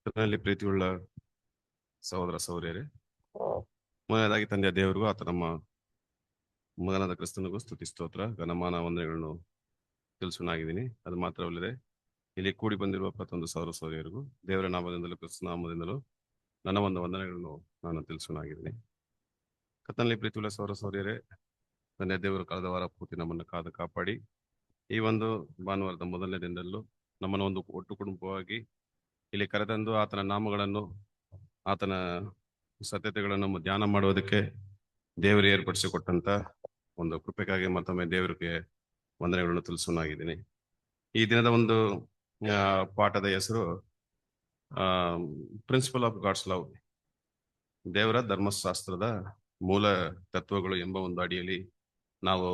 ಕರ್ತನಲ್ಲಿ ಪ್ರೀತಿಯುಳ್ಳ ಸಹೋದರ ಸಹೋದರಿಯರೇ, ಮೊದಲನೇದಾಗಿ ತಂದೆಯ ದೇವರಿಗೂ ಆತ ನಮ್ಮ ಮಗನಾದ ಕ್ರಿಸ್ತನಿಗೂ ಸ್ತುತಿ ಸ್ತೋತ್ರ ಘನಮಾನ ವಂದನೆಗಳನ್ನು ತಿಳಿಸುವನಾಗಿದ್ದೀನಿ. ಅದು ಮಾತ್ರವಲ್ಲದೆ ಇಲ್ಲಿ ಕೂಡಿ ಬಂದಿರುವ ಪ್ರತಿಯೊಂದು ಸಹೋದರ ಸಹೋದರಿಯರಿಗೂ ದೇವರ ನಾಮದಿಂದಲೂ ಕ್ರಿಸ್ತ ನಾಮದಿಂದಲೂ ನನ್ನ ಒಂದು ವಂದನೆಗಳನ್ನು ನಾನು ತಿಳಿಸುವನಾಗಿದ್ದೀನಿ. ಕರ್ತನಲ್ಲಿ ಪ್ರೀತಿಯುಳ್ಳ ಸಹೋದರ ಸಹೋದರಿಯರೇ, ತಂದೆಯ ದೇವರು ಕಳೆದ ವಾರ ಪೂರ್ತಿ ನಮ್ಮನ್ನು ಕಾಪಾಡಿ ಈ ಒಂದು ಭಾನುವಾರದ ಮೊದಲನೇ ದಿನದಲ್ಲೂ ನಮ್ಮನ್ನು ಒಂದು ಒಟ್ಟು ಕುಟುಂಬವಾಗಿ ಇಲ್ಲಿ ಕರೆತಂದು ಆತನ ನಾಮಗಳನ್ನು ಆತನ ಸತ್ಯತೆಗಳನ್ನು ಧ್ಯಾನ ಮಾಡುವುದಕ್ಕೆ ದೇವರು ಏರ್ಪಡಿಸಿಕೊಟ್ಟಂತ ಒಂದು ಕೃಪೆಗಾಗಿ ಮತ್ತೊಮ್ಮೆ ದೇವರಿಗೆ ವಂದನೆಗಳನ್ನು ತಿಳಿಸೋನಾಗಿದ್ದೀನಿ. ಈ ದಿನದ ಒಂದು ಪಾಠದ ಹೆಸರು ಪ್ರಿನ್ಸಿಪಲ್ ಆಫ್ ಗಾಡ್ಸ್ ಲವ್, ದೇವರ ಧರ್ಮಶಾಸ್ತ್ರದ ಮೂಲ ತತ್ವಗಳು ಎಂಬ ಒಂದು ಅಡಿಯಲ್ಲಿ ನಾವು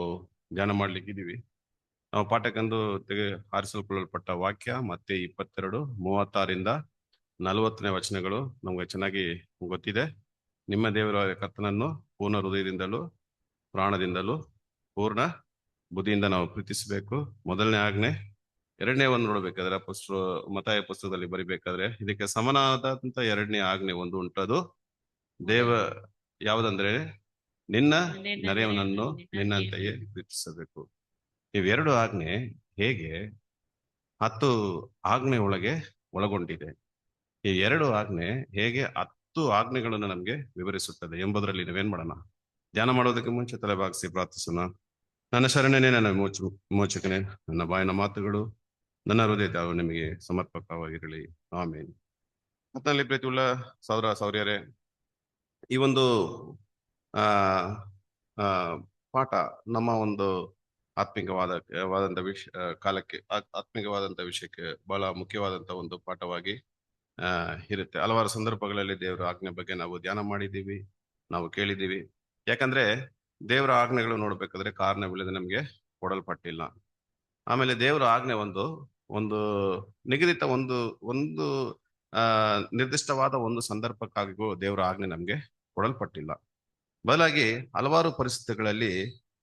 ಧ್ಯಾನ ಮಾಡ್ಲಿಕ್ಕಿದ್ದೀವಿ. ನಾವು ಪಾಠಕ್ಕಂದು ಆರಿಸಲ್ಪಡಲ್ಪಟ್ಟ ವಾಕ್ಯ ಮತ್ತೆ 22:36-40 ವಚನಗಳು ನಮ್ಗೆ ಚೆನ್ನಾಗಿ ಗೊತ್ತಿದೆ. ನಿಮ್ಮ ದೇವರ ಕರ್ತನನ್ನು ಪೂರ್ಣ ಹೃದಯದಿಂದಲೂ ಪ್ರಾಣದಿಂದಲೂ ಪೂರ್ಣ ಬುದ್ಧಿಯಿಂದ ನಾವು ಪ್ರೀತಿಸಬೇಕು. ಮೊದಲನೇ ಆಜ್ಞೆ. ಎರಡನೇ ಒಂದು ನೋಡ್ಬೇಕಾದ್ರೆ ಮತ್ತಾಯ ಪುಸ್ತಕದಲ್ಲಿ ಬರಿಬೇಕಾದ್ರೆ ಇದಕ್ಕೆ ಸಮನಾದಂತ ಎರಡನೇ ಆಜ್ಞೆ ಒಂದು ಉಂಟದು ಯಾವುದಂದ್ರೆ ನಿನ್ನ ನೆರೆಯವನನ್ನು ನಿನ್ನಂತೆಯೇ ಪ್ರೀತಿಸಬೇಕು. ಇವೆರಡು ಆಜ್ಞೆ ಹೇಗೆ 10 ಆಜ್ಞೆ ಒಳಗೆ ಒಳಗೊಂಡಿದೆ. ಈ ಎರಡು ಆಜ್ಞೆ ಹೇಗೆ 10 ಆಜ್ಞೆಗಳನ್ನು ನಮ್ಗೆ ವಿವರಿಸುತ್ತದೆ ಎಂಬುದರಲ್ಲಿ ನಾವೇನ್ ಮಾಡೋಣ, ಧ್ಯಾನ ಮಾಡೋದಕ್ಕೆ ಮುಂಚೆ ತಲೆ ಬಾಗಿಸಿ ಪ್ರಾರ್ಥಿಸೋಣ. ನನ್ನ ಶರಣನೇ, ನನ್ನ ಮೋಚಕನೇ, ನನ್ನ ಬಾಯಿನ ಮಾತುಗಳು, ನನ್ನ ಹೃದಯ ನಿಮಗೆ ಸಮರ್ಪಕವಾಗಿರಲಿ. ಆಮೇಲೆ ಮತ್ತಲ್ಲಿ ಪ್ರೀತಿಯುಳ್ಳ ಸಹೋದರ ಸಹೋದರಿಯರೇ, ಈ ಒಂದು ಪಾಠ ನಮ್ಮ ಒಂದು ಆತ್ಮಿಕವಾದಂತ ಆತ್ಮಿಕವಾದಂತ ವಿಷಯಕ್ಕೆ ಬಹಳ ಮುಖ್ಯವಾದಂತ ಒಂದು ಪಾಠವಾಗಿ ಇರುತ್ತೆ. ಹಲವಾರು ಸಂದರ್ಭಗಳಲ್ಲಿ ದೇವರ ಆಜ್ಞೆ ಬಗ್ಗೆ ನಾವು ಧ್ಯಾನ ಮಾಡಿದ್ದೀವಿ, ನಾವು ಕೇಳಿದ್ದೀವಿ. ಯಾಕಂದ್ರೆ ದೇವರ ಆಜ್ಞೆಗಳು ನೋಡ್ಬೇಕಾದ್ರೆ ಕಾರಣವಿಲ್ಲದೆ ನಮ್ಗೆ ಕೊಡಲ್ಪಟ್ಟಿಲ್ಲ. ಆಮೇಲೆ ದೇವರ ಆಜ್ಞೆ ಒಂದು ನಿಗದಿತ ಒಂದು ನಿರ್ದಿಷ್ಟವಾದ ಒಂದು ಸಂದರ್ಭಕ್ಕಾಗಿಯೂ ದೇವರ ಆಜ್ಞೆ ನಮ್ಗೆ ಕೊಡಲ್ಪಟ್ಟಿಲ್ಲ. ಬದಲಾಗಿ ಹಲವಾರು ಪರಿಸ್ಥಿತಿಗಳಲ್ಲಿ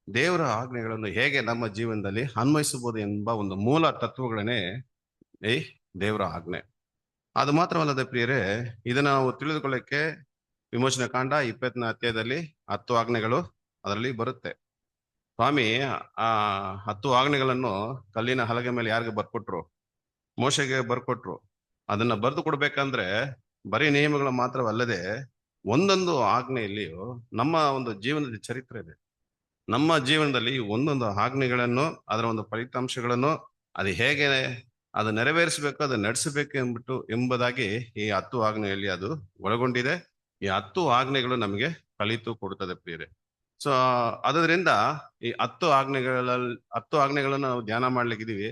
ದೇವರ ಆಜ್ಞೆಗಳನ್ನು ಹೇಗೆ ನಮ್ಮ ಜೀವನದಲ್ಲಿ ಅನ್ವಯಿಸಬಹುದು ಎಂಬ ಒಂದು ಮೂಲ ತತ್ವಗಳನ್ನೇ ದೇವರ ಆಜ್ಞೆ. ಅದು ಮಾತ್ರವಲ್ಲದೆ ಪ್ರಿಯರೇ, ಇದನ್ನ ನಾವು ತಿಳಿದುಕೊಳ್ಳಕ್ಕೆ ವಿಮೋಚನ ಕಾಂಡ 20ನೇ ಅಧ್ಯಾಯದಲ್ಲಿ 10 ಆಜ್ಞೆಗಳು ಅದರಲ್ಲಿ ಬರುತ್ತೆ. ಸ್ವಾಮಿ ಆ 10 ಆಜ್ಞೆಗಳನ್ನು ಕಲ್ಲಿನ ಹಲಗೆ ಮೇಲೆ ಯಾರಿಗೆ ಬರ್ಕೊಟ್ರು? ಮೋಶೆಗೆ ಬರ್ಕೊಟ್ರು. ಅದನ್ನ ಬರೆದು ಕೊಡ್ಬೇಕಂದ್ರೆ ಬರೀ ನಿಯಮಗಳು ಮಾತ್ರವಲ್ಲದೆ ಒಂದೊಂದು ಆಜ್ಞೆಯಲ್ಲಿಯೂ ನಮ್ಮ ಒಂದು ಜೀವನದ ಚರಿತ್ರೆ ಇದೆ. ನಮ್ಮ ಜೀವನದಲ್ಲಿ ಒಂದೊಂದು ಆಜ್ಞೆಗಳನ್ನು, ಅದರ ಒಂದು ಫಲಿತಾಂಶಗಳನ್ನು, ಅದು ಹೇಗೆ ಅದು ನೆರವೇರಿಸಬೇಕು, ಅದು ನಡೆಸಬೇಕು ಎಂಬುದಾಗಿ ಈ 10 ಆಜ್ಞೆಯಲ್ಲಿ ಅದು ಒಳಗೊಂಡಿದೆ. ಈ 10 ಆಜ್ಞೆಗಳು ನಮಗೆ ಕಲಿತು ಕೊಡುತ್ತದೆ ಪ್ರಿಯರೇ. ಸೊ ಅದರಿಂದ ಈ 10 ಆಜ್ಞೆಗಳನ್ನು ನಾವು ಧ್ಯಾನ ಮಾಡ್ಲಿಕ್ಕಿದೀವಿ.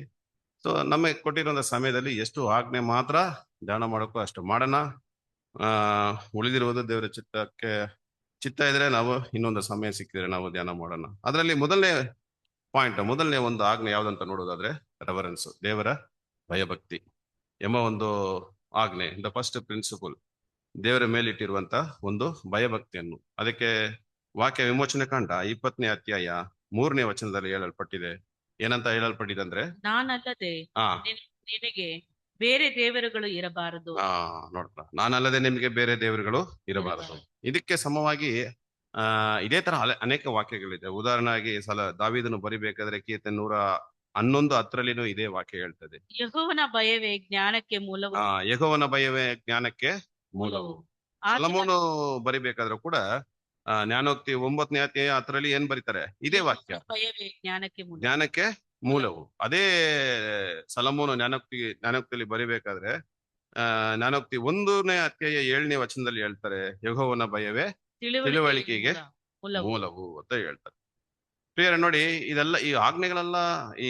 ಸೊ ನಮಗೆ ಕೊಟ್ಟಿರುವಂತ ಸಮಯದಲ್ಲಿ ಎಷ್ಟು ಆಜ್ಞೆ ಮಾತ್ರ ಧ್ಯಾನ ಮಾಡೋಕ್ಕೂ ಅಷ್ಟು ಮಾಡೋಣ. ಉಳಿದಿರುವುದು ದೇವರ ಚಿತ್ತ ಇದ್ರೆ ನಾವು ಇನ್ನೊಂದು ಸಮಯ ಸಿಕ್ಕಿದ್ರೆ ನಾವು ಧ್ಯಾನ ಮಾಡೋಣ. ಅದರಲ್ಲಿ ಮೊದಲನೇ ಒಂದು ಆಜ್ಞೆ ಯಾವ್ದಂತ ನೋಡೋದಾದ್ರೆ ರೆವರೆನ್ಸ್, ದೇವರ ಭಯಭಕ್ತಿ ಎಂಬ ಒಂದು ಆಜ್ಞೆ. ದ ಫಸ್ಟ್ ಪ್ರಿನ್ಸಿಪಲ್, ದೇವರ ಮೇಲಿಟ್ಟಿರುವಂತ ಒಂದು ಭಯಭಕ್ತಿಯನ್ನು. ಅದಕ್ಕೆ ವಾಕ್ಯ ವಿಮೋಚನೆ ಕಾಂಡ 20ನೇ ಅಧ್ಯಾಯ 3ನೇ ವಚನದಲ್ಲಿ ಹೇಳಲ್ಪಟ್ಟಿದೆ. ಏನಂತ ಹೇಳಲ್ಪಟ್ಟಿದೆ ಅಂದ್ರೆ, ನಾನಲ್ಲದೆ ನಿನಗೆ ಬೇರೆ ದೇವರುಗಳು ಇರಬಾರದು. ನೋಡ್ತಾ, ನಾನಲ್ಲದೆ ನಿಮಗೆ ಬೇರೆ ದೇವರುಗಳು ಇರಬಾರದು. ಇದಕ್ಕೆ ಸಮವಾಗಿ ಇದೇ ತರ ಅನೇಕ ವಾಕ್ಯಗಳಿದೆ. ಉದಾಹರಣೆಯಾಗಿ ದಾವೀದನು ಬರಿಬೇಕಾದ್ರೆ ಕೀರ್ತನೆ 111:10 ಇದೇ ವಾಕ್ಯ ಹೇಳ್ತದೆ. ಯೆಹೋವನ ಭಯವೇ ಜ್ಞಾನಕ್ಕೆ ಮೂಲವು. ಯೆಹೋವನ ಭಯವೇ ಜ್ಞಾನಕ್ಕೆ ಮೂಲವು. ಸೊಲೊಮೋನು ಬರಿಬೇಕಾದ್ರೂ ಕೂಡ ಜ್ಞಾನೋಕ್ತಿ 9ನೇ ಅಧ್ಯಾಯ 10 ಏನ್ ಬರೀತಾರೆ? ಇದೇ ವಾಕ್ಯ, ಭಯವೇ ಜ್ಞಾನಕ್ಕೆ ಮೂಲವು. ಅದೇ ಸೊಲೊಮೋನು ಜ್ಞಾನೋಕ್ತಿಯಲ್ಲಿ ಬರಿಬೇಕಾದ್ರೆ ಜ್ಞಾನೋಕ್ತಿ 1ನೇ ಅಧ್ಯಾಯ 7ನೇ ವಚನದಲ್ಲಿ ಹೇಳ್ತಾರೆ, ಯೆಹೋವನ ಭಯವೇ ತಿಳುವಳಿಕೆಗೆ ಮೂಲವು ಅಂತ ಹೇಳ್ತಾರೆ. ಪ್ರಿಯರೇ ನೋಡಿ, ಇದೆಲ್ಲ ಈ ಆಜ್ಞೆಗಳೆಲ್ಲ, ಈ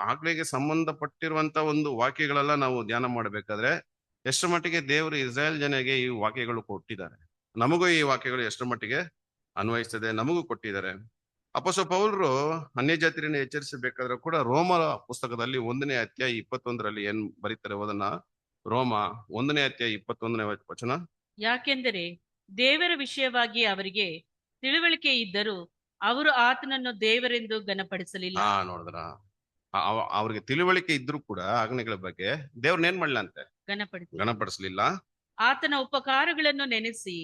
ಆಜ್ಞೆಗೆ ಸಂಬಂಧಪಟ್ಟಿರುವಂತ ಒಂದು ವಾಕ್ಯಗಳೆಲ್ಲ ನಾವು ಧ್ಯಾನ ಮಾಡಬೇಕಾದ್ರೆ ಎಷ್ಟು ಮಟ್ಟಿಗೆ ದೇವರು ಇಸ್ರಾಯೇಲ್ ಜನರಿಗೆ ಈ ವಾಕ್ಯಗಳು ಕೊಟ್ಟಿದ್ದಾರೆ, ನಮಗೂ ಈ ವಾಕ್ಯಗಳು ಎಷ್ಟು ಮಟ್ಟಿಗೆ ಅನ್ವಯಿಸ್ತದೆ ನಮಗೂ ಕೊಟ್ಟಿದ್ದಾರೆ. ಅಪೊಸ್ತಲ ಪೌಲರು ಅನ್ಯ ಜಾತಿಯನ್ನು ಎಚ್ಚರಿಸಬೇಕಾದ್ರೂ ಕೂಡ ರೋಮರ ಪುಸ್ತಕದಲ್ಲಿ 1ನೇ ಅಧ್ಯಾಯ 21ರಲ್ಲಿ ಏನ್ ಬರೀತಾರೆ ಓದನ್ನ. ರೋಮ 1ನೇ ಅಧ್ಯಾಯ 21ನೇ ವಚನ. ಯಾಕೆಂದರೆ ದೇವರ ವಿಷಯವಾಗಿ ಅವರಿಗೆ ತಿಳುವಳಿಕೆ ಇದ್ದರೂ ಅವರು ಆತನನ್ನು ದೇವರೆಂದು ಘನಪಡಿಸಲಿಲ್ಲ. ನೋಡಿದ್ರ, ಅವ್ರಿಗೆ ತಿಳುವಳಿಕೆ ಇದ್ರೂ ಕೂಡ ಆಜ್ಞೆಗಳ ಬಗ್ಗೆ ದೇವ್ರನ್ನ ಏನ್ ಮಾಡ್ಲಂತೆ? ಘನಪಡಿಸಲಿಲ್ಲ. ಆತನ ಉಪಕಾರಗಳನ್ನು ನೆನೆಸಿ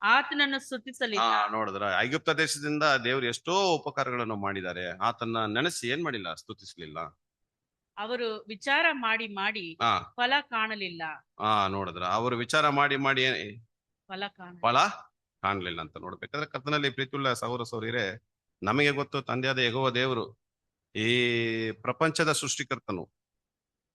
ಆತನನ್ನು ಸ್ತುತಿಸಲಿಲ್ಲ. ನೋಡಿದ್ರ ಐಗುಪ್ತ ದೇಶದಿಂದ ದೇವರು ಎಷ್ಟೋ ಉಪಕಾರಗಳನ್ನು ಮಾಡಿದ್ದಾರೆ, ಆತನ ನೆನೆಸಿ ಏನ್ ಮಾಡಿಲ್ಲ, ಸ್ತುತಿಸ್ಲಿಲ್ಲ. ಅವರು ವಿಚಾರ ಮಾಡಿ ಮಾಡಿ ಆ ಫಲ ಕಾಣಲಿಲ್ಲ. ನೋಡಿದ್ರ ಅವರು ವಿಚಾರ ಮಾಡಿ ಮಾಡಿ ಫಲ ಕಾಣ ಫಲ ಕಾಣ್ಲಿಲ್ಲ ಅಂತ ನೋಡ್ಬೇಕಾದ್ರೆ, ಕರ್ತನಲ್ಲಿ ಪ್ರೀತಿಯುಳ್ಳ ಸಹೋದರ ಸಹೋದರಿಯರೇ, ನಮಗೆ ಗೊತ್ತು ತಂದೆಯಾದ ಯೆಹೋವ ದೇವರು ಈ ಪ್ರಪಂಚದ ಸೃಷ್ಟಿಕರ್ತನು.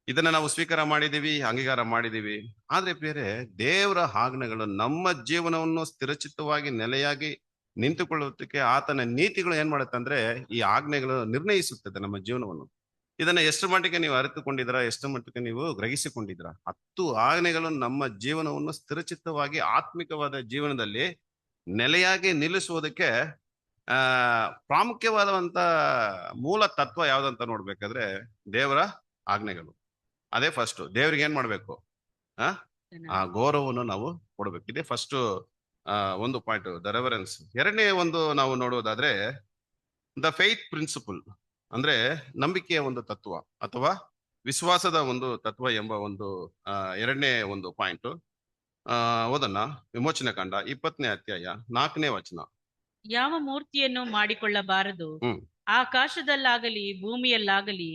ಇದನ್ನ ನಾವು ಸ್ವೀಕಾರ ಮಾಡಿದೀವಿ, ಅಂಗೀಕಾರ ಮಾಡಿದೀವಿ. ಆದ್ರೆ ಬೇರೆ ದೇವರ ಆಜ್ಞೆಗಳು ನಮ್ಮ ಜೀವನವನ್ನು ಸ್ಥಿರಚಿತ್ತವಾಗಿ ನೆಲೆಯಾಗಿ ನಿಂತುಕೊಳ್ಳುವುದಕ್ಕೆ ಆತನ ನೀತಿಗಳು ಏನ್ ಮಾಡುತ್ತೆ ಅಂದ್ರೆ, ಈ ಆಜ್ಞೆಗಳು ನಿರ್ಣಯಿಸುತ್ತದೆ ನಮ್ಮ ಜೀವನವನ್ನು. ಇದನ್ನ ಎಷ್ಟು ಮಟ್ಟಿಗೆ ನೀವು ಅರಿತುಕೊಂಡಿದ್ದೀರಾ, ಎಷ್ಟು ಮಟ್ಟಿಗೆ ನೀವು ಗ್ರಹಿಸಿಕೊಂಡಿದ್ದೀರಾ? 10 ಆಜ್ಞೆಗಳು ನಮ್ಮ ಜೀವನವನ್ನು ಸ್ಥಿರಚಿತ್ತವಾಗಿ ಆತ್ಮಿಕವಾದ ಜೀವನದಲ್ಲಿ ನೆಲೆಯಾಗಿ ನಿಲ್ಲಿಸುವುದಕ್ಕೆ ಪ್ರಾಮುಖ್ಯವಾದಂತ ಮೂಲ ತತ್ವ ಯಾವ್ದಂತ ನೋಡ್ಬೇಕಾದ್ರೆ ದೇವರ ಆಜ್ಞೆಗಳು. ಅದೇ ಫಸ್ಟ್. ದೇವ್ರಿಗೆ ಏನ್ ಮಾಡ್ಬೇಕು? ಆ ಗೌರವವನ್ನು ನಾವು ಕೊಡ್ಬೇಕು. ಇದೇ ಫಸ್ಟ್ ಒಂದು ಪಾಯಿಂಟ್, ದ ರೆವರೆನ್ಸ್. ಎರಡನೇ ಒಂದು ನಾವು ನೋಡುವುದಾದ್ರೆ ದ ಫೇತ್ ಪ್ರಿನ್ಸಿಪಲ್, ಅಂದ್ರೆ ನಂಬಿಕೆಯ ಒಂದು ತತ್ವ ಅಥವಾ ವಿಶ್ವಾಸದ ಒಂದು ತತ್ವ ಎಂಬ ಒಂದು ಎರಡನೇ ಒಂದು ಪಾಯಿಂಟ್. ಓದನ್ನ ವಿಮೋಚನೆ ಕಂಡ 20ನೇ ಅಧ್ಯಾಯ 4ನೇ ವಚನ. ಯಾವ ಮೂರ್ತಿಯನ್ನು ಮಾಡಿಕೊಳ್ಳಬಾರದು, ಆಕಾಶದಲ್ಲಾಗಲಿ ಭೂಮಿಯಲ್ಲಾಗಲಿ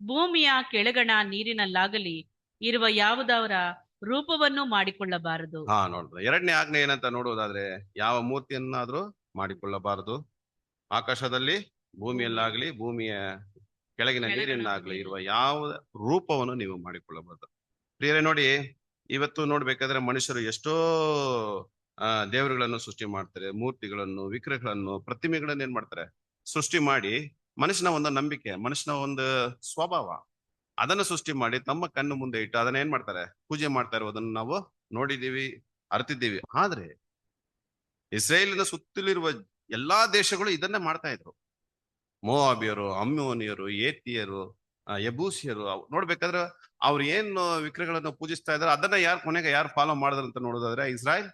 ಭೂಮಿಯ ಕೆಳಗಣ ನೀರಿನಲ್ಲಾಗಲಿ ಇರುವ ಯಾವುದವರ ರೂಪವನ್ನು ಮಾಡಿಕೊಳ್ಳಬಾರದು. ನೋಡ್ರಿ, ಎರಡನೇ ಆಜ್ಞೆ ಏನಂತ ನೋಡುವುದಾದ್ರೆ, ಯಾವ ಮೂರ್ತಿಯನ್ನಾದ್ರೂ ಮಾಡಿಕೊಳ್ಳಬಾರದು, ಆಕಾಶದಲ್ಲಿ ಭೂಮಿಯಲ್ಲಾಗ್ಲಿ ಭೂಮಿಯ ಕೆಳಗಿನ ನೀರಿನಾಗ್ಲಿ ಇರುವ ಯಾವ ರೂಪವನ್ನು ನೀವು ಮಾಡಿಕೊಳ್ಳಬಾರದು. ಪ್ರಿಯರೇ, ನೋಡಿ, ಇವತ್ತು ನೋಡ್ಬೇಕಾದ್ರೆ ಮನುಷ್ಯರು ಎಷ್ಟೋ ದೇವರುಗಳನ್ನು ಸೃಷ್ಟಿ ಮಾಡ್ತಾರೆ, ಮೂರ್ತಿಗಳನ್ನು, ವಿಗ್ರಹಗಳನ್ನು, ಪ್ರತಿಮೆಗಳನ್ನು ಏನ್ ಮಾಡ್ತಾರೆ, ಸೃಷ್ಟಿ ಮಾಡಿ ಮನುಷ್ಯನ ಒಂದು ನಂಬಿಕೆ, ಮನುಷ್ಯನ ಒಂದು ಸ್ವಭಾವ, ಅದನ್ನು ಸೃಷ್ಟಿ ಮಾಡಿ ತಮ್ಮ ಕಣ್ಣು ಮುಂದೆ ಇಟ್ಟು ಅದನ್ನ ಏನ್ ಮಾಡ್ತಾರೆ, ಪೂಜೆ ಮಾಡ್ತಾ ಇರೋದನ್ನು ನಾವು ನೋಡಿದೀವಿ, ಅರ್ತಿದ್ದೀವಿ. ಆದ್ರೆ ಇಸ್ರೇಲಿನ ಸುತ್ತಲಿರುವ ಎಲ್ಲಾ ದೇಶಗಳು ಇದನ್ನೇ ಮಾಡ್ತಾ ಇದ್ರು. ಮೋವಾಬಿಯರು, ಅಮ್ಮೋನಿಯರು, ಏತಿಯರು, ಯಬೂಸಿಯರು ನೋಡ್ಬೇಕಾದ್ರೆ ಅವ್ರು ಏನು ವಿಗ್ರಹಗಳನ್ನು ಪೂಜಿಸ್ತಾ ಇದ್ರು, ಅದನ್ನ ಕೊನೆಗೆ ಯಾರು ಫಾಲೋ ಮಾಡಿದ್ರು ಅಂತ ನೋಡೋದಾದ್ರೆ ಇಸ್ರಾಯೇಲ್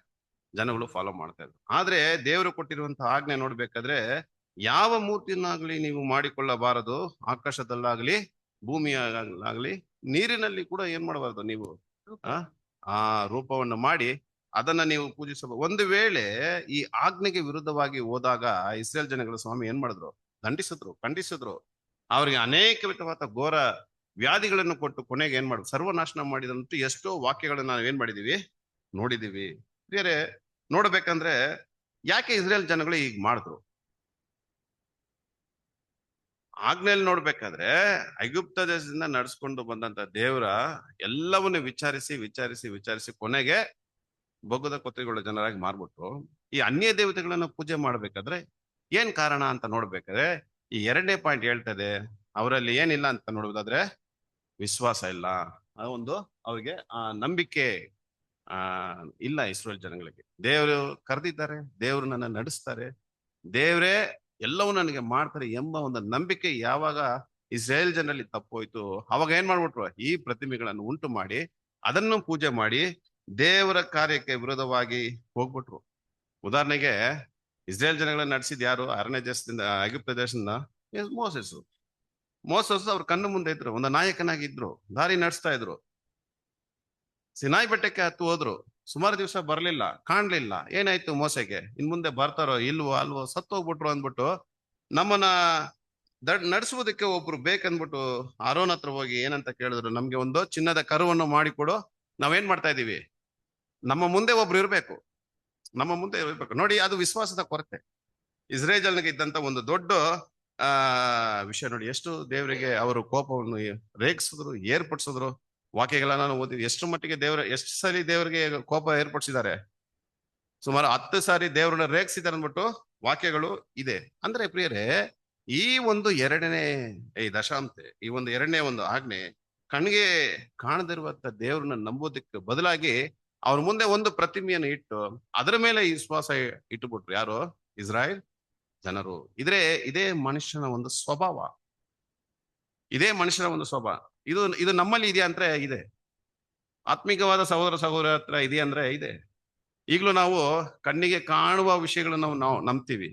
ಜನಗಳು ಫಾಲೋ ಮಾಡ್ತಾ ಇದ್ರು. ಆದ್ರೆ ದೇವರು ಕೊಟ್ಟಿರುವಂತಹ ಆಜ್ಞೆ ನೋಡ್ಬೇಕಾದ್ರೆ, ಯಾವ ಮೂರ್ತಿಯನ್ನಾಗ್ಲಿ ನೀವು ಮಾಡಿಕೊಳ್ಳಬಾರದು, ಆಕಾಶದಲ್ಲಾಗ್ಲಿ ಭೂಮಿಯಾಗ್ಲಿ ನೀರಿನಲ್ಲಿ ಕೂಡ ಏನ್ ಮಾಡಬಾರದು, ನೀವು ಆ ರೂಪವನ್ನು ಮಾಡಿ ಅದನ್ನ ನೀವು ಪೂಜಿಸಬಹುದು. ಒಂದು ವೇಳೆ ಈ ಆಜ್ಞೆಗೆ ವಿರುದ್ಧವಾಗಿ ಹೋದಾಗ ಇಸ್ರೇಲ್ ಜನಗಳು ಸ್ವಾಮಿ ಏನ್ ಮಾಡಿದ್ರು, ಖಂಡಿಸಿದ್ರು. ಅವ್ರಿಗೆ ಅನೇಕ ವಿಧವಾದ ಘೋರ ವ್ಯಾಧಿಗಳನ್ನು ಕೊಟ್ಟು ಕೊನೆಗೆ ಏನ್ ಮಾಡಿದ್ರು, ಸರ್ವನಾಶನ ಮಾಡಿದಂತೂ ಎಷ್ಟೋ ವಾಕ್ಯಗಳನ್ನ ನಾವು ಏನ್ ಮಾಡಿದೀವಿ, ನೋಡಿದೀವಿ. ಬೇರೆ ನೋಡ್ಬೇಕಂದ್ರೆ ಯಾಕೆ ಇಸ್ರೇಲ್ ಜನಗಳು ಈಗ ಮಾಡಿದ್ರು? ಆಜ್ಞೆಯಲ್ಲಿ ನೋಡ್ಬೇಕಾದ್ರೆ ಐಗುಪ್ತ ದೇಶದಿಂದ ನಡ್ಸ್ಕೊಂಡು ಬಂದಂತ ದೇವರ ಎಲ್ಲವನ್ನ ವಿಚಾರಿಸಿ ಕೊನೆಗೆ ಬೊಗ್ಗದ ಕೊತ್ತರಿಗಳ ಜನರಾಗಿ ಮಾರ್ಬಿಟ್ಟು ಈ ಅನ್ಯ ದೇವತೆಗಳನ್ನ ಪೂಜೆ ಮಾಡ್ಬೇಕಾದ್ರೆ ಏನ್ ಕಾರಣ ಅಂತ ನೋಡ್ಬೇಕಾದ್ರೆ ಈ ಎರಡನೇ ಪಾಯಿಂಟ್ ಹೇಳ್ತದೆ, ಅವರಲ್ಲಿ ಏನಿಲ್ಲ ಅಂತ ನೋಡುವುದಾದ್ರೆ ವಿಶ್ವಾಸ ಇಲ್ಲ. ಅದೊಂದು ಅವ್ರಿಗೆ ನಂಬಿಕೆ ಇಲ್ಲ. ಇಸ್ರೇಲ್ ಜನಗಳಿಗೆ ದೇವರು ಕರೆದಿದ್ದಾರೆ, ದೇವರು ನನ್ನ ನಡೆಸ್ತಾರೆ, ದೇವರೇ ಎಲ್ಲವೂ ನನಗೆ ಮಾಡ್ತಾರೆ ಎಂಬ ಒಂದು ನಂಬಿಕೆ ಯಾವಾಗ ಇಸ್ರೇಲ್ ಜನರಲ್ಲಿ ತಪ್ಪೋಯ್ತು, ಅವಾಗ ಏನ್ ಮಾಡ್ಬಿಟ್ರು, ಈ ಪ್ರತಿಮೆಗಳನ್ನು ಉಂಟು ಮಾಡಿ ಅದನ್ನು ಪೂಜೆ ಮಾಡಿ ದೇವರ ಕಾರ್ಯಕ್ಕೆ ವಿರೋಧವಾಗಿ ಹೋಗ್ಬಿಟ್ರು. ಉದಾಹರಣೆಗೆ ಇಸ್ರೇಲ್ ಜನಗಳನ್ನ ನಡೆಸಿದ್ ಯಾರು? ಅರಣ್ಯ ದೇಶದಿಂದ, ಐಗುಪ್ತ ದೇಶದಿಂದ ಮೋಸಸ್ ಅವ್ರ ಕಣ್ಣು ಮುಂದೆ ಇದ್ರು, ಒಂದು ನಾಯಕನಾಗಿದ್ರು, ದಾರಿ ನಡೆಸ್ತಾ ಇದ್ರು. ಸಿನಾಯಿ ಬೆಟ್ಟಕ್ಕೆ ಹತ್ತು ಹೋದ್ರು, ಸುಮಾರು ದಿವಸ ಬರ್ಲಿಲ್ಲ, ಕಾಣ್ಲಿಲ್ಲ. ಏನಾಯ್ತು ಮೋಸೆಗೆ? ಇನ್ ಮುಂದೆ ಬರ್ತಾರೋ ಇಲ್ವೋ ಅಲ್ವೋ, ಸತ್ತೋಗ್ಬಿಟ್ರು ಅಂದ್ಬಿಟ್ಟು ನಮ್ಮನ್ನ ನಡೆಸುವುದಕ್ಕೆ ಒಬ್ರು ಬೇಕಂದ್ಬಿಟ್ಟು ಆರೋನ್ ಹತ್ರ ಹೋಗಿ ಏನಂತ ಕೇಳಿದ್ರು, ನಮ್ಗೆ ಒಂದು ಚಿನ್ನದ ಕರುವನ್ನು ಮಾಡಿಕೊಡು, ನಾವೇನ್ ಮಾಡ್ತಾ ಇದೀವಿ, ನಮ್ಮ ಮುಂದೆ ಒಬ್ರು ಇರ್ಬೇಕು, ನಮ್ಮ ಮುಂದೆ ಇರ್ಬೇಕು. ನೋಡಿ, ಅದು ವಿಶ್ವಾಸದ ಕೊರತೆ. ಇಸ್ರೇಲ್ ಜನರಿಗೆ ಇದ್ದಂತ ಒಂದು ದೊಡ್ಡ ವಿಷಯ ನೋಡಿ. ಎಷ್ಟು ದೇವರಿಗೆ ಅವರು ಕೋಪವನ್ನು ರೇಗಿಸಿದ್ರು, ಏರ್ಪಡಿಸಿದ್ರು. ವಾಕ್ಯಗಳನ್ನ ನಾವು ಓದಿದ್ವಿ. ಎಷ್ಟು ಮಟ್ಟಿಗೆ ಎಷ್ಟು ಸಾರಿ ದೇವರಿಗೆ ಕೋಪ ಏರ್ಪಡಿಸಿದ್ದಾರೆ? ಸುಮಾರು 10 ಸಾರಿ ದೇವರನ್ನ ರೇಗಿಸಿದ್ದಾರೆ ಅಂದ್ಬಿಟ್ಟು ವಾಕ್ಯಗಳು ಇದೆ. ಅಂದ್ರೆ ಪ್ರಿಯರೇ, ಈ ಒಂದು ದಶಾಂತೆ, ಈ ಒಂದು ಎರಡನೇ ಒಂದು ಆಜ್ಞೆ ಕಣ್ಣಿಗೆ ಕಾಣದಿರುವಂತ ದೇವ್ರನ್ನ ನಂಬೋದಕ್ಕೆ ಬದಲಾಗಿ ಅವ್ರ ಮುಂದೆ ಒಂದು ಪ್ರತಿಮೆಯನ್ನು ಇಟ್ಟು ಅದರ ಮೇಲೆ ಈ ವಿಶ್ವಾಸ ಇಟ್ಟುಬಿಟ್ರು. ಯಾರು? ಇಸ್ರಾಯೇಲ್ ಜನರು. ಇದೇ ಮನುಷ್ಯನ ಒಂದು ಸ್ವಭಾವ, ಇದೇ ಮನುಷ್ಯನ ಒಂದು ಸ್ವಭಾವ. ಇದು ನಮ್ಮಲ್ಲಿ ಇದೆಯಾ ಅಂದ್ರೆ ಇದೆ. ಆತ್ಮಿಕವಾದ ಸಹೋದರ ಹತ್ರ ಇದೆ ಅಂದ್ರೆ ಇದೆ. ಈಗಲೂ ನಾವು ಕಣ್ಣಿಗೆ ಕಾಣುವ ವಿಷಯಗಳನ್ನು ನಾವು ನಂಬ್ತೀವಿ.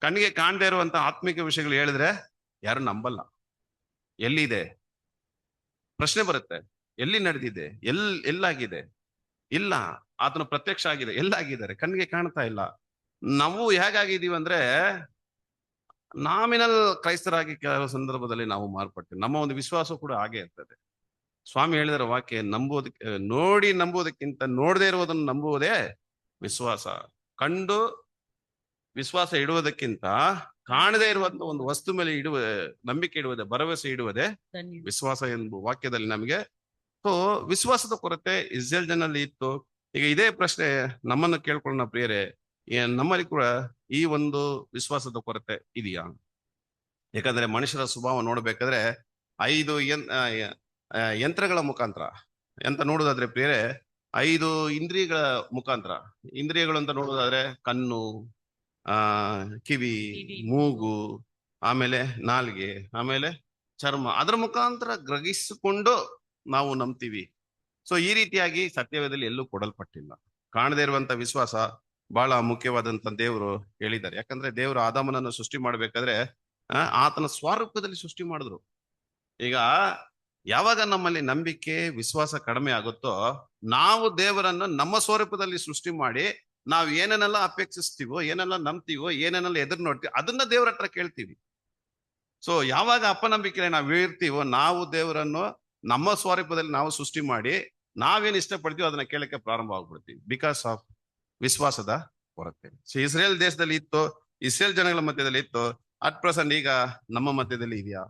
ಕಣ್ಣಿಗೆ ಕಾಣದೇ ಇರುವಂತ ಆತ್ಮಿಕ ವಿಷಯಗಳು ಹೇಳಿದ್ರೆ ಯಾರು ನಂಬಲ್ಲ. ಎಲ್ಲಿದೆ? ಪ್ರಶ್ನೆ ಬರುತ್ತೆ, ಎಲ್ಲಿ ನಡೆದಿದೆ, ಎಲ್ಲಾಗಿದೆ? ಇಲ್ಲ, ಆತನು ಪ್ರತ್ಯಕ್ಷ ಆಗಿದೆ. ಎಲ್ಲಾಗಿದ್ದಾರೆ? ಕಣ್ಣಿಗೆ ಕಾಣ್ತಾ ಇಲ್ಲ. ನಾವು ಹೇಗಾಗಿದ್ದೀವಿ ಅಂದ್ರೆ ನಾಮಿನಲ್ ಕ್ರೈಸ್ತರಾಗಿ ಕೆಲವು ಸಂದರ್ಭದಲ್ಲಿ ನಾವು ಮಾರ್ಪಡ್ತೀವಿ. ನಮ್ಮ ಒಂದು ವಿಶ್ವಾಸ ಕೂಡ ಹಾಗೆ ಇರ್ತದೆ. ಸ್ವಾಮಿ ಹೇಳಿದರ ವಾಕ್ಯ ನಂಬುವುದಕ್ಕೆ, ನೋಡಿ ನಂಬುವುದಕ್ಕಿಂತ ನೋಡದೇ ಇರುವುದನ್ನು ನಂಬುವುದೇ ವಿಶ್ವಾಸ. ಕಂಡು ವಿಶ್ವಾಸ ಇಡುವುದಕ್ಕಿಂತ ಕಾಣದೇ ಇರುವಂತ ಒಂದು ವಸ್ತು ಮೇಲೆ ನಂಬಿಕೆ ಇಡುವುದೇ, ಭರವಸೆ ಇಡುವುದೇ ವಿಶ್ವಾಸ ಎಂಬ ವಾಕ್ಯದಲ್ಲಿ ನಮಗೆ. ಸೊ ವಿಶ್ವಾಸದ ಕೊರತೆ ಇಸ್ರೇಲ್ ಜನರಲ್ಲಿ ಇತ್ತು. ಈಗ ಇದೇ ಪ್ರಶ್ನೆ ನಮ್ಮನ್ನು ಕೇಳ್ಕೊಳ್ಳೋಣ ಪ್ರಿಯರೇ, ನಮ್ಮಲ್ಲಿ ಕೂಡ ಈ ಒಂದು ವಿಶ್ವಾಸದ ಕೊರತೆ ಇದೆಯಾ? ಯಾಕಂದ್ರೆ ಮನುಷ್ಯರ ಸ್ವಭಾವ ನೋಡ್ಬೇಕಾದ್ರೆ 5 ಯಂತ್ರಗಳ ಮುಖಾಂತರ ಎಂತ ನೋಡುದಾದ್ರೆ ಪ್ರಿಯರೇ, 5 ಇಂದ್ರಿಯಗಳ ಮುಖಾಂತರ. ಇಂದ್ರಿಯಗಳು ಅಂತ ನೋಡುದಾದ್ರೆ ಕಣ್ಣು, ಕಿವಿ, ಮೂಗು, ಆಮೇಲೆ ನಾಲಿಗೆ, ಆಮೇಲೆ ಚರ್ಮ, ಅದರ ಮುಖಾಂತರ ಗ್ರಹಿಸಿಕೊಂಡು ನಾವು ನಂಬ್ತೀವಿ. ಸೊ ಈ ರೀತಿಯಾಗಿ ಸತ್ಯವೇದದಲ್ಲಿ ಎಲ್ಲೂ ಕೊಡಲ್ಪಟ್ಟಿಲ್ಲ. ಕಾಣದೇ ಇರುವಂತ ವಿಶ್ವಾಸ ಬಹಳ ಮುಖ್ಯವಾದಂತ ದೇವರು ಹೇಳಿದ್ದಾರೆ. ಯಾಕಂದ್ರೆ ದೇವರು ಆದಾಮನನ್ನು ಸೃಷ್ಟಿ ಮಾಡ್ಬೇಕಾದ್ರೆ ಆತನ ಸ್ವರೂಪದಲ್ಲಿ ಸೃಷ್ಟಿ ಮಾಡಿದ್ರು. ಈಗ ಯಾವಾಗ ನಮ್ಮಲ್ಲಿ ನಂಬಿಕೆ ವಿಶ್ವಾಸ ಕಡಿಮೆ ಆಗುತ್ತೋ, ನಾವು ದೇವರನ್ನು ನಮ್ಮ ಸ್ವರೂಪದಲ್ಲಿ ಸೃಷ್ಟಿ ಮಾಡಿ ನಾವು ಏನೇನೆಲ್ಲ ಅಪೇಕ್ಷಿಸ್ತೀವೋ, ಏನೆಲ್ಲ ನಂಬ್ತೀವೋ, ಏನೇನೆಲ್ಲ ಎದುರು ನೋಡ್ತೀವೋ ಅದನ್ನ ದೇವರ ಹತ್ರ ಕೇಳ್ತೀವಿ. ಸೊ ಯಾವಾಗ ಅಪನಂಬಿಕೆ ನಾವು ಇರ್ತೀವೋ, ನಾವು ದೇವರನ್ನು ನಮ್ಮ ಸ್ವರೂಪದಲ್ಲಿ ನಾವು ಸೃಷ್ಟಿ ಮಾಡಿ ನಾವೇನ್ ಇಷ್ಟಪಡ್ತೀವೋ ಅದನ್ನ ಕೇಳಕ್ಕೆ ಪ್ರಾರಂಭ ಆಗ್ಬಿಡ್ತೀವಿ. ಬಿಕಾಸ್ ಆಫ್ ವಿಶ್ವಾಸದ ಕೊರತೆ. ಸೊ ಇಸ್ರೇಲ್ ದೇಶದಲ್ಲಿ ಇತ್ತು, ಇಸ್ರೇಲ್ ಜನಗಳ ಮಧ್ಯದಲ್ಲಿ ಇತ್ತು. ಅಟ್ ಪ್ರೆಸೆಂಟ್ ಈಗ ನಮ್ಮ ಮಧ್ಯದಲ್ಲಿ ಇದೆಯಾ?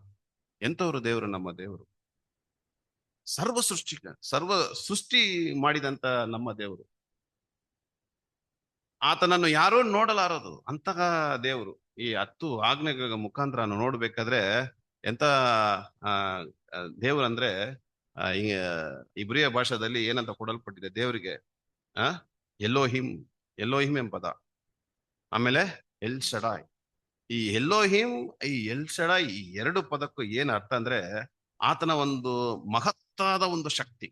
ಎಂತವ್ರು ದೇವರು? ನಮ್ಮ ದೇವರು ಸರ್ವ ಸೃಷ್ಟಿ ಮಾಡಿದಂತ ನಮ್ಮ ದೇವರು. ಆತನನ್ನು ಯಾರೂ ನೋಡಲಾರದು ಅಂತಹ ದೇವರು. ಈ 10 ಆಜ್ಞೆಗಳ ಮುಖಾಂತರ ನೋಡ್ಬೇಕಾದ್ರೆ ಎಂತ ದೇವರು ಅಂದ್ರೆ, ಇಬ್ರಿಯ ಭಾಷಾದಲ್ಲಿ ಏನಂತ ಕೊಡಲ್ಪಟ್ಟಿದೆ ದೇವರಿಗೆ? ಎಲೋಹಿಮ್ ಎಂಬ ಪದ, ಆಮೇಲೆ ಎಲ್ ಶಡಾಯ್. ಈ ಎಲೋಹಿಮ್, ಈ ಎಲ್ ಶಡಾಯ್, ಈ 2 ಪದಕ್ಕೂ ಏನ್ ಅರ್ಥ ಅಂದ್ರೆ ಆತನ ಒಂದು ಮಹತ್ತಾದ ಒಂದು ಶಕ್ತಿ.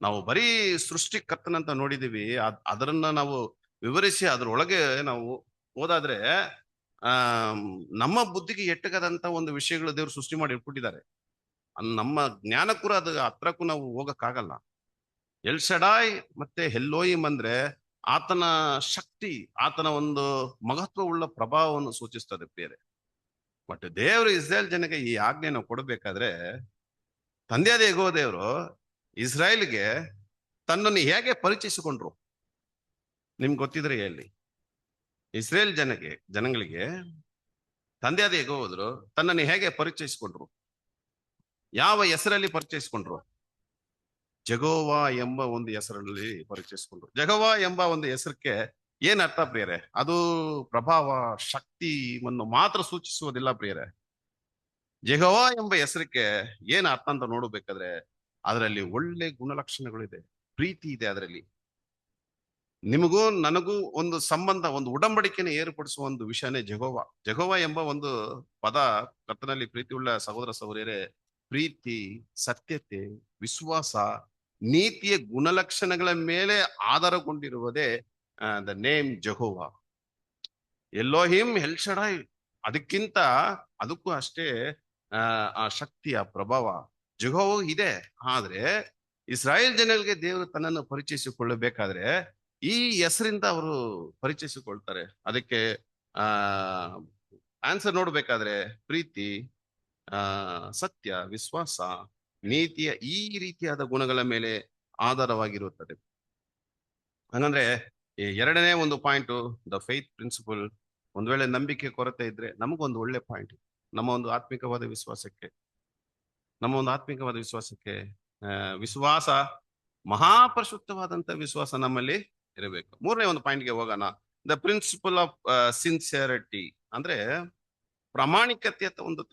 ನಾವು ಬರೀ ಸೃಷ್ಟಿಕರ್ತನಂತ ನೋಡಿದೀವಿ, ಅದನ್ನ ನಾವು ವಿವರಿಸಿ ಅದ್ರೊಳಗೆ ನಾವು ಓದಾದ್ರೆ ನಮ್ಮ ಬುದ್ಧಿಗೆ ಎಟ್ಟಗದಂತ ಒಂದು ವಿಷಯಗಳು ದೇವರು ಸೃಷ್ಟಿ ಮಾಡಿ ಇಟ್ಬಿಟ್ಟಿದ್ದಾರೆ. ನಮ್ಮ ಜ್ಞಾನಕ್ಕೂ ಅದು ಹತ್ರಕ್ಕೂ ನಾವು ಹೋಗಕ್ಕಾಗಲ್ಲ. ಎಲ್ ಶಡಾಯ್ ಮತ್ತೆ ಎಲೋಹಿಮ್ ಅಂದ್ರೆ ಆತನ ಶಕ್ತಿ, ಆತನ ಒಂದು ಮಹತ್ವವುಳ್ಳ ಪ್ರಭಾವವನ್ನು ಸೂಚಿಸ್ತದೆ ಪ್ರಿಯರೇ. ಬಟ್ ದೇವರು ಇಸ್ರೇಲ್ ಜನಕ್ಕೆ ಈ ಆಜ್ಞೆಯನ್ನು ಕೊಡಬೇಕಾದ್ರೆ, ತಂದೆಯಾದ ಯೆಹೋವ ದೇವರು ಇಸ್ರಾಯೇಲ್ಗೆ ತನ್ನನ್ನು ಹೇಗೆ ಪರಿಚಯಿಸಿಕೊಂಡ್ರು ನಿಮ್ಗೆ ಗೊತ್ತಿದ್ರೆ ಹೇಳಿ. ಇಸ್ರೇಲ್ ಜನಗಳಿಗೆ ತಂದೆಯಾದ ಯೆಹೋವನು ತನ್ನನ್ನು ಹೇಗೆ ಪರಿಚಯಿಸಿಕೊಂಡ್ರು? ಯಾವ ಹೆಸರಲ್ಲಿ ಪರಿಚಯಿಸಿಕೊಂಡ್ರು? ಜೆಹೋವಾ ಎಂಬ ಒಂದು ಹೆಸರಲ್ಲಿ ಪರಿಚಯಿಸಿಕೊಂಡ್ರು. ಜೆಹೋವಾ ಎಂಬ ಒಂದು ಹೆಸರಿಗೆ ಏನ್ ಅರ್ಥ ಪ್ರಿಯರೇ? ಅದು ಪ್ರಭಾವ, ಶಕ್ತಿಯನ್ನು ಮಾತ್ರ ಸೂಚಿಸುವುದಿಲ್ಲ ಪ್ರಿಯರೇ. ಜೆಹೋವಾ ಎಂಬ ಹೆಸರಿಗೆ ಏನ್ ಅರ್ಥ ಅಂತ ನೋಡಬೇಕಾದ್ರೆ ಅದರಲ್ಲಿ ಒಳ್ಳೆ ಗುಣಲಕ್ಷಣಗಳಿದೆ, ಪ್ರೀತಿ ಇದೆ ಅದರಲ್ಲಿ. ನಿಮಗೂ ನನಗೂ ಒಂದು ಸಂಬಂಧ, ಒಂದು ಉಡಂಬಡಿಕೆಯನ್ನು ಏರ್ಪಡಿಸುವ ಒಂದು ವಿಷಯನೇ ಜೆಹೋವಾ. ಜೆಹೋವಾ ಎಂಬ ಒಂದು ಪದ ಕರ್ತನಲ್ಲಿ ಪ್ರೀತಿ ಉಳ್ಳ ಸಹೋದರ ಸಹೋದರಿಯರೇ, ಪ್ರೀತಿ, ಸತ್ಯತೆ, ವಿಶ್ವಾಸ, ನೀತಿಯ ಗುಣಲಕ್ಷಣಗಳ ಮೇಲೆ ಆಧಾರಗೊಂಡಿರುವುದೇ the name Jehovah. Elohim, El Shaddai ಅದಕ್ಕೂ ಅಷ್ಟೇ ಆ ಶಕ್ತಿಯ ಪ್ರಭಾವ ಜೆಹೋವಾ ಇದೆ. ಆದ್ರೆ ಇಸ್ರಾಯೇಲ್ ಜನರಿಗೆ ದೇವರು ತನ್ನನ್ನು ಪರಿಚಯಿಸಿಕೊಳ್ಳಬೇಕಾದ್ರೆ ಈ ಹೆಸರಿಂದ ಅವರು ಪರಿಚಯಿಸಿಕೊಳ್ತಾರೆ. ಅದಕ್ಕೆ ಆನ್ಸರ್ ನೋಡ್ಬೇಕಾದ್ರೆ ಪ್ರೀತಿ, ಸತ್ಯ, ವಿಶ್ವಾಸ, ನೀತಿಯ ಈ ರೀತಿಯಾದ ಗುಣಗಳ ಮೇಲೆ ಆಧಾರವಾಗಿರುತ್ತದೆ. ಹಂಗಂದ್ರೆ ಈ 2ನೇ ಒಂದು ಪಾಯಿಂಟ್, ದ ಫೇತ್ ಪ್ರಿನ್ಸಿಪಲ್. ಒಂದ್ ವೇಳೆ ನಂಬಿಕೆ ಕೊರತೆ ಇದ್ರೆ ನಮಗೊಂದು ಒಳ್ಳೆ ಪಾಯಿಂಟ್, ನಮ್ಮ ಒಂದು ಆತ್ಮಿಕವಾದ ವಿಶ್ವಾಸಕ್ಕೆ ವಿಶ್ವಾಸ, ಮಹಾಪರಿಶುದ್ಧವಾದಂತ ವಿಶ್ವಾಸ ನಮ್ಮಲ್ಲಿ ಇರಬೇಕು. 3ನೇ ಒಂದು ಪಾಯಿಂಟ್ಗೆ ಹೋಗೋಣ. ದ ಪ್ರಿನ್ಸಿಪಲ್ ಆಫ್ ಸಿನ್ಸಿಯರಿಟಿ ಅಂದ್ರೆ ಪ್ರಾಮಾಣಿಕತೆಯ ಒಂದು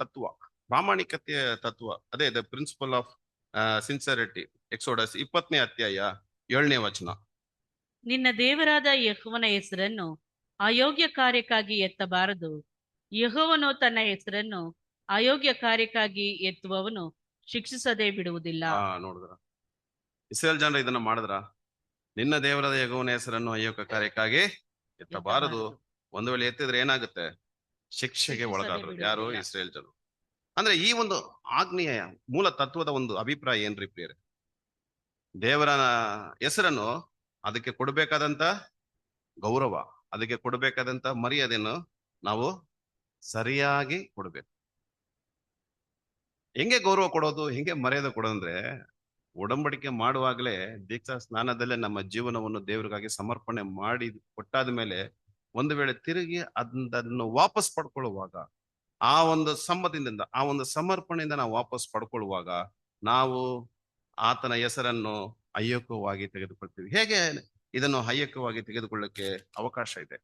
ಪ್ರಾಮಾಣಿಕತೆಯ ತತ್ವ. ಅದೇ the principle of sincerity. Exodus 20ನೇ ಅಧ್ಯಾಯ 7ನೇ ವಚನ. ನಿನ್ನ ದೇವರಾದ ಯೆಹೋವನ ಹೆಸರನ್ನು ಅಯೋಗ್ಯ ಕಾರ್ಯಕ್ಕಾಗಿ ಎತ್ತಬಾರದು. ಯೆಹೋವನು ತನ್ನ ಹೆಸರನ್ನು ಅಯೋಗ್ಯ ಕಾರ್ಯಕ್ಕಾಗಿ ಎತ್ತುವವನು ಶಿಕ್ಷಿಸದೆ ಬಿಡುವುದಿಲ್ಲ. ನೋಡಿದ್ರ ಇಸ್ರೇಲ್ ಜನರು ಇದನ್ನ ಮಾಡಿದ್ರ? ನಿನ್ನ ದೇವರಾದ ಯೆಹೋವನ ಹೆಸರನ್ನು ಅಯೋಗ್ಯ ಕಾರ್ಯಕ್ಕಾಗಿ ಎತ್ತಬಾರದು. ಒಂದು ವೇಳೆ ಎತ್ತಿದ್ರೆ ಏನಾಗುತ್ತೆ? ಶಿಕ್ಷೆಗೆ ಒಳಗಾದ್ರು. ಯಾರು? ಇಸ್ರೇಲ್ ಜನರು. ಅಂದ್ರೆ ಈ ಒಂದು ಆಜ್ಞೆಯ ಮೂಲ ತತ್ವದ ಒಂದು ಅಭಿಪ್ರಾಯ ಏನ್ರಿ ಪ್ರಿಯರೇ? ದೇವರ ಹೆಸರನ್ನು ಅದಕ್ಕೆ ಕೊಡಬೇಕಾದಂತ ಗೌರವ, ಅದಕ್ಕೆ ಕೊಡಬೇಕಾದಂತ ಮರ್ಯಾದೆಯನ್ನು ನಾವು ಸರಿಯಾಗಿ ಕೊಡಬೇಕು. ಹೆಂಗೆ ಗೌರವ ಕೊಡೋದು, ಹೆಂಗೆ ಮರ್ಯಾದೆ ಕೊಡೋದಂದ್ರೆ, ಒಡಂಬಡಿಕೆ ಮಾಡುವಾಗಲೇ ದೀಕ್ಷಾ ಸ್ನಾನದಲ್ಲೇ ನಮ್ಮ ಜೀವನವನ್ನು ದೇವರಿಗಾಗಿ ಸಮರ್ಪಣೆ ಮಾಡಿ ಕೊಟ್ಟಾದ ಮೇಲೆ ಒಂದು ವೇಳೆ ತಿರುಗಿ ಅದನ್ನು ವಾಪಸ್ ಪಡ್ಕೊಳ್ಳುವಾಗ, ಆ ಒಂದು ಸಮ್ಮತಿಯಿಂದ, ಆ ಒಂದು ಸಮರ್ಪಣೆಯಿಂದ ನಾವು ವಾಪಸ್ ಪಡ್ಕೊಳ್ಳುವಾಗ ನಾವು ಆತನ ಹೆಸರನ್ನು ಅಯ್ಯಕವಾಗಿ ತೆಗೆದುಕೊಳ್ತೀವಿ. ಹೇಗೆ ಇದನ್ನು ಅಯ್ಯಕವಾಗಿ ತೆಗೆದುಕೊಳ್ಳಕ್ಕೆ ಅವಕಾಶ ಇದೆ?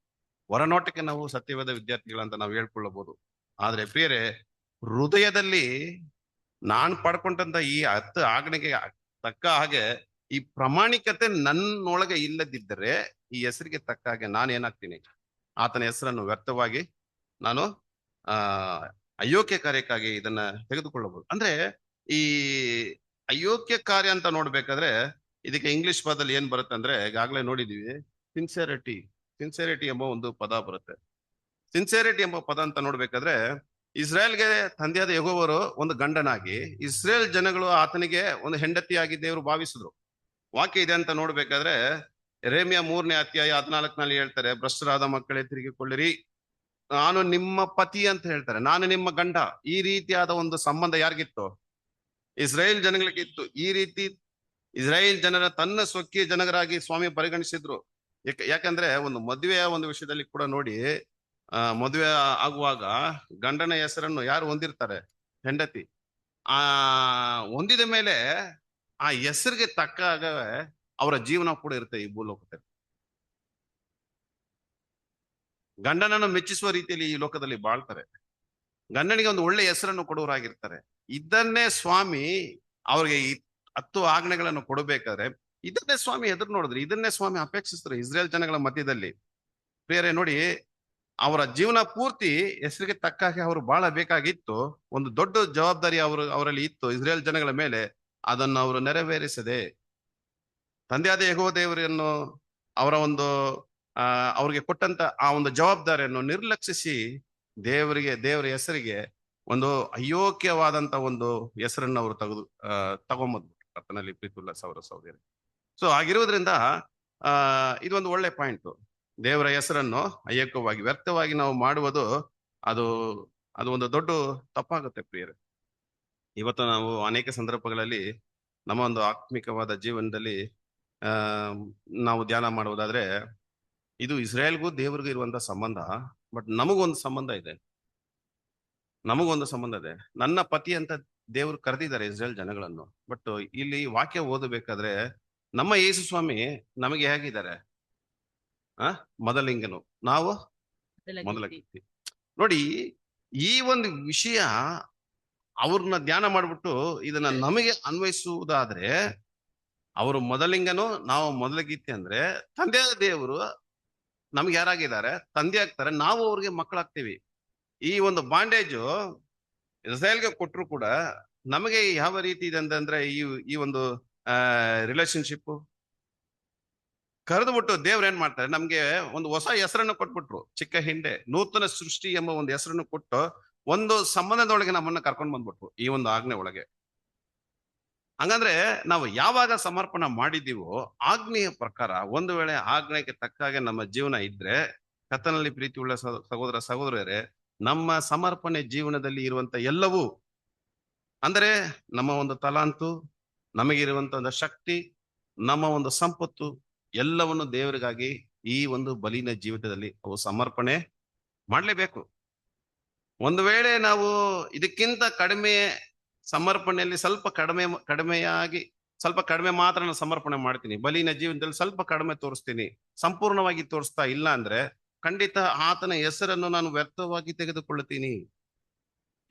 ಹೊರನೋಟಕ್ಕೆ ನಾವು ಸತ್ಯವಾದ ವಿದ್ಯಾರ್ಥಿಗಳಂತ ನಾವು ಹೇಳ್ಕೊಳ್ಳಬಹುದು. ಆದ್ರೆ ಬೇರೆ ಹೃದಯದಲ್ಲಿ ನಾನ್ ಪಡ್ಕೊಂಡಂತ ಈ 10 ಆಜ್ಞೆಗೆ ತಕ್ಕ ಹಾಗೆ ಈ ಪ್ರಾಮಾಣಿಕತೆ ನನ್ನೊಳಗೆ ಇಲ್ಲದಿದ್ದರೆ ಈ ಹೆಸರಿಗೆ ತಕ್ಕ ಹಾಗೆ ನಾನು ಏನಾಗ್ತೀನಿ? ಆತನ ಹೆಸರನ್ನು ವ್ಯರ್ಥವಾಗಿ ನಾನು ಆ ಅಯೋಗ್ಯ ಕಾರ್ಯಕ್ಕಾಗಿ ಇದನ್ನ ತೆಗೆದುಕೊಳ್ಳಬಹುದು. ಅಂದ್ರೆ ಈ ಅಯೋಗ್ಯ ಕಾರ್ಯ ಅಂತ ನೋಡ್ಬೇಕಾದ್ರೆ ಇದಕ್ಕೆ ಇಂಗ್ಲಿಷ್ ಪದದಲ್ಲಿ ಏನ್ ಬರುತ್ತೆ ಅಂದ್ರೆ, ಈಗಾಗಲೇ ನೋಡಿದೀವಿ, ಸಿನ್ಸಿಯರಿಟಿ. ಸಿನ್ಸಿಯರಿಟಿ ಎಂಬ ಒಂದು ಪದ ಬರುತ್ತೆ. ಸಿನ್ಸಿಯರಿಟಿ ಎಂಬ ಪದ ಅಂತ ನೋಡ್ಬೇಕಾದ್ರೆ, ಇಸ್ರೇಲ್ಗೆ ತಂದೆಯಾದ ಯೆಹೋವನು ಒಂದು ಗಂಡನಾಗಿ, ಇಸ್ರೇಲ್ ಜನಗಳು ಆತನಿಗೆ ಒಂದು ಹೆಂಡತಿಯಾಗಿ ದೇವರು ಭಾವಿಸಿದ್ರು. ವಾಕ್ಯ ಇದೆ ಅಂತ ನೋಡ್ಬೇಕಾದ್ರೆ ಯೆರೆಮೀಯ 3ನೇ ಅಧ್ಯಾಯ 14ನಲ್ಲಿ ಹೇಳ್ತಾರೆ, ಭ್ರಷ್ಟರಾದ ಮಕ್ಕಳೇ ತಿರುಗಿಕೊಳ್ಳಿರಿ, ನಾನು ನಿಮ್ಮ ಪತಿ ಅಂತ ಹೇಳ್ತಾರೆ, ನಾನು ನಿಮ್ಮ ಗಂಡ. ಈ ರೀತಿಯಾದ ಒಂದು ಸಂಬಂಧ ಯಾರಿಗಿತ್ತು? ಇಸ್ರೇಲ್ ಜನಗಳಿಗಿತ್ತು. ಈ ರೀತಿ ಇಸ್ರೇಲ್ ಜನರ ತನ್ನ ಸ್ವಕೀಯ ಜನಗರಾಗಿ ಸ್ವಾಮಿ ಪರಿಗಣಿಸಿದ್ರು. ಯಾಕಂದ್ರೆ ಒಂದು ಮದುವೆಯ ಒಂದು ವಿಷಯದಲ್ಲಿ ಕೂಡ ನೋಡಿ, ಮದುವೆ ಆಗುವಾಗ ಗಂಡನ ಹೆಸರನ್ನು ಯಾರು ಹೊಂದಿರ್ತಾರೆ? ಹೆಂಡತಿ. ಆ ಹೊಂದಿದ ಮೇಲೆ ಆ ಹೆಸರಿಗೆ ತಕ್ಕಾಗ ಅವರ ಜೀವನ ಕೂಡ ಇರುತ್ತೆ ಈ ಭೂಲೋಕದಲ್ಲಿ. ಗಂಡನನ್ನು ಮೆಚ್ಚಿಸುವ ರೀತಿಯಲ್ಲಿ ಈ ಲೋಕದಲ್ಲಿ ಬಾಳ್ತಾರೆ. ಗಂಡನಿಗೆ ಒಂದು ಒಳ್ಳೆ ಹೆಸರನ್ನು ಕೊಡುವರಾಗಿರ್ತಾರೆ. ಇದನ್ನೇ ಸ್ವಾಮಿ ಅವ್ರಿಗೆ 10 ಆಜ್ಞೆಗಳನ್ನು ಕೊಡಬೇಕಾದ್ರೆ ಇದನ್ನೇ ಸ್ವಾಮಿ ಎದುರು ನೋಡಿದ್ರು, ಇದನ್ನೇ ಸ್ವಾಮಿ ಅಪೇಕ್ಷಿಸಿದ್ರು ಇಸ್ರೇಲ್ ಜನಗಳ ಮಧ್ಯದಲ್ಲಿ. ಬೇರೆ ನೋಡಿ, ಅವರ ಜೀವನ ಪೂರ್ತಿ ಹೆಸರಿಗೆ ತಕ್ಕಾಗಿ ಅವರು ಬಾಳಬೇಕಾಗಿತ್ತು. ಒಂದು ದೊಡ್ಡ ಜವಾಬ್ದಾರಿ ಅವರಲ್ಲಿ ಇತ್ತು ಇಸ್ರೇಲ್ ಜನಗಳ ಮೇಲೆ. ಅದನ್ನು ಅವರು ನೆರವೇರಿಸದೆ ತಂದೆಯಾದ ಯೆಹೋವ ದೇವರನ್ನು ಅವರ ಒಂದು ಅವ್ರಿಗೆ ಕೊಟ್ಟಂತ ಆ ಒಂದು ಜವಾಬ್ದಾರಿಯನ್ನು ನಿರ್ಲಕ್ಷಿಸಿ ದೇವರ ಹೆಸರಿಗೆ ಒಂದು ಅಯೋಗ್ಯವಾದಂತ ಒಂದು ಹೆಸರನ್ನು ಅವರು ತಗೊಂಬಂದ್ಬಿಟ್ರು ಕರ್ತನಲ್ಲಿ ಪ್ರೀತಿಯುಳ್ಳ ಸಹೋದರ ಸಹೋದರಿ. ಸೊ ಆಗಿರುವುದರಿಂದ ಇದೊಂದು ಒಳ್ಳೆ ಪಾಯಿಂಟ್. ದೇವರ ಹೆಸರನ್ನು ಅಯ್ಯಕವಾಗಿ ವ್ಯರ್ಥವಾಗಿ ನಾವು ಮಾಡುವುದು ಅದು ಒಂದು ದೊಡ್ಡ ತಪ್ಪಾಗುತ್ತೆ ಪ್ರಿಯರೇ. ಇವತ್ತು ನಾವು ಅನೇಕ ಸಂದರ್ಭಗಳಲ್ಲಿ ನಮ್ಮ ಒಂದು ಆತ್ಮಿಕವಾದ ಜೀವನದಲ್ಲಿ ನಾವು ಧ್ಯಾನ ಮಾಡುವುದಾದ್ರೆ, ಇದು ಇಸ್ರೇಲ್ಗೂ ದೇವರಿಗೂ ಇರುವಂತ ಸಂಬಂಧ. ಬಟ್ ನಮಗೊಂದು ಸಂಬಂಧ ಇದೆ, ನನ್ನ ಪತಿ ಅಂತ ದೇವರು ಕರೆದಿದ್ದಾರೆ ಇಸ್ರೇಲ್ ಜನಗಳನ್ನು. ಬಟ್ ಇಲ್ಲಿ ವಾಕ್ಯ ಓದಬೇಕಾದ್ರೆ ನಮ್ಮ ಯೇಸು ಸ್ವಾಮಿ ನಮಗೆ ಹೇಗಿದ್ದಾರೆ? ಮೊದಲಿಂಗನು, ನಾವು ಮೊದಲ ಕೀರ್ತಿ. ನೋಡಿ, ಈ ಒಂದು ವಿಷಯ ಅವ್ರನ್ನ ಧ್ಯಾನ ಮಾಡ್ಬಿಟ್ಟು ಇದನ್ನ ನಮಗೆ ಅನ್ವಯಿಸುವುದಾದ್ರೆ, ಅವರು ಮೊದಲಿಂಗನು, ನಾವು ಮೊದಲ ಗೀತೆ ಅಂದ್ರೆ ತಂದೆ ದೇವರು ನಮ್ಗೆ ಯಾರಾಗಿದ್ದಾರೆ? ತಂದೆ ಆಗ್ತಾರೆ, ನಾವು ಅವ್ರಿಗೆ ಮಕ್ಕಳಾಗ್ತೀವಿ. ಈ ಒಂದು ಬಾಂಡೇಜು ಇಸ್ರೇಲ್ಗೆ ಕೊಟ್ಟರು ಕೂಡ ನಮಗೆ ಯಾವ ರೀತಿ ಇದೆ ಅಂತಂದ್ರೆ, ಈ ಒಂದು ರಿಲೇಶನ್ಶಿಪ್ ಕರೆದುಬಿಟ್ಟು ದೇವ್ರ ಏನ್ ಮಾಡ್ತಾರೆ, ನಮ್ಗೆ ಒಂದು ಹೊಸ ಹೆಸರನ್ನು ಕೊಟ್ಬಿಟ್ರು. ಚಿಕ್ಕ ಹಿಂಡೆ ನೂತನ ಸೃಷ್ಟಿ ಎಂಬ ಒಂದು ಹೆಸರನ್ನು ಕೊಟ್ಟು ಒಂದು ಸಂಬಂಧದೊಳಗೆ ನಮ್ಮನ್ನ ಕರ್ಕೊಂಡು ಬಂದ್ಬಿಟ್ರು ಈ ಒಂದು ಆಜ್ಞೆ ಒಳಗೆ. ಹಂಗಂದ್ರೆ ನಾವು ಯಾವಾಗ ಸಮರ್ಪಣೆ ಮಾಡಿದೀವೋ ಆಜ್ಞೆಯ ಪ್ರಕಾರ, ಒಂದು ವೇಳೆ ಆಜ್ಞೆಗೆ ತಕ್ಕಾಗೆ ನಮ್ಮ ಜೀವನ ಇದ್ರೆ, ಕರ್ತನಲ್ಲಿ ಪ್ರೀತಿಯುಳ್ಳ ಸಹೋದರ ಸಹೋದರರೇ, ನಮ್ಮ ಸಮರ್ಪಣೆ ಜೀವನದಲ್ಲಿ ಇರುವಂತ ಎಲ್ಲವೂ ಅಂದ್ರೆ ನಮ್ಮ ಒಂದು ತಲಾಂತು, ನಮಗಿರುವಂತ ಒಂದು ಶಕ್ತಿ, ನಮ್ಮ ಒಂದು ಸಂಪತ್ತು ಎಲ್ಲವನ್ನು ದೇವರಿಗಾಗಿ ಈ ಒಂದು ಬಲಿನ ಜೀವಿತದಲ್ಲಿ ಅವು ಸಮರ್ಪಣೆ ಮಾಡ್ಲೇಬೇಕು. ಒಂದು ವೇಳೆ ನಾವು ಇದಕ್ಕಿಂತ ಕಡಿಮೆ ಸಮರ್ಪಣೆಯಲ್ಲಿ ಸ್ವಲ್ಪ ಕಡಿಮೆ ಮಾತ್ರ ನಾನು ಸಮರ್ಪಣೆ ಮಾಡ್ತೀನಿ, ಬಲಿನ ಜೀವನದಲ್ಲಿ ಸ್ವಲ್ಪ ಕಡಿಮೆ ತೋರಿಸ್ತೀನಿ, ಸಂಪೂರ್ಣವಾಗಿ ತೋರಿಸ್ತಾ ಇಲ್ಲ ಅಂದ್ರೆ ಖಂಡಿತ ಆತನ ಹೆಸರನ್ನು ನಾನು ವ್ಯರ್ಥವಾಗಿ ತೆಗೆದುಕೊಳ್ಳುತ್ತೀನಿ.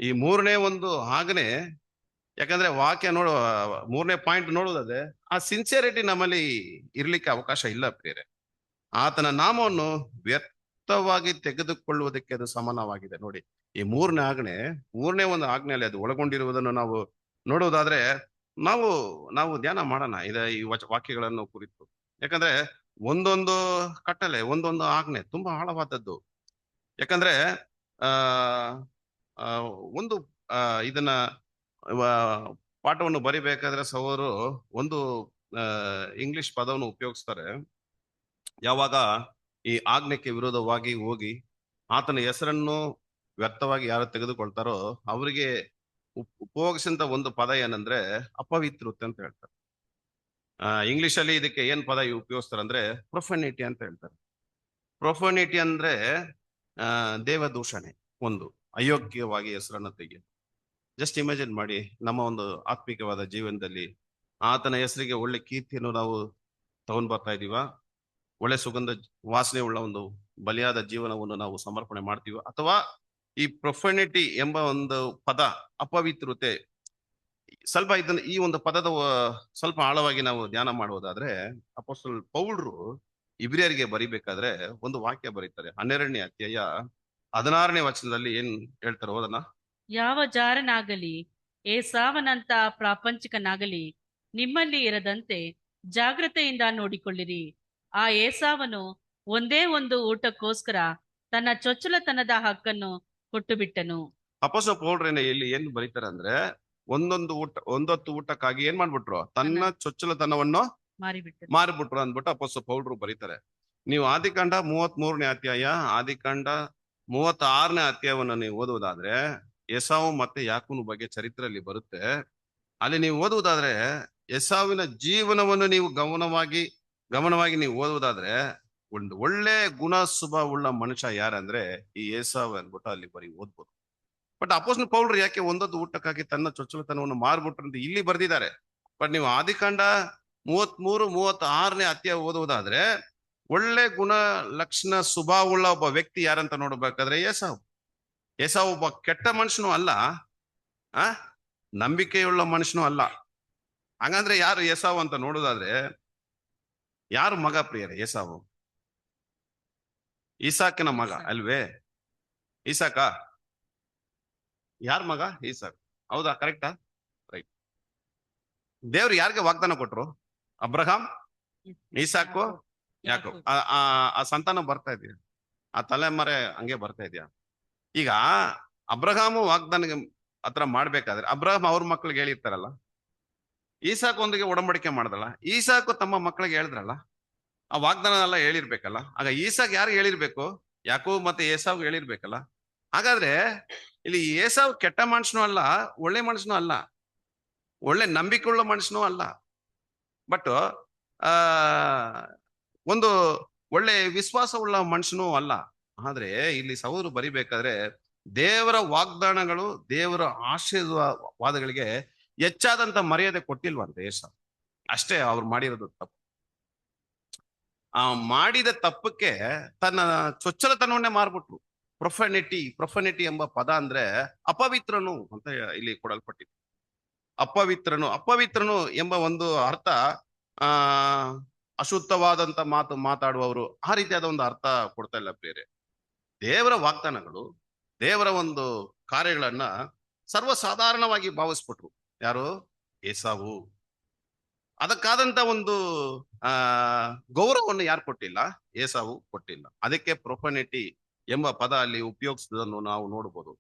ಈ 3ನೇ ಒಂದು ಆಜ್ಞೆ, ಯಾಕಂದ್ರೆ ವಾಕ್ಯ ನೋಡುವ 3ನೇ ಪಾಯಿಂಟ್ ನೋಡುವುದಾದ್ರೆ, ಆ ಸಿನ್ಸಿಯರಿಟಿ ನಮ್ಮಲ್ಲಿ ಇರ್ಲಿಕ್ಕೆ ಅವಕಾಶ ಇಲ್ಲ ಪ್ರಿಯರೇ. ಆತನ ನಾಮವನ್ನು ವ್ಯರ್ಥವಾಗಿ ತೆಗೆದುಕೊಳ್ಳುವುದಕ್ಕೆ ಅದು ಸಮಾನವಾಗಿದೆ. ನೋಡಿ, ಈ 3ನೇ ಒಂದು ಆಜ್ಞೆಯಲ್ಲಿ ಅದು ಒಳಗೊಂಡಿರುವುದನ್ನು ನಾವು ನೋಡುವುದಾದ್ರೆ ನಾವು ಧ್ಯಾನ ಮಾಡೋಣ ಈ ವಾಕ್ಯಗಳನ್ನು ಕುರಿತು. ಯಾಕಂದ್ರೆ ಒಂದೊಂದು ಕಟ್ಟಲೆ, ಒಂದೊಂದು ಆಜ್ಞೆ ತುಂಬಾ ಆಳವಾದದ್ದು. ಯಾಕಂದ್ರೆ ಒಂದು ಇದನ್ನ ಪಾಠವನ್ನು ಬರಿಬೇಕಾದ್ರೆ ಸಹೋದರು ಒಂದು ಇಂಗ್ಲಿಷ್ ಪದವನ್ನು ಉಪಯೋಗಿಸ್ತಾರೆ. ಯಾವಾಗ ಈ ಆಜ್ಞೆಗೆ ವಿರೋಧವಾಗಿ ಹೋಗಿ ಆತನ ಹೆಸರನ್ನು ವ್ಯರ್ಥವಾಗಿ ಯಾರು ತೆಗೆದುಕೊಳ್ತಾರೋ ಅವರಿಗೆ ಉಪಯೋಗಿಸಿದಂತ ಒಂದು ಪದ ಏನಂದ್ರೆ ಅಪವಿತ್ರತೆ ಅಂತ ಹೇಳ್ತಾರೆ. ಇಂಗ್ಲಿಷ್ ಅಲ್ಲಿ ಇದಕ್ಕೆ ಏನ್ ಪದ ಉಪಯೋಗಿಸ್ತಾರೆ ಅಂದ್ರೆ ಪ್ರೊಫೆನಿಟಿ ಅಂತ ಹೇಳ್ತಾರೆ. ಪ್ರೊಫೆನಿಟಿ ಅಂದ್ರೆ ದೇವದೂಷಣೆ, ಒಂದು ಅಯೋಗ್ಯವಾಗಿ ಹೆಸರನ್ನು ತೆಗೆಯೋದು. ಜಸ್ಟ್ ಇಮ್ಯಾಜಿನ್ ಮಾಡಿ, ನಮ್ಮ ಒಂದು ಆತ್ಮಿಕವಾದ ಜೀವನದಲ್ಲಿ ಆತನ ಹೆಸರಿಗೆ ಒಳ್ಳೆ ಕೀರ್ತಿಯನ್ನು ನಾವು ತಗೊಂಡ್ ಬರ್ತಾ ಇದೀವ, ಒಳ್ಳೆ ಸುಗಂಧ ವಾಸನೆ ಉಳ್ಳ ಒಂದು ಬಲಿಯಾದ ಜೀವನವನ್ನು ನಾವು ಸಮರ್ಪಣೆ ಮಾಡ್ತೀವ, ಅಥವಾ ಈ ಪ್ರೊಫೆನಿಟಿ ಎಂಬ ಒಂದು ಪದ, ಅಪವಿತ್ರತೆ, ಸ್ವಲ್ಪ ಇದನ್ನ ಈ ಒಂದು ಪದದ ಸ್ವಲ್ಪ ಆಳವಾಗಿ ನಾವು ಧ್ಯಾನ ಮಾಡುವುದಾದ್ರೆ, ಅಪೊಸ್ತಲ ಪೌಲ್ರು ಇಬ್ರಿಯರಿಗೆ ಬರಿಬೇಕಾದ್ರೆ ಒಂದು ವಾಕ್ಯ ಬರೀತಾರೆ. 12ನೇ ಅಧ್ಯಾಯ 16ನೇ ವಚನದಲ್ಲಿ ಏನ್ ಹೇಳ್ತಾರೆ ಓದನ. ಯಾವ ಜಾರನಾಗಲಿ ಏಸಾವನಂತ ಪ್ರಾಪಂಚಿಕನಾಗಲಿ ನಿಮ್ಮಲ್ಲಿ ಇರದಂತೆ ಜಾಗ್ರತೆಯಿಂದ ನೋಡಿಕೊಳ್ಳಿರಿ. ಆ ಏಸಾವನು ಒಂದೇ ಒಂದು ಊಟಕ್ಕೋಸ್ಕರ ತನ್ನ ಚೊಚ್ಚಲತನದ ಹಕ್ಕನ್ನು ಕೊಟ್ಟು ಬಿಟ್ಟನು. ಅಪೊಸ್ತಲ ಪೌಲ್ರೇನ ಇಲ್ಲಿ ಏನ್ ಬರೀತಾರೆ ಅಂದ್ರೆ, ಒಂದೊತ್ತು ಊಟಕ್ಕಾಗಿ ಏನ್ ಮಾಡ್ಬಿಟ್ರು, ತನ್ನ ಚೊಚ್ಚಲತನವನ್ನು ಮಾರಿಬಿಟ್ರು ಅಂದ್ಬಿಟ್ಟು ಅಪೊಸ್ತಲ ಪೌಲ್ರು ಬರೀತಾರೆ. ನೀವು ಆದಿಕಾಂಡ 33ನೇ ಅಧ್ಯಾಯ, ಆದಿಕಾಂಡ 36ನೇ ಅಧ್ಯಾಯವನ್ನು ನೀವು ಓದುವುದಾದ್ರೆ ಏಸಾವು ಮತ್ತೆ ಯಾಕೋಬನ ಬಗ್ಗೆ ಚರಿತ್ರೆಯಲ್ಲಿ ಬರುತ್ತೆ. ಅಲ್ಲಿ ನೀವು ಓದುವುದಾದ್ರೆ ಏಸಾವಿನ ಜೀವನವನ್ನು ನೀವು ಗಮನವಾಗಿ ನೀವು ಓದುವುದಾದ್ರೆ ಒಂದು ಒಳ್ಳೆ ಗುಣ ಉಳ್ಳ ಮನುಷ್ಯ ಯಾರಂದ್ರೆ ಈ ಏಸಾವ್ ಅನ್ಬಿಟ್ಟು ಅಲ್ಲಿ ಬರೀ ಓದ್ಬೋದು. ಬಟ್ ಅಪೊಸ್ತಲ ಪೌಲ್ರು ಯಾಕೆ ಒಂದೊಂದು ಊಟಕ್ಕಾಗಿ ತನ್ನ ಚೊಚ್ಚಲತನವನ್ನು ಮಾರ್ಬಿಟ್ರು ಅಂತ ಇಲ್ಲಿ ಬರ್ದಿದ್ದಾರೆ. ಬಟ್ ನೀವು ಆದಿಕಾಂಡ 33-36ನೇ ಅಧ್ಯಾಯ ಓದುವುದಾದ್ರೆ ಒಳ್ಳೆ ಗುಣ ಲಕ್ಷಣ ಉಳ್ಳ ಒಬ್ಬ ವ್ಯಕ್ತಿ ಯಾರಂತ ನೋಡ್ಬೇಕಾದ್ರೆ ಏಸಾವ್ ಒಬ್ಬ ಕೆಟ್ಟ ಮನುಷ್ಯನೂ ಅಲ್ಲ, ನಂಬಿಕೆಯುಳ್ಳ ಮನುಷ್ಯನೂ ಅಲ್ಲ. ಹಂಗಂದ್ರೆ ಯಾರು ಏಸಾವ್ ಅಂತ ನೋಡುದಾದ್ರೆ ಯಾರು ಮಗ ಪ್ರಿಯರೇ? ಏಸಾವು ಈಸಾಕನ ಮಗ ಅಲ್ವೇ? ಈಸಾಕ ಯಾರ ಮಗ? ಈಸಾಕ್. ಹೌದಾ? ಕರೆಕ್ಟಾ? ರೈಟ್. ದೇವ್ರು ಯಾರಿಗೆ ವಾಗ್ದಾನ ಕೊಟ್ರು? ಅಬ್ರಹಾಂ, ಈಸಾಕು, ಯಾಕೋಬ್. ಆ ಸಂತಾನ ಬರ್ತಾ ಇದೆಯಾ? ಆ ತಲೆಮರೆ ಹಂಗೆ ಬರ್ತಾ ಇದೆಯಾ? ಈಗ ಅಬ್ರಹಾಮು ವಾಗ್ದಾನ ಹತ್ರ ಮಾಡ್ಬೇಕಾದ್ರೆ ಅಬ್ರಹಾಂ ಅವ್ರ ಮಕ್ಳಿಗೆ ಹೇಳಿರ್ತಾರಲ್ಲ, ಈಸಾಕು ಒಂದಿಗೆ ಒಡಂಬಡಿಕೆ ಮಾಡ್ದಲ್ಲ, ಈಸಾಕು ತಮ್ಮ ಮಕ್ಳಿಗೆ ಹೇಳಿದ್ರಲ್ಲ, ಆ ವಾಗ್ದಾನ ಎಲ್ಲ ಹೇಳಿರ್ಬೇಕಲ್ಲ. ಆಗ ಈಸಾಕ್ ಯಾರು ಹೇಳಿರ್ಬೇಕು? ಯಾಕೋಬ್ ಮತ್ತೆ ಏಸಾವ್ ಹೇಳಿರ್ಬೇಕಲ್ಲ. ಹಾಗಾದ್ರೆ ಇಲ್ಲಿ ಏಸಾವ್ ಕೆಟ್ಟ ಮನುಷ್ಯನೂ ಅಲ್ಲ, ಒಳ್ಳೆ ಮನುಷ್ಯನೂ ಅಲ್ಲ, ಒಳ್ಳೆ ನಂಬಿಕೆಯುಳ್ಳ ಮನುಷ್ಯನೂ ಅಲ್ಲ, ಬಟ್ ಒಂದು ಒಳ್ಳೆ ವಿಶ್ವಾಸವುಳ್ಳ ಮನುಷ್ಯನೂ ಅಲ್ಲ. ಆದ್ರೆ ಇಲ್ಲಿ ಸಹೋದರರು ಬರಿಬೇಕಾದ್ರೆ ದೇವರ ವಾಗ್ದಾನಗಳು, ದೇವರ ಆಶೀರ್ವಾದಗಳಿಗೆ ಹೆಚ್ಚಾದಂತ ಮರ್ಯಾದೆ ಕೊಟ್ಟಿಲ್ವಂತೆ ಏಸಾವ್. ಅಷ್ಟೇ ಅವ್ರು ಮಾಡಿರೋದು ತಪ್ಪು. ಮಾಡಿದ ತಪ್ಪಕ್ಕೆ ತನ್ನ ಚೊಚ್ಚಲತನವನ್ನೇ ಮಾರ್ಬಿಟ್ರು. ಪ್ರೊಫೆನಿಟಿ ಎಂಬ ಪದ ಅಂದ್ರೆ ಅಪವಿತ್ರನು ಅಂತ ಇಲ್ಲಿ ಕೊಡಲ್ಪಟ್ಟಿದೆ. ಅಪವಿತ್ರನು ಎಂಬ ಒಂದು ಅರ್ಥ ಅಶುದ್ಧವಾದಂತ ಮಾತಾಡುವವರು ಆ ರೀತಿಯಾದ ಒಂದು ಅರ್ಥ ಕೊಡ್ತಾ ಇಲ್ಲ ಬೇರೆ. ದೇವರ ವಾಗ್ದಾನಗಳು, ದೇವರ ಒಂದು ಕಾರ್ಯಗಳನ್ನ ಸರ್ವಸಾಧಾರಣವಾಗಿ ಭಾವಿಸ್ಬಿಟ್ರು. ಯಾರು? ಏಸಾವು. ಅದಕ್ಕಾದಂತ ಒಂದು ಗೌರವವನ್ನು ಯಾರು ಕೊಟ್ಟಿಲ್ಲ? ಏಸಾವು ಕೊಟ್ಟಿಲ್ಲ. ಅದಕ್ಕೆ ಪ್ರೊಫೆನಿಟಿ ಎಂಬ ಪದ ಅಲ್ಲಿ ಉಪಯೋಗಿಸುವುದನ್ನು ನಾವು ನೋಡಬಹುದು.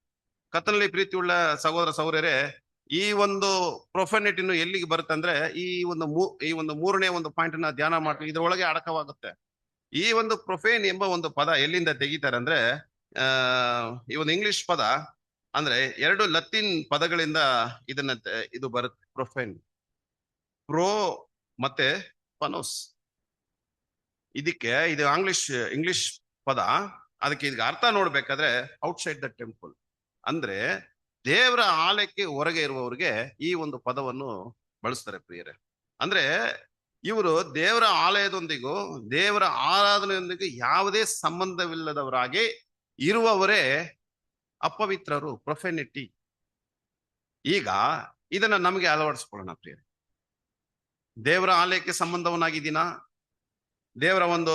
ಕರ್ತನಲ್ಲಿ ಪ್ರೀತಿಯುಳ್ಳ ಸಹೋದರ ಸಹೋದರರೇ, ಈ ಒಂದು ಪ್ರೊಫೆನಿಟಿನು ಎಲ್ಲಿಗೆ ಬರುತ್ತೆ ಅಂದ್ರೆ ಈ ಒಂದು ಮೂರನೇ ಒಂದು ಪಾಯಿಂಟ್ ನ ಧ್ಯಾನ ಮಾಡ್ತೀವಿ, ಇದ್ರೊಳಗೆ ಅಡಕವಾಗುತ್ತೆ. ಈ ಒಂದು ಪ್ರೊಫೇನ್ ಎಂಬ ಒಂದು ಪದ ಎಲ್ಲಿಂದ ತೆಗಿತಾರೆ ಅಂದ್ರೆ ಈ ಒಂದು ಇಂಗ್ಲಿಷ್ ಪದ ಅಂದ್ರೆ 2 ಲತೀನ್ ಪದಗಳಿಂದ ಇದು ಬರುತ್ತೆ. ಪ್ರೊಫೇನ್, ಪ್ರೋ ಮತ್ತೆ ಪನೋಸ್. ಇದು ಇಂಗ್ಲಿಷ್ ಪದ. ಅದಕ್ಕೆ ಇದಕ್ಕೆ ಅರ್ಥ ನೋಡ್ಬೇಕಾದ್ರೆ ಔಟ್ಸೈಡ್ ದ ಟೆಂಪಲ್ ಅಂದ್ರೆ ದೇವರ ಆಲಯಕ್ಕೆ ಹೊರಗೆ ಇರುವವರಿಗೆ ಈ ಒಂದು ಪದವನ್ನು ಬಳಸ್ತಾರೆ ಪ್ರಿಯರೇ. ಅಂದ್ರೆ ಇವರು ದೇವರ ಆಲಯದೊಂದಿಗೂ ದೇವರ ಆರಾಧನೆಯೊಂದಿಗೆ ಯಾವುದೇ ಸಂಬಂಧವಿಲ್ಲದವರಾಗಿ ಇರುವವರೇ ಅಪವಿತ್ರರು, ಪ್ರೊಫೆನಿಟಿ. ಈಗ ಇದನ್ನ ನಮಗೆ ಅಳವಡಿಸ್ಕೊಳ್ಳೋಣ ಪ್ರಿಯರೇ. ದೇವರ ಆಲಯಕ್ಕೆ ಸಂಬಂಧವನ್ನಾಗಿದ್ದೀನಾ? ದೇವರ ಒಂದು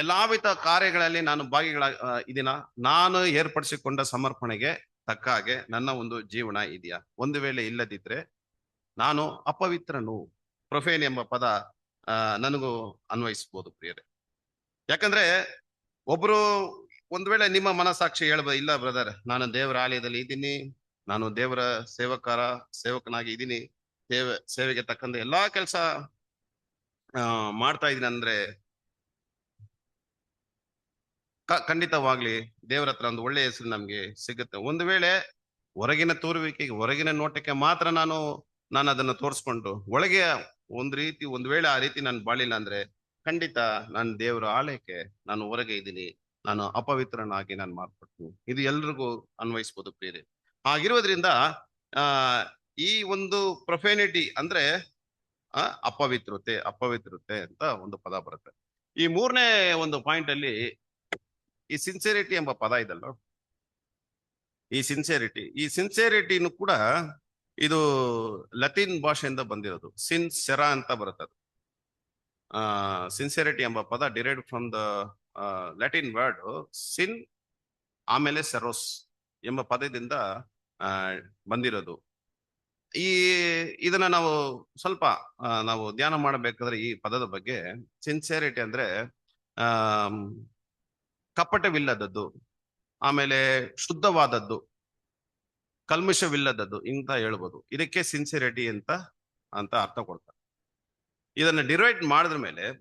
ಎಲ್ಲಾ ವಿಧ ಕಾರ್ಯಗಳಲ್ಲಿ ನಾನು ಇದೀನಾ? ನಾನು ಏರ್ಪಡಿಸಿಕೊಂಡ ಸಮರ್ಪಣೆಗೆ ತಕ್ಕ ಹಾಗೆ ನನ್ನ ಒಂದು ಜೀವನ ಇದೆಯಾ? ಒಂದು ವೇಳೆ ಇಲ್ಲದಿದ್ರೆ ನಾನು ಅಪವಿತ್ರನು. ಪ್ರೊಫೇನ್ ಎಂಬ ಪದ ನನಗೂ ಅನ್ವಯಿಸಬಹುದು ಪ್ರಿಯರೇ. ಯಾಕಂದ್ರೆ ಒಬ್ರು ಒಂದ್ ವೇಳೆ ನಿಮ್ಮ ಮನಸಾಕ್ಷಿ ಹೇಳ್ಬೋದು, ಇಲ್ಲ ಬ್ರದರ್, ನಾನು ದೇವರ ಆಲಯದಲ್ಲಿ ಇದ್ದೀನಿ, ನಾನು ದೇವರ ಸೇವಕನಾಗಿ ಇದ್ದೀನಿ, ಸೇವೆಗೆ ತಕ್ಕಂತೆ ಎಲ್ಲಾ ಕೆಲಸ ಮಾಡ್ತಾ ಇದ್ದೀನಿ ಅಂದ್ರೆ ಖಂಡಿತವಾಗ್ಲಿ ದೇವರ ಹತ್ರ ಒಂದು ಒಳ್ಳೆಯ ಹೆಸರು ನಮ್ಗೆ ಸಿಗುತ್ತೆ. ಒಂದು ವೇಳೆ ಹೊರಗಿನ ತೋರುವಿಕೆಗೆ, ಹೊರಗಿನ ನೋಟಕ್ಕೆ ಮಾತ್ರ ನಾನು ಅದನ್ನ ತೋರಿಸ್ಕೊಂಡು ಒಳಗೆ ಒಂದು ವೇಳೆ ಆ ರೀತಿ ನಾನು ಬಾಳಿಲ್ಲ ಅಂದ್ರೆ ಖಂಡಿತ ನಾನು ದೇವರ ಆಲಯಕ್ಕೆ ನಾನು ಹೊರಗೆ ಇದ್ದೀನಿ, ನಾನು ಅಪವಿತ್ರನಾಗಿ ನಾನು ಮಾರ್ಪಡ್ತೀನಿ. ಇದು ಎಲ್ರಿಗೂ ಅನ್ವಯಿಸ್ಬೋದು ಪ್ರಿಯರೇ. ಹಾಗಿರೋದ್ರಿಂದ ಆ ಈ ಒಂದು ಪ್ರೊಫೆನಿಟಿ ಅಂದ್ರೆ ಅಪವಿತ್ರತೆ ಅಂತ ಒಂದು ಪದ ಬರುತ್ತೆ. ಈ ಮೂರನೇ ಒಂದು ಪಾಯಿಂಟ್ ಅಲ್ಲಿ ಈ ಸಿನ್ಸಿಯರಿಟಿ ಎಂಬ ಪದ ಇದಲ್ಲ, ಈ ಸಿನ್ಸಿಯರಿಟಿನು ಕೂಡ ಇದು ಲತೀನ್ ಭಾಷೆಯಿಂದ ಬಂದಿರೋದು. ಸಿನ್ಸೆರಾ ಅಂತ ಬರುತ್ತದೆ. ಸಿನ್ಸಿಯರಿಟಿ ಎಂಬ ಪದ derived from the Latin word ಸಿನ್ ಆಮೇಲೆ ಸೆರೋಸ್ ಎಂಬ ಪದದಿಂದ ಬಂದಿರೋದು. ಇದನ್ನ ನಾವು ಸ್ವಲ್ಪ ನಾವು ಧ್ಯಾನ ಮಾಡಬೇಕಾದ್ರೆ ಈ ಪದದ ಬಗ್ಗೆ, ಸಿನ್ಸಿಯರಿಟಿ ಅಂದ್ರೆ ಆ ಕಪಟವಿಲ್ಲದದ್ದು, ಆಮೇಲೆ ಶುದ್ಧವಾದದ್ದು, ಕಲ್ಮಶವಿಲ್ಲದದ್ದು ಅಂತ ಹೇಳ್ಬೋದು. ಇದಕ್ಕೆ ಸಿನ್ಸಿಯರಿಟಿ ಅಂತ ಅರ್ಥ ಕೊಡ್ತಾರೆ. ಇದನ್ನ ಡಿರೈವ್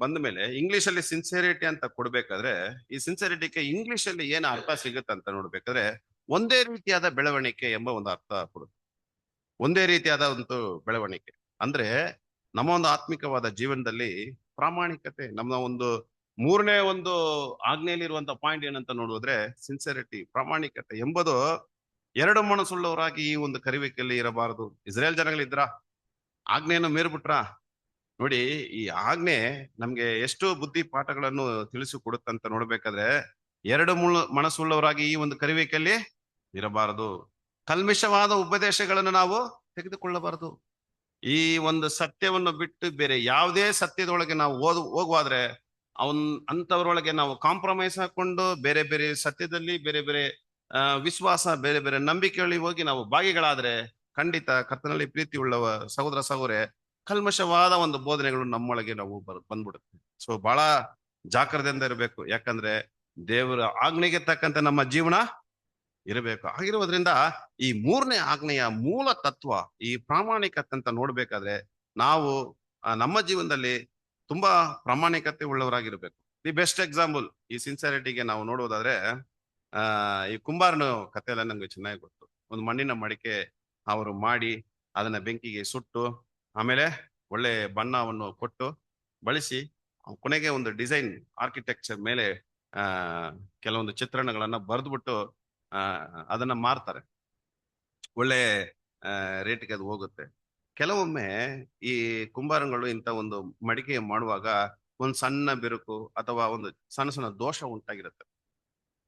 ಬಂದ ಮೇಲೆ ಇಂಗ್ಲಿಷ್ ಅಲ್ಲಿ ಸಿನ್ಸಿಯರಿಟಿ ಅಂತ ಕೊಡ್ಬೇಕಾದ್ರೆ ಈ ಸಿನ್ಸಿಯರಿಟಿಗೆ ಇಂಗ್ಲಿಷ್ ಅಲ್ಲಿ ಏನು ಅರ್ಥ ಸಿಗುತ್ತೆ ಅಂತ ನೋಡ್ಬೇಕಾದ್ರೆ ಒಂದೇ ರೀತಿಯಾದ ಬೆಳವಣಿಗೆ ಎಂಬ ಒಂದು ಅರ್ಥ ಕೊಡುತ್ತೆ. ಒಂದೇ ರೀತಿಯಾದ ಒಂದು ಬೆಳವಣಿಗೆ ಅಂದ್ರೆ ನಮ್ಮ ಒಂದು ಆತ್ಮಿಕವಾದ ಜೀವನದಲ್ಲಿ ಪ್ರಾಮಾಣಿಕತೆ, ನಮ್ಮ ಒಂದು ಮೂರನೇ ಒಂದು ಆಜ್ಞೆಯಲ್ಲಿರುವಂತ ಪಾಯಿಂಟ್ ಏನಂತ ನೋಡಿದ್ರೆ ಸಿನ್ಸಿಯರಿಟಿ, ಪ್ರಾಮಾಣಿಕತೆ ಎಂಬುದು ಎರಡು ಮನಸ್ಸುಳ್ಳವರಾಗಿ ಈ ಒಂದು ಕರಿವಿಕೆಯಲ್ಲಿ ಇರಬಾರದು. ಇಸ್ರೇಲ್ ಜನಗಳಿದ್ರ ಆಜ್ಞೆಯನ್ನು ಮೀರ್ಬಿಟ್ರ ನೋಡಿ. ಈ ಆಜ್ಞೆ ನಮ್ಗೆ ಎಷ್ಟು ಬುದ್ಧಿ ಪಾಠಗಳನ್ನು ತಿಳಿಸಿಕೊಡುತ್ತಂತ ನೋಡ್ಬೇಕಾದ್ರೆ ಎರಡು ಮನಸ್ಸುಳ್ಳವರಾಗಿ ಈ ಒಂದು ಕರಿವಿಕೆಯಲ್ಲಿ ಇರಬಾರದು. ಕಲ್ಮಿಷವಾದ ಉಪದೇಶಗಳನ್ನು ನಾವು ತೆಗೆದುಕೊಳ್ಳಬಾರದು. ಈ ಒಂದು ಸತ್ಯವನ್ನು ಬಿಟ್ಟು ಬೇರೆ ಯಾವುದೇ ಸತ್ಯದೊಳಗೆ ನಾವು ಹೋಗುವಾದ್ರೆ ಅಂತವರೊಳಗೆ ನಾವು ಕಾಂಪ್ರಮೈಸ್ ಹಾಕೊಂಡು ಬೇರೆ ಬೇರೆ ಸತ್ಯದಲ್ಲಿ ಬೇರೆ ಬೇರೆ ವಿಶ್ವಾಸ, ಬೇರೆ ಬೇರೆ ನಂಬಿಕೆಗಳಿಗೆ ಹೋಗಿ ನಾವು ಭಾಗಿಗಳಾದ್ರೆ ಖಂಡಿತ ಕರ್ತನಲ್ಲಿ ಪ್ರೀತಿ ಉಳ್ಳವ ಸಹೋದರ ಸಹೋದರೇ, ಕಲ್ಮಶವಾದ ಒಂದು ಬೋಧನೆಗಳು ನಮ್ಮೊಳಗೆ ನಾವು ಬಂದ್ಬಿಡುತ್ತೆ. ಸೊ ಬಹಳ ಜಾಗ್ರತೆಯಿಂದ ಇರಬೇಕು. ಯಾಕಂದ್ರೆ ದೇವರ ಆಜ್ಞೆಗೆ ತಕ್ಕಂತೆ ನಮ್ಮ ಜೀವನ ಇರಬೇಕು. ಆಗಿರುವುದರಿಂದ ಈ ಮೂರನೇ ಆಜ್ಞೆಯ ಮೂಲ ತತ್ವ ಈ ಪ್ರಾಮಾಣಿಕತೆ ಅಂತ ನೋಡ್ಬೇಕಾದ್ರೆ ನಾವು ನಮ್ಮ ಜೀವನದಲ್ಲಿ ತುಂಬಾ ಪ್ರಾಮಾಣಿಕತೆ ಉಳ್ಳವರಾಗಿರ್ಬೇಕು. ದಿ ಬೆಸ್ಟ್ ಎಕ್ಸಾಂಪಲ್ ಈ ಸಿನ್ಸಿಯರಿಟಿಗೆ ನಾವು ನೋಡುವುದಾದ್ರೆ ಈ ಕುಂಬಾರನ ಕಥೆ ಎಲ್ಲ ನಮ್ಗೆ ಚೆನ್ನಾಗಿ ಗೊತ್ತು. ಒಂದು ಮಣ್ಣಿನ ಮಡಿಕೆ ಅವರು ಮಾಡಿ ಅದನ್ನ ಬೆಂಕಿಗೆ ಸುಟ್ಟು ಆಮೇಲೆ ಒಳ್ಳೆ ಬಣ್ಣವನ್ನು ಕೊಟ್ಟು ಬಳಸಿ ಕೊನೆಗೆ ಒಂದು ಡಿಸೈನ್ ಆರ್ಕಿಟೆಕ್ಚರ್ ಮೇಲೆ ಕೆಲವೊಂದು ಚಿತ್ರಣಗಳನ್ನ ಬರೆದ್ಬಿಟ್ಟು ಅದನ್ನ ಮಾರ್ತಾರೆ. ಒಳ್ಳೆ ರೇಟ್ಗೆ ಅದು ಹೋಗುತ್ತೆ. ಕೆಲವೊಮ್ಮೆ ಈ ಕುಂಬಾರಗಳು ಇಂಥ ಒಂದು ಮಡಿಕೆ ಮಾಡುವಾಗ ಒಂದು ಸಣ್ಣ ಬಿರುಕು ಅಥವಾ ಒಂದು ಸಣ್ಣ ಸಣ್ಣ ದೋಷ ಉಂಟಾಗಿರುತ್ತೆ.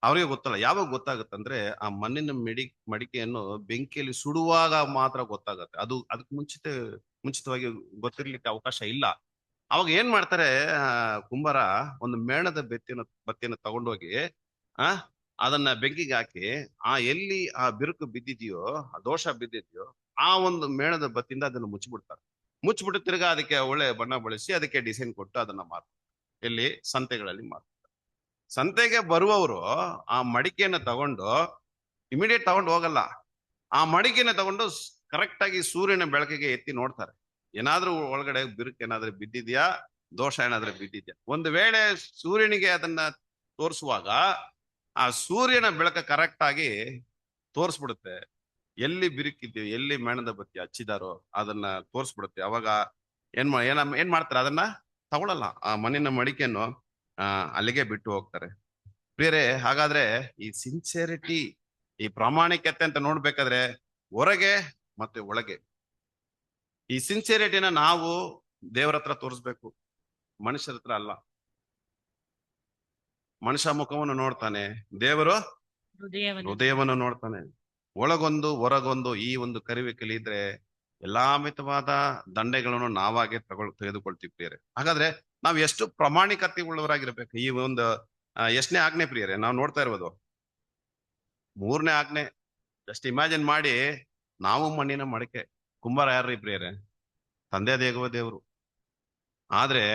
ಅವ್ರಿಗೆ ಗೊತ್ತಲ್ಲ. ಯಾವಾಗ ಗೊತ್ತಾಗುತ್ತಂದ್ರೆ ಆ ಮಣ್ಣಿನ ಮಡಿಕೆಯನ್ನು ಬೆಂಕಿಯಲ್ಲಿ ಸುಡುವಾಗ ಮಾತ್ರ ಗೊತ್ತಾಗತ್ತೆ. ಅದಕ್ಕೆ ಮುಂಚಿತವಾಗಿ ಗೊತ್ತಿರ್ಲಿಕ್ಕೆ ಅವಕಾಶ ಇಲ್ಲ. ಅವಾಗ ಏನ್ ಮಾಡ್ತಾರೆ, ಕುಂಬಾರ ಒಂದು ಮೇಣದ ಬತ್ತಿಯನ್ನು ತಗೊಂಡೋಗಿ ಅದನ್ನ ಬೆಂಕಿಗೆ ಹಾಕಿ ಎಲ್ಲಿ ಆ ಬಿರುಕು ಬಿದ್ದಿದೆಯೋ, ಆ ದೋಷ ಬಿದ್ದಿದೆಯೋ ಆ ಒಂದು ಮೇಣದ ಬತ್ತಿಯಿಂದ ಅದನ್ನು ಮುಚ್ಚಿಬಿಟ್ಟು ತಿರ್ಗಾ ಅದಕ್ಕೆ ಒಳ್ಳೆ ಬಣ್ಣ ಬಳಸಿ ಅದಕ್ಕೆ ಡಿಸೈನ್ ಕೊಟ್ಟು ಅದನ್ನ ಮಾರ್ತಾರೆ. ಎಲ್ಲಿ ಸಂತೆಗಳಲ್ಲಿ ಮಾರ್ತಾರೆ. ಸಂತೆಗೆ ಬರುವವರು ಆ ಮಡಿಕೆಯನ್ನು ತಗೊಂಡು ಇಮಿಡಿಯೇಟ್ ತಗೊಂಡು ಹೋಗಲ್ಲ. ಆ ಮಡಿಕೆನ ತಗೊಂಡು ಕರೆಕ್ಟ್ ಆಗಿ ಸೂರ್ಯನ ಬೆಳಕಿಗೆ ಎತ್ತಿ ನೋಡ್ತಾರೆ. ಏನಾದ್ರೂ ಒಳಗಡೆ ಬಿರುಕು ಏನಾದ್ರೂ ಬಿದ್ದಿದ್ಯಾ, ದೋಷ ಏನಾದ್ರೂ ಬಿದ್ದಿದ್ಯಾ. ಒಂದು ವೇಳೆ ಸೂರ್ಯನಿಗೆ ಅದನ್ನ ತೋರಿಸುವಾಗ ಆ ಸೂರ್ಯನ ಬೆಳಕ ಕರೆಕ್ಟ್ ಆಗಿ ತೋರಿಸ್ಬಿಡುತ್ತೆ. ಎಲ್ಲಿ ಬಿರುಕಿದ್ಯೋ, ಎಲ್ಲಿ ಮೇಣದ ಬತ್ತಿ ಹಚ್ಚಿದಾರೋ ಅದನ್ನ ತೋರಿಸ್ಬಿಡುತ್ತೆ. ಅವಾಗ ಏನ್ ಮಾಡ್ತಾರೆ, ಅದನ್ನ ತಗೊಳಲ್ಲ. ಆ ಮಣ್ಣಿನ ಮಡಿಕೆಯನ್ನು ಅಲ್ಲಿಗೆ ಬಿಟ್ಟು ಹೋಗ್ತಾರೆ. ಬೇರೆ ಹಾಗಾದ್ರೆ ಈ ಸಿನ್ಸಿಯರಿಟಿ, ಈ ಪ್ರಾಮಾಣಿಕತೆ ಅಂತ ನೋಡ್ಬೇಕಾದ್ರೆ ಹೊರಗೆ ಮತ್ತೆ ಒಳಗೆ ಈ ಸಿನ್ಸಿಯರಿಟಿನ ನಾವು ದೇವರ ಹತ್ರ ತೋರಿಸ್ಬೇಕು, ಮನುಷ್ಯರ ಹತ್ರ ಅಲ್ಲ. ಮನುಷ್ಯ ಮುಖವನ್ನು ನೋಡ್ತಾನೆ, ದೇವರು ಹೃದಯವನ್ನು ನೋಡ್ತಾನೆ. ಒಳಗೊಂದು ಹೊರಗೊಂದು ಈ ಒಂದು ಕರಿವಿಕೆಯಲ್ಲಿ ಇದ್ರೆ ಎಲ್ಲಾ ಮಿತವಾದ ದಂಡೆಗಳನ್ನು ನಾವಾಗೆ ತೆಗೆದುಕೊಳ್ತೀವಿ ಪ್ರಿಯರೇ. ಹಾಗಾದ್ರೆ ನಾವ್ ಎಷ್ಟು ಪ್ರಾಮಾಣಿಕತೆ ಉಳ್ಳವರಾಗಿರ್ಬೇಕು. ಈ ಒಂದು ಎಷ್ಟನೇ ಆಜ್ಞೆ ಪ್ರಿಯರೇ ನಾವು ನೋಡ್ತಾ ಇರ್ಬೋದು? ಮೂರನೇ ಆಜ್ಞೆ. ಜಸ್ಟ್ ಇಮ್ಯಾಜಿನ್ ಮಾಡಿ, ನಾವು ಮಣ್ಣಿನ ಮಡಿಕೆ, ಕುಂಬಾರ ಯಾರ್ರೀ ಪ್ರಿಯರೇ? ತಂದೆ ದೇಗುವ ದೇವರು. ಆದ್ರೆ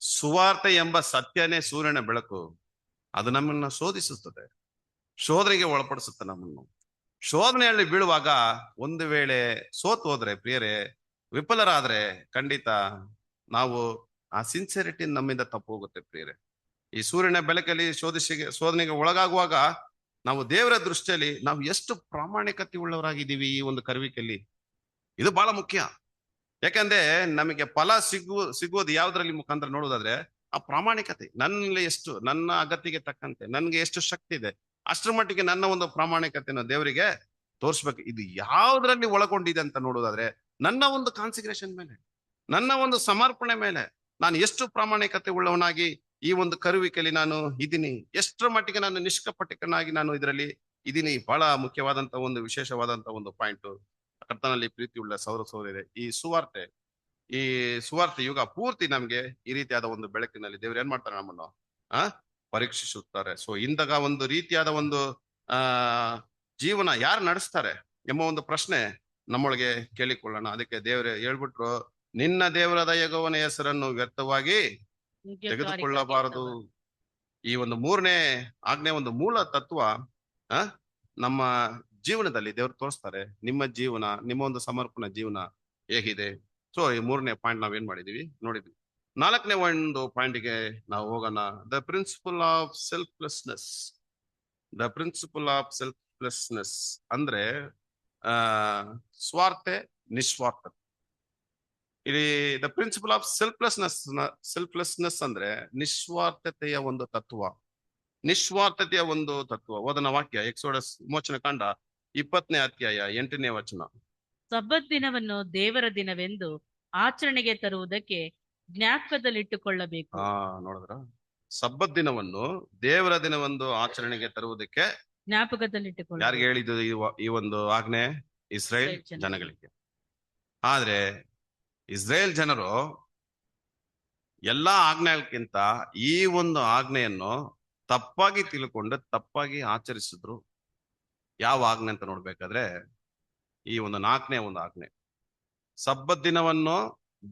ಸುವಾರ್ತೆ ಎಂಬ ಸತ್ಯನೇ ಸೂರ್ಯನ ಬೆಳಕು. ಅದು ನಮ್ಮನ್ನ ಶೋಧಿಸುತ್ತದೆ, ಶೋಧನೆಗೆ ಒಳಪಡಿಸುತ್ತೆ ನಮ್ಮನ್ನು. ಶೋಧನೆಯಲ್ಲಿ ಬೀಳುವಾಗ ಒಂದು ವೇಳೆ ಸೋತು ಹೋದ್ರೆ ಪ್ರಿಯರೇ, ವಿಫಲರಾದ್ರೆ ಖಂಡಿತ ನಾವು ಆ ಸಿನ್ಸಿಯರಿಟಿ ನಮ್ಮಿಂದ ತಪ್ಪು ಹೋಗುತ್ತೆ ಪ್ರಿಯರೇ. ಈ ಸೂರ್ಯನ ಬೆಳಕಲ್ಲಿ ಶೋಧನೆಗೆ ಒಳಗಾಗುವಾಗ ನಾವು ದೇವರ ದೃಷ್ಟಿಯಲ್ಲಿ ನಾವು ಎಷ್ಟು ಪ್ರಾಮಾಣಿಕತೆ ಉಳ್ಳವರಾಗಿದ್ದೀವಿ ಈ ಒಂದು ಕರುವಿಕೆಯಲ್ಲಿ. ಇದು ಬಹಳ ಮುಖ್ಯ. ಯಾಕಂದ್ರೆ ನಮಗೆ ಫಲ ಸಿಗುವುದು ಯಾವ್ದ್ರಲ್ಲಿ ಮುಖಾಂತರ ನೋಡೋದಾದ್ರೆ ಆ ಪ್ರಾಮಾಣಿಕತೆ. ನನ್ನಲ್ಲಿ ಎಷ್ಟು, ನನ್ನ ಅಗತ್ಯಕ್ಕೆ ತಕ್ಕಂತೆ ನನ್ಗೆ ಎಷ್ಟು ಶಕ್ತಿ ಇದೆ ಅಷ್ಟರ ಮಟ್ಟಿಗೆ ನನ್ನ ಒಂದು ಪ್ರಾಮಾಣಿಕತೆಯನ್ನು ದೇವರಿಗೆ ತೋರಿಸ್ಬೇಕು. ಇದು ಯಾವ್ದ್ರಲ್ಲಿ ಒಳಗೊಂಡಿದೆ ಅಂತ ನೋಡೋದಾದ್ರೆ ನನ್ನ ಒಂದು ಕಾನ್ಸಿಗ್ರೇಷನ್ ಮೇಲೆ, ನನ್ನ ಒಂದು ಸಮರ್ಪಣೆ ಮೇಲೆ ನಾನು ಎಷ್ಟು ಪ್ರಾಮಾಣಿಕತೆ ಉಳ್ಳವನಾಗಿ ಈ ಒಂದು ಕರುವಿಕೆಯಲ್ಲಿ ನಾನು ಇದ್ದೀನಿ, ಎಷ್ಟರ ಮಟ್ಟಿಗೆ ನಾನು ನಿಷ್ಕಪಟಿಕನಾಗಿ ನಾನು ಇದರಲ್ಲಿ ಇದೀನಿ. ಬಹಳ ಮುಖ್ಯವಾದಂತ ಒಂದು ವಿಶೇಷವಾದಂತ ಒಂದು ಪಾಯಿಂಟ್. ಕರ್ತನಲ್ಲಿ ಪ್ರೀತಿ ಉಳ್ಳ ಸೌರ ಸೌರ್ಯರೇ, ಈ ಸುವಾರ್ತೆ ಯುಗ ಪೂರ್ತಿ ನಮ್ಗೆ ಈ ರೀತಿಯಾದ ಒಂದು ಬೆಳಕಿನಲ್ಲಿ ದೇವ್ರು ಏನ್ ಮಾಡ್ತಾರೆ, ನಮ್ಮನ್ನು ಪರೀಕ್ಷಿಸುತ್ತಾರೆ. ಸೊ ಇಂದಾಗ ಒಂದು ರೀತಿಯಾದ ಒಂದು ಆ ಜೀವನ ಯಾರು ನಡೆಸ್ತಾರೆ ಎಂಬ ಒಂದು ಪ್ರಶ್ನೆ ನಮ್ಮೊಳಗೆ ಕೇಳಿಕೊಳ್ಳೋಣ. ಅದಕ್ಕೆ ದೇವರೇ ಹೇಳ್ಬಿಟ್ರು, ನಿನ್ನ ದೇವರಾದ ಯೆಹೋವನ ಹೆಸರನ್ನು ವ್ಯರ್ಥವಾಗಿ ತೆಗೆದುಕೊಳ್ಳಬಾರದು. ಈ ಒಂದು 3ನೇ ಆಜ್ಞೆ ಒಂದು ಮೂಲ ತತ್ವ ನಮ್ಮ ಜೀವನದಲ್ಲಿ ದೇವರು ತೋರಿಸ್ತಾರೆ. ನಿಮ್ಮ ಜೀವನ, ನಿಮ್ಮ ಒಂದು ಸಮರ್ಪಣಾ ಜೀವನ ಹೇಗಿದೆ. ಸೊ ಈ 3ನೇ ಪಾಯಿಂಟ್ ನಾವೇನ್ ಮಾಡಿದೀವಿ ನೋಡಿದ್ವಿ. 4ನೇ ಒಂದು ಪಾಯಿಂಟ್ಗೆ ನಾವು ಹೋಗೋಣ. The principle of selflessness. The principle of selflessness ಅಂದ್ರೆ ಸ್ವಾರ್ಥ ನಿಸ್ವಾರ್ಥ. ಇಲ್ಲಿ ದ ಪ್ರಿನ್ಸಿಪಲ್ ಆಫ್ ಸೆಲ್ಫ್ಲೆಸ್ನೆಸ್ ಅಂದ್ರೆ ನಿಸ್ವಾರ್ಥತೆಯ ಒಂದು ತತ್ವ, ನಿಸ್ವಾರ್ಥತೆಯ ಒಂದು ತತ್ವ. ಓದನ ವಾಕ್ಯ ಎಕ್ಸೋಡಸ್ ವಿಮೋಚನ ಕಾಂಡ 20ನೇ ಅಧ್ಯಾಯ 8ನೇ ವಚನ. ಸಬ್ಬತ್ ದಿನವನ್ನು ದೇವರ ದಿನವೆಂದು ಆಚರಣೆಗೆ ತರುವುದಕ್ಕೆ ಜ್ಞಾಪಕದಲ್ಲಿಟ್ಟುಕೊಳ್ಳಬೇಕು. ನೋಡಿದ್ರ, ಸಬ್ಬತ್ ದಿನವನ್ನು ದೇವರ ದಿನವೆಂದು ಆಚರಣೆಗೆ ತರುವುದಕ್ಕೆ ಜ್ಞಾಪಕದಲ್ಲಿಟ್ಟುಕೊಳ್ಳ. ಯಾರಿಗೆ ಹೇಳಿದ್ದು ಈ ಒಂದು ಆಜ್ಞೆ? ಇಸ್ರೇಲ್ ಜನಗಳಿಗೆ. ಆದ್ರೆ ಇಸ್ರೇಲ್ ಜನರು ಎಲ್ಲಾ ಆಜ್ಞೆಗಿಂತ ಈ ಒಂದು ಆಜ್ಞೆಯನ್ನು ತಪ್ಪಾಗಿ ತಿಳ್ಕೊಂಡು ತಪ್ಪಾಗಿ ಆಚರಿಸಿದ್ರು. ಯಾವ ಆಜ್ಞೆ ಅಂತ ನೋಡ್ಬೇಕಾದ್ರೆ ಈ ಒಂದು 4ನೇ ಒಂದು ಆಜ್ಞೆ, ಸಬ್ಬತ್ ದಿನವನ್ನು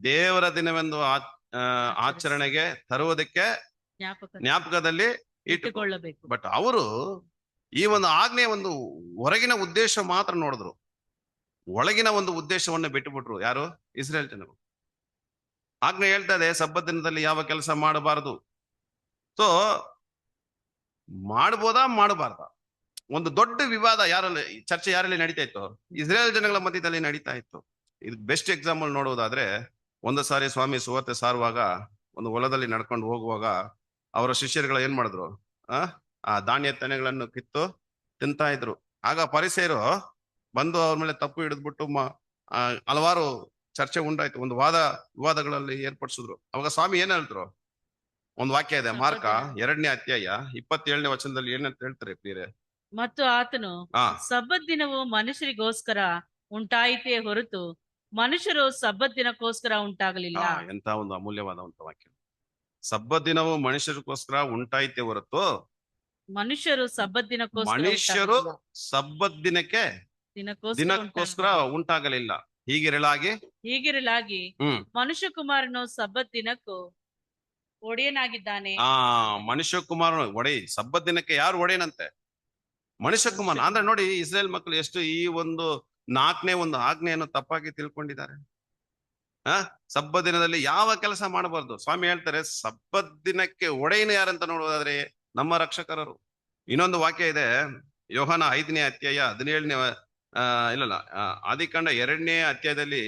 ದೇವರ ದಿನವೆಂದು ಆಚರಣೆಗೆ ತರುವುದಕ್ಕೆ ಜ್ಞಾಪಕದಲ್ಲಿ ಇಟ್ಟುಕೊಳ್ಳಬೇಕು. ಬಟ್ ಅವರು ಈ ಒಂದು ಆಜ್ಞೆಯ ಒಂದು ಹೊರಗಿನ ಉದ್ದೇಶ ಮಾತ್ರ ನೋಡಿದ್ರು, ಒಳಗಿನ ಒಂದು ಉದ್ದೇಶವನ್ನು ಬಿಟ್ಟುಬಿಟ್ರು. ಯಾರು? ಇಸ್ರೇಲ್ ಜನರು. ಆಜ್ಞೆ ಹೇಳ್ತದೆ ಸಬ್ಬತ್ ದಿನದಲ್ಲಿ ಯಾವ ಕೆಲಸ ಮಾಡಬಾರದು. ಸೊ ಮಾಡ್ಬೋದಾ ಮಾಡಬಾರ್ದ ಒಂದು ದೊಡ್ಡ ವಿವಾದ ಚರ್ಚೆ ಯಾರಲ್ಲಿ ನಡೀತಾ ಇತ್ತು? ಇಸ್ರೇಲ್ ಜನಗಳ ಮಧ್ಯದಲ್ಲಿ ನಡೀತಾ ಇತ್ತು. ಇದು ಬೆಸ್ಟ್ ಎಕ್ಸಾಂಪಲ್ ನೋಡುವುದಾದ್ರೆ, ಒಂದು ಸಾರಿ ಸ್ವಾಮಿ ಸುವಾರ್ತೆ ಸಾರುವಾಗ ಒಂದು ಹೊಲದಲ್ಲಿ ನಡ್ಕೊಂಡು ಹೋಗುವಾಗ ಅವರ ಶಿಷ್ಯರುಗಳು ಏನ್ ಮಾಡಿದ್ರು, ಆ ಧಾನ್ಯ ತೆನೆಗಳನ್ನು ಕಿತ್ತು ತಿಂತಾ ಇದ್ರು. ಆಗ ಪರಿಸೇಯರು ಬಂದು ಅವ್ರ ಮೇಲೆ ತಪ್ಪು ಹಿಡಿದ್ಬಿಟ್ಟು ಹಲವಾರು ಚರ್ಚೆ ಉಂಟಾಯ್ತು, ಒಂದು ವಿವಾದಗಳಲ್ಲಿ ಏರ್ಪಡಿಸಿದ್ರು. ಅವಾಗ ಸ್ವಾಮಿ ಏನ್ ಹೇಳಿದ್ರು? ಒಂದು ವಾಕ್ಯ ಇದೆ, ಮಾರ್ಕ 2ನೇ ಅಧ್ಯಾಯ 27ನೇ ವಚನದಲ್ಲಿ ಏನಂತ ಹೇಳ್ತಾರೆ ಪ್ರಿಯರೇ? ಮತ್ತು ಆತನು ಸಬ್ಬತ್ ದಿನವು ಮನುಷ್ಯರಿಗೋಸ್ಕರ ಉಂಟಾಯಿತೇ ಹೊರತು ಮನುಷ್ಯರು ಸಬ್ಬತ್ ದಿನಕ್ಕೋಸ್ಕರ ಉಂಟಾಗಲಿಲ್ಲ. ಎಂತ ಒಂದು ಅಮೂಲ್ಯವಾದಂತ ವಾಕ್ಯ. ಸಬ್ಬತ್ ದಿನವು ಮನುಷ್ಯರಿಗೋಸ್ಕರ ಉಂಟಾಯಿತೇ ಹೊರತು ಮನುಷ್ಯರು ಸಬ್ಬತ್ ದಿನಕ್ಕೋಸ್ಕರ ಉಂಟಾಗಲಿಲ್ಲ. ಹೀಗಿರಲಾಗಿ ಮನುಷ್ಯ ಕುಮಾರನು ಸಬ್ಬತ್ ದಿನಕ್ಕೂ ಒಡೆಯನಾಗಿದ್ದಾನೆ. ಮನುಷ್ಯ ಕುಮಾರನು ಸಬ್ಬತ್ ದಿನಕ್ಕೆ ಯಾರು ಒಡೆಯನಂತೆ? ಮನುಷ್ಯ ಕುಮಾರ. ಅಂದ್ರೆ ನೋಡಿ, ಇಸ್ರೇಲ್ ಮಕ್ಕಳು ಎಷ್ಟು ಈ ಒಂದು 4ನೇ ಒಂದು ಆಜ್ಞೆಯನ್ನು ತಪ್ಪಾಗಿ ತಿಳ್ಕೊಂಡಿದ್ದಾರೆ. ಸಬ್ಬತ್ ದಿನದಲ್ಲಿ ಯಾವ ಕೆಲಸ ಮಾಡಬಾರ್ದು. ಸ್ವಾಮಿ ಹೇಳ್ತಾರೆ ಸಬ್ಬತ್ ದಿನಕ್ಕೆ ಒಡೆಯನು ಯಾರಂತ ನೋಡೋದಾದ್ರೆ ನಮ್ಮ ರಕ್ಷಕರರು. ಇನ್ನೊಂದು ವಾಕ್ಯ ಇದೆ, ಯೋಹಾನ 5ನೇ ಅಧ್ಯಾಯ 17ನೇ ಆದಿಕಾಂಡ 2ನೇ ಅಧ್ಯಾಯದಲ್ಲಿ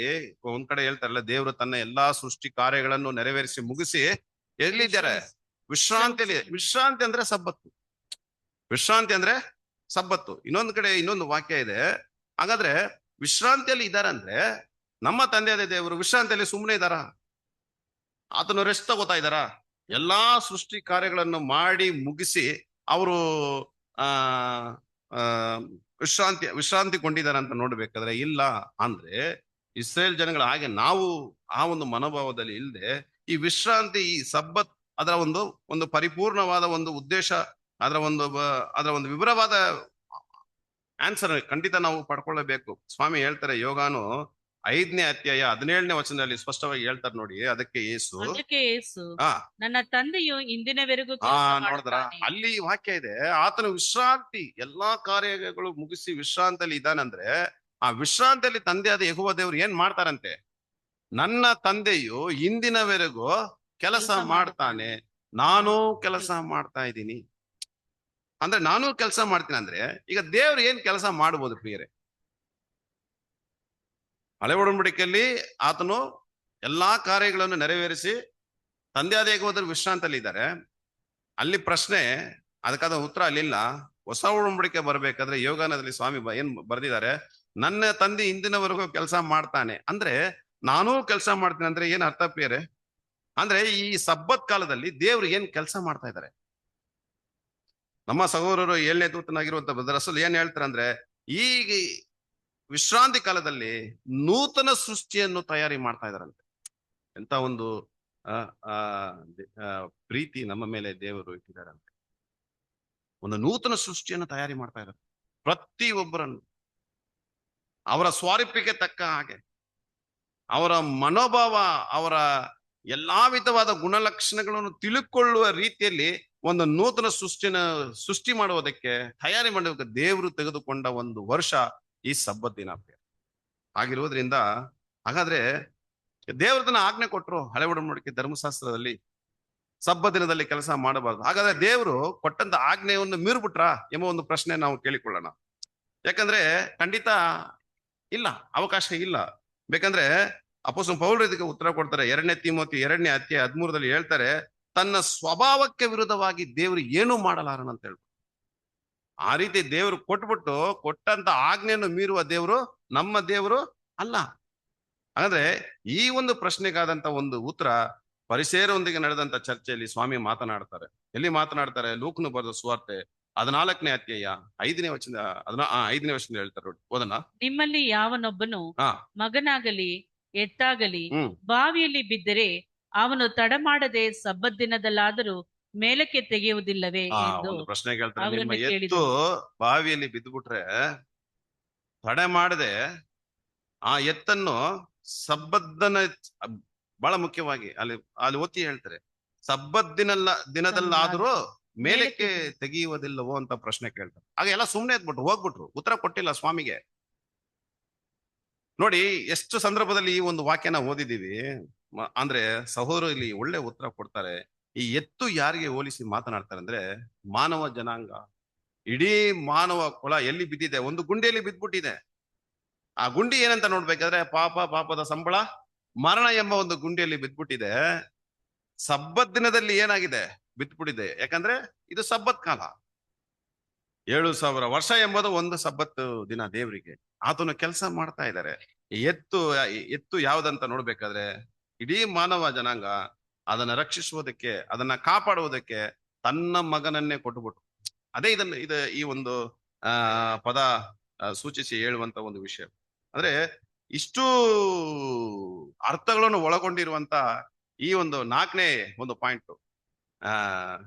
ಒಂದ್ ಕಡೆ ಹೇಳ್ತಾರಲ್ಲ, ದೇವರು ತನ್ನ ಎಲ್ಲಾ ಸೃಷ್ಟಿ ಕಾರ್ಯಗಳನ್ನು ನೆರವೇರಿಸಿ ಮುಗಿಸಿ ಎಲ್ಲಿದ್ದಾರೆ? ವಿಶ್ರಾಂತಿಯಲ್ಲಿ. ವಿಶ್ರಾಂತಿ ಅಂದ್ರೆ ಸಬ್ಬತ್ತು. ವಿಶ್ರಾಂತಿ ಅಂದ್ರೆ ಸಬ್ಬತ್ತು. ಇನ್ನೊಂದು ಕಡೆ ಇನ್ನೊಂದು ವಾಕ್ಯ ಇದೆ, ಹಾಗಾದ್ರೆ ವಿಶ್ರಾಂತಿಯಲ್ಲಿ ಇದ್ದಾರಂದ್ರೆ ನಮ್ಮ ತಂದೆಯಾದ ದೇವರು ವಿಶ್ರಾಂತಿಯಲ್ಲಿ ಸುಮ್ಮನೆ ಇದ್ದಾರ? ಆತನು ರೆಸ್ಟ್ ತಗೋತಾ ಇದ್ದಾರ? ಎಲ್ಲಾ ಸೃಷ್ಟಿ ಕಾರ್ಯಗಳನ್ನು ಮಾಡಿ ಮುಗಿಸಿ ಅವರು ವಿಶ್ರಾಂತಿ ಕೊಂಡಿದ್ದಾರೆ ಅಂತ ನೋಡ್ಬೇಕಾದ್ರೆ ಇಲ್ಲ. ಅಂದ್ರೆ ಇಸ್ರೇಲ್ ಜನಗಳ ಹಾಗೆ ನಾವು ಆ ಒಂದು ಮನೋಭಾವದಲ್ಲಿ ಇಲ್ಲದೆ ಈ ವಿಶ್ರಾಂತಿ, ಈ ಸಬ್ಬತ್ ಅದರ ಒಂದು ಪರಿಪೂರ್ಣವಾದ ಒಂದು ಉದ್ದೇಶ, ಅದರ ಒಂದು ವಿವರವಾದ ಆನ್ಸರ್ ಖಂಡಿತ ನಾವು ಪಡ್ಕೊಳ್ಳಬೇಕು. ಸ್ವಾಮಿ ಹೇಳ್ತಾರೆ, ಯೋಗಾನು 5ನೇ ಅಧ್ಯಾಯ 17ನೇ ವಚನದಲ್ಲಿ ಸ್ಪಷ್ಟವಾಗಿ ಹೇಳ್ತಾರೆ ನೋಡಿ. ಅದಕ್ಕೆ ಯೇಸು ನನ್ನ ತಂದೆಯು ಇಂದಿನವರೆಗೂ ನೋಡಿದ್ರ ಅಲ್ಲಿ ವಾಕ್ಯ ಇದೆ, ಆತನ ವಿಶ್ರಾಂತಿ ಎಲ್ಲಾ ಕಾರ್ಯಗಳು ಮುಗಿಸಿ ವಿಶ್ರಾಂತಿಯಲ್ಲಿ ಇದ್ದಾನಂದ್ರೆ ಆ ವಿಶ್ರಾಂತಿಯಲ್ಲಿ ತಂದೆಯಾದ ಯೆಹೋವ ದೇವರು ಏನ್ ಮಾಡ್ತಾರಂತೆ? ನನ್ನ ತಂದೆಯು ಇಂದಿನವರೆಗೂ ಕೆಲಸ ಮಾಡ್ತಾನೆ, ನಾನು ಕೆಲಸ ಮಾಡ್ತಾ ಇದ್ದೀನಿ ಅಂದ್ರೆ ನಾನು ಕೆಲಸ ಮಾಡ್ತೀನಿ ಅಂದ್ರೆ ಈಗ ದೇವ್ರು ಏನ್ ಕೆಲಸ ಮಾಡ್ಬೋದು ಪ್ರಿಯರೇ? ಹಳೆ ಒಡಂಬಡಿಕೆಯಲ್ಲಿ ಆತನು ಎಲ್ಲಾ ಕಾರ್ಯಗಳನ್ನು ನೆರವೇರಿಸಿ ತಂದೆಯಾದ ಹೋದ್ರೆ ವಿಶ್ರಾಂತಲ್ಲಿ ಇದ್ದಾರೆ. ಅಲ್ಲಿ ಪ್ರಶ್ನೆ, ಅದಕ್ಕಾದ ಉತ್ತರ ಅಲ್ಲಿಲ್ಲ. ಹೊಸ ಒಡಂಬಡಿಕೆ ಬರ್ಬೇಕಾದ್ರೆ ಯೋಗಾನದಲ್ಲಿ ಸ್ವಾಮಿ ಏನ್ ಬರ್ದಿದ್ದಾರೆ, ನನ್ನ ತಂದೆ ಇಂದಿನವರೆಗೂ ಕೆಲಸ ಮಾಡ್ತಾನೆ ಅಂದ್ರೆ ನಾನೂ ಕೆಲಸ ಮಾಡ್ತೀನಿ ಅಂದ್ರೆ ಏನ್ ಅರ್ಥ ಪ್ರಿಯರೇ? ಅಂದ್ರೆ ಈ ಸಬ್ಬತ್ ಕಾಲದಲ್ಲಿ ದೇವ್ರು ಏನ್ ಕೆಲಸ ಮಾಡ್ತಾ ಇದ್ದಾರೆ? ನಮ್ಮ ಸಹೋದರರು 7ನೇ ದೂತನಾಗಿರುವಂತ ರಸೂಲ್ ಏನ್ ಹೇಳ್ತಾರೆ ಅಂದ್ರೆ, ಈ ವಿಶ್ರಾಂತಿ ಕಾಲದಲ್ಲಿ ನೂತನ ಸೃಷ್ಟಿಯನ್ನು ತಯಾರಿ ಮಾಡ್ತಾ ಇದಾರಂತೆ. ಎಂತ ಒಂದು ಆ ಆ ಆ, ಪ್ರೀತಿ ನಮ್ಮ ಮೇಲೆ ದೇವರು ಇಟ್ಟಿದ್ದಾರಂತೆ. ಒಂದು ನೂತನ ಸೃಷ್ಟಿಯನ್ನು ತಯಾರಿ ಮಾಡ್ತಾ ಇದ್ದಾರೆ. ಪ್ರತಿ ಒಬ್ಬರನ್ನು ಅವರ ಸ್ವಾರೂಪ್ಯಕ್ಕೆ ತಕ್ಕ ಹಾಗೆ, ಅವರ ಮನೋಭಾವ, ಅವರ ಎಲ್ಲಾ ವಿಧವಾದ ಗುಣಲಕ್ಷಣಗಳನ್ನು ತಿಳ್ಕೊಳ್ಳುವ ರೀತಿಯಲ್ಲಿ ಒಂದು ನೂತನ ಸೃಷ್ಟಿ ಮಾಡುವುದಕ್ಕೆ ತಯಾರಿ ಮಾಡುವುದಕ್ಕೆ ದೇವರು ತೆಗೆದುಕೊಂಡ ಒಂದು ವರ್ಷ ಈ ಸಬ್ಬತ್ ದಿನ ಆಗಿರುವುದರಿಂದ, ಹಾಗಾದ್ರೆ ದೇವ್ರದನ್ನ ಆಜ್ಞೆ ಕೊಟ್ಟರು ಹಳೆ ಒಡಂಬಡಿಕೆ ಧರ್ಮಶಾಸ್ತ್ರದಲ್ಲಿ ಸಬ್ಬತ್ ದಿನದಲ್ಲಿ ಕೆಲಸ ಮಾಡಬಾರದು. ಹಾಗಾದ್ರೆ ದೇವರು ಕೊಟ್ಟಂತ ಆಜ್ಞೆಯನ್ನು ಮೀರ್ಬಿಟ್ರ ಎಂಬ ಒಂದು ಪ್ರಶ್ನೆ ನಾವು ಕೇಳಿಕೊಳ್ಳೋಣ. ಯಾಕಂದ್ರೆ ಖಂಡಿತ ಇಲ್ಲ, ಅವಕಾಶ ಇಲ್ಲ. ಬೇಕಂದ್ರೆ ಅಪೊಸ್ತಲ ಪೌಲರು ಇದಕ್ಕೆ ಉತ್ತರ ಕೊಡ್ತಾರೆ. 2ನೇ ತಿಮೋಥಿ 2ನೇ ಅಧ್ಯಾಯ 13 ಹೇಳ್ತಾರೆ, ತನ್ನ ಸ್ವಭಾವಕ್ಕೆ ವಿರುದ್ಧವಾಗಿ ದೇವರು ಏನು ಮಾಡಲಾರನ ಅಂತ ಹೇಳ್ತಾರೆ. ಆ ರೀತಿ ದೇವರು ಕೊಟ್ಬಿಟ್ಟು ಕೊಟ್ಟಂತ ಆಜ್ಞೆಯನ್ನು ಮೀರುವ ದೇವರು ನಮ್ಮ ದೇವರು ಅಲ್ಲ. ಹಾಗಾದ್ರೆ ಈ ಒಂದು ಪ್ರಶ್ನೆಗಾದಂತ ಒಂದು ಉತ್ತರ ಪರಿಸೇರೊಂದಿಗೆ ನಡೆದಂತ ಚರ್ಚೆಯಲ್ಲಿ ಸ್ವಾಮಿ ಮಾತನಾಡ್ತಾರೆ. ಎಲ್ಲಿ ಮಾತನಾಡ್ತಾರೆ? ಲೂಕನು ಬರೆದ ಸುವಾರ್ತೆ 14ನೇ ಅಧ್ಯಾಯ 5ನೇ ವಚನ 5ನೇ ವಚನ ಹೇಳ್ತಾರೆ ನೋಡಿ, ಓದನ. ನಿಮ್ಮಲ್ಲಿ ಯಾವನೊಬ್ಬನು ಮಗನಾಗಲಿ ಎತ್ತಾಗಲಿ ಬಾವಿಯಲ್ಲಿ ಬಿದ್ದರೆ ಅವನು ತಡ ಮಾಡದೆ ಸಬ್ಬತ್ ದಿನದಲ್ಲಾದರೂ ಮೇಲಕ್ಕೆ ತೆಗೆಯುವುದಿಲ್ಲವೇ ಎಂದು ಪ್ರಶ್ನೆ ಕೇಳ್ತಾರೆ. ನಿಮ್ಮ ಎತ್ತು ಬಾವಿಯಲ್ಲಿ ಬಿದ್ದುಬಿಟ್ರೆ ತಡೆ ಮಾಡದೆ ಆ ಎತ್ತನ್ನು ಸಬ್ಬದ್ದನ, ಬಹಳ ಮುಖ್ಯವಾಗಿ ಅಲ್ಲಿ ಒತ್ತಿ ಹೇಳ್ತಾರೆ, ಸಬ್ಬತ್ ದಿನದಲ್ಲಾದ್ರೂ ಮೇಲಕ್ಕೆ ತೆಗೆಯುವುದಿಲ್ಲವೋ ಅಂತ ಪ್ರಶ್ನೆ ಕೇಳ್ತಾರೆ. ಆಗ ಎಲ್ಲ ಸುಮ್ನೆ ಎದ್ಬಿಟ್ರು, ಹೋಗ್ಬಿಟ್ರು, ಉತ್ತರ ಕೊಟ್ಟಿಲ್ಲ ಸ್ವಾಮಿಗೆ. ನೋಡಿ ಎಷ್ಟು ಸಂದರ್ಭದಲ್ಲಿ ಈ ಒಂದು ವಾಕ್ಯನ ಓದಿದೀವಿ. ಅಂದ್ರೆ ಸಹೋದರರು ಇಲ್ಲಿ ಒಳ್ಳೆ ಉತ್ತರ ಕೊಡ್ತಾರೆ. ಈ ಎತ್ತು ಯಾರಿಗೆ ಹೋಲಿಸಿ ಮಾತನಾಡ್ತಾರೆ ಅಂದ್ರೆ ಮಾನವ ಜನಾಂಗ, ಇಡೀ ಮಾನವ ಕುಲ ಎಲ್ಲಿ ಬಿದ್ದಿದೆ? ಒಂದು ಗುಂಡಿಯಲ್ಲಿ ಬಿದ್ದ್ಬಿಟ್ಟಿದೆ. ಆ ಗುಂಡಿ ಏನಂತ ನೋಡ್ಬೇಕಾದ್ರೆ ಪಾಪದ ಸಂಬಳ ಮರಣ ಎಂಬ ಒಂದು ಗುಂಡಿಯಲ್ಲಿ ಬಿದ್ದ್ಬಿಟ್ಟಿದೆ. ಸಬ್ಬತ್ ದಿನದಲ್ಲಿ ಏನಾಗಿದೆ? ಬಿದ್ದ್ಬಿಟ್ಟಿದೆ. ಯಾಕಂದ್ರೆ ಇದು ಸಬ್ಬತ್ ಕಾಲ. 7,000 ವರ್ಷ ಎಂಬುದು ಒಂದು ಸಬ್ಬತ್ ದಿನ ದೇವರಿಗೆ. ಆತನು ಕೆಲಸ ಮಾಡ್ತಾ ಇದ್ದಾರೆ. ಎತ್ತು ಯಾವ್ದಂತ ನೋಡ್ಬೇಕಾದ್ರೆ ಇಡೀ ಮಾನವ ಜನಾಂಗ ಅದನ್ನ ರಕ್ಷಿಸುವುದಕ್ಕೆ, ಅದನ್ನ ಕಾಪಾಡುವುದಕ್ಕೆ ತನ್ನ ಮಗನನ್ನೇ ಕೊಟ್ಟುಬಿಟ್ಟು, ಅದೇ ಈ ಒಂದು ಪದ ಸೂಚಿಸಿ ಹೇಳುವಂತ ಒಂದು ವಿಷಯ. ಅಂದ್ರೆ ಇಷ್ಟು ಅರ್ಥಗಳನ್ನು ಒಳಗೊಂಡಿರುವಂತ ಈ ಒಂದು 4ನೇ ಒಂದು ಪಾಯಿಂಟ್,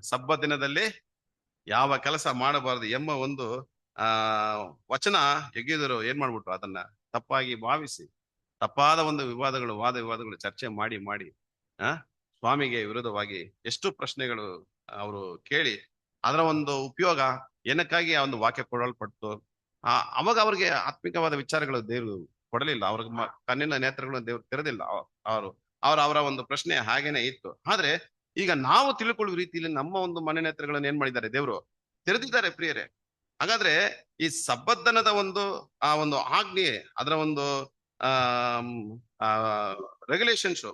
ಸಬ್ಬತ್ ದಿನದಲ್ಲಿ ಯಾವ ಕೆಲಸ ಮಾಡಬಾರದು ಎಂಬ ಒಂದು ವಚನ ಯಜ್ಞರು ಏನ್ ಮಾಡ್ಬಿಟ್ರು, ಅದನ್ನ ತಪ್ಪಾಗಿ ಭಾವಿಸಿ ತಪ್ಪಾದ ಒಂದು ವಾದ ವಿವಾದಗಳು ಚರ್ಚೆ ಮಾಡಿ ಸ್ವಾಮಿಗೆ ವಿರೋಧವಾಗಿ ಎಷ್ಟು ಪ್ರಶ್ನೆಗಳು ಅವರು ಕೇಳಿ ಅದರ ಒಂದು ಉಪಯೋಗ ಏನಕ್ಕಾಗಿ ಆ ಒಂದು ವಾಕ್ಯ ಕೊಡಲ್ಪಟ್ಟು ಅವಾಗ ಅವ್ರಿಗೆ ಆತ್ಮಿಕವಾದ ವಿಚಾರಗಳು ದೇವರು ಕೊಡಲಿಲ್ಲ. ಅವ್ರಿಗೆ ಕಣ್ಣಿನ ನೇತ್ರಗಳನ್ನು ದೇವರು ತೆರೆದಿಲ್ಲ. ಅವರ ಒಂದು ಪ್ರಶ್ನೆ ಹಾಗೇನೆ ಇತ್ತು. ಆದ್ರೆ ಈಗ ನಾವು ತಿಳ್ಕೊಳ್ಳುವ ರೀತಿಯಲ್ಲಿ ನಮ್ಮ ಒಂದು ಮನೆ ನೇತ್ರಗಳನ್ನು ಏನ್ ಮಾಡಿದ್ದಾರೆ? ದೇವರು ತೆರೆದಿದ್ದಾರೆ ಪ್ರಿಯರೇ. ಹಾಗಾದ್ರೆ ಈ ಸಬ್ಬದ್ದನದ ಆ ಒಂದು ಆಜ್ಞೆ, ಅದರ ಒಂದು ರೆಗ್ಯುಲೇಷನ್ಸ್,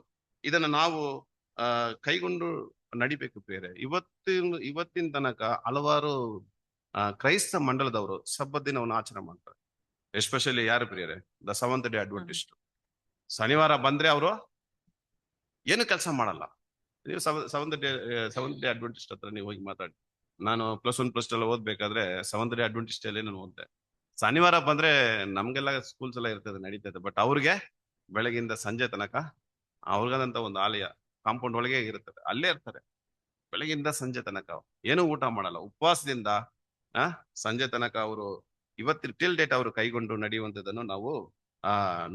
ಇದನ್ನ ನಾವು ಕೈಗೊಂಡು ನಡಿಬೇಕು ಪ್ರಿಯರೇ. ಇವತ್ತಿನ ತನಕ ಹಲವಾರು ಕ್ರೈಸ್ತ ಮಂಡಲದವರು ಸಬ್ಬತ್ ದಿನವನ್ನು ಆಚರಣೆ ಮಾಡ್ತಾರೆ. ಎಸ್ಪೆಷಲಿ ಯಾರು ಪ್ರಿಯರೇ? The seventh day Adventist. ಶನಿವಾರ ಬಂದ್ರೆ ಅವರು ಏನು ಕೆಲಸ ಮಾಡಲ್ಲ. ನೀವು ಸೆವೆಂತ್ ಡೇ ಅಡ್ವೆಂಟಿಸ್ಟ್ ಹತ್ರ ನೀವು ಹೋಗಿ ಮಾತಾಡಿ. ನಾನು +1 +2 ಓದ್ಬೇಕಾದ್ರೆ ಸೆವೆಂತ್ ಡೇ ಅಡ್ವೆಂಟಿಸ್ಟ್ ಅಲ್ಲಿ ನಾನು ಓದ್ದೆ. ಶನಿವಾರ ಬಂದ್ರೆ ನಮ್ಗೆಲ್ಲ ಸ್ಕೂಲ್ಸ್ ಎಲ್ಲ ಇರ್ತದೆ, ನಡೀತದೆ. ಬಟ್ ಅವ್ರಿಗೆ ಬೆಳಗಿಂದ ಸಂಜೆ ತನಕ ಅವ್ರಿಗದಂತ ಒಂದು ಆಲಯ ಕಾಂಪೌಂಡ್ ಒಳಗೆ ಇರ್ತದೆ, ಅಲ್ಲೇ ಇರ್ತಾರೆ ಬೆಳಗಿಂದ ಸಂಜೆ ತನಕ. ಏನು ಊಟ ಮಾಡಲ್ಲ, ಉಪವಾಸದಿಂದ ಸಂಜೆ ತನಕ ಅವರು ಇವತ್ತಿನ ಟಿಲ್ ಡೇಟ್ ಅವರು ಕೈಗೊಂಡು ನಡೆಯುವಂಥದ್ದನ್ನು ನಾವು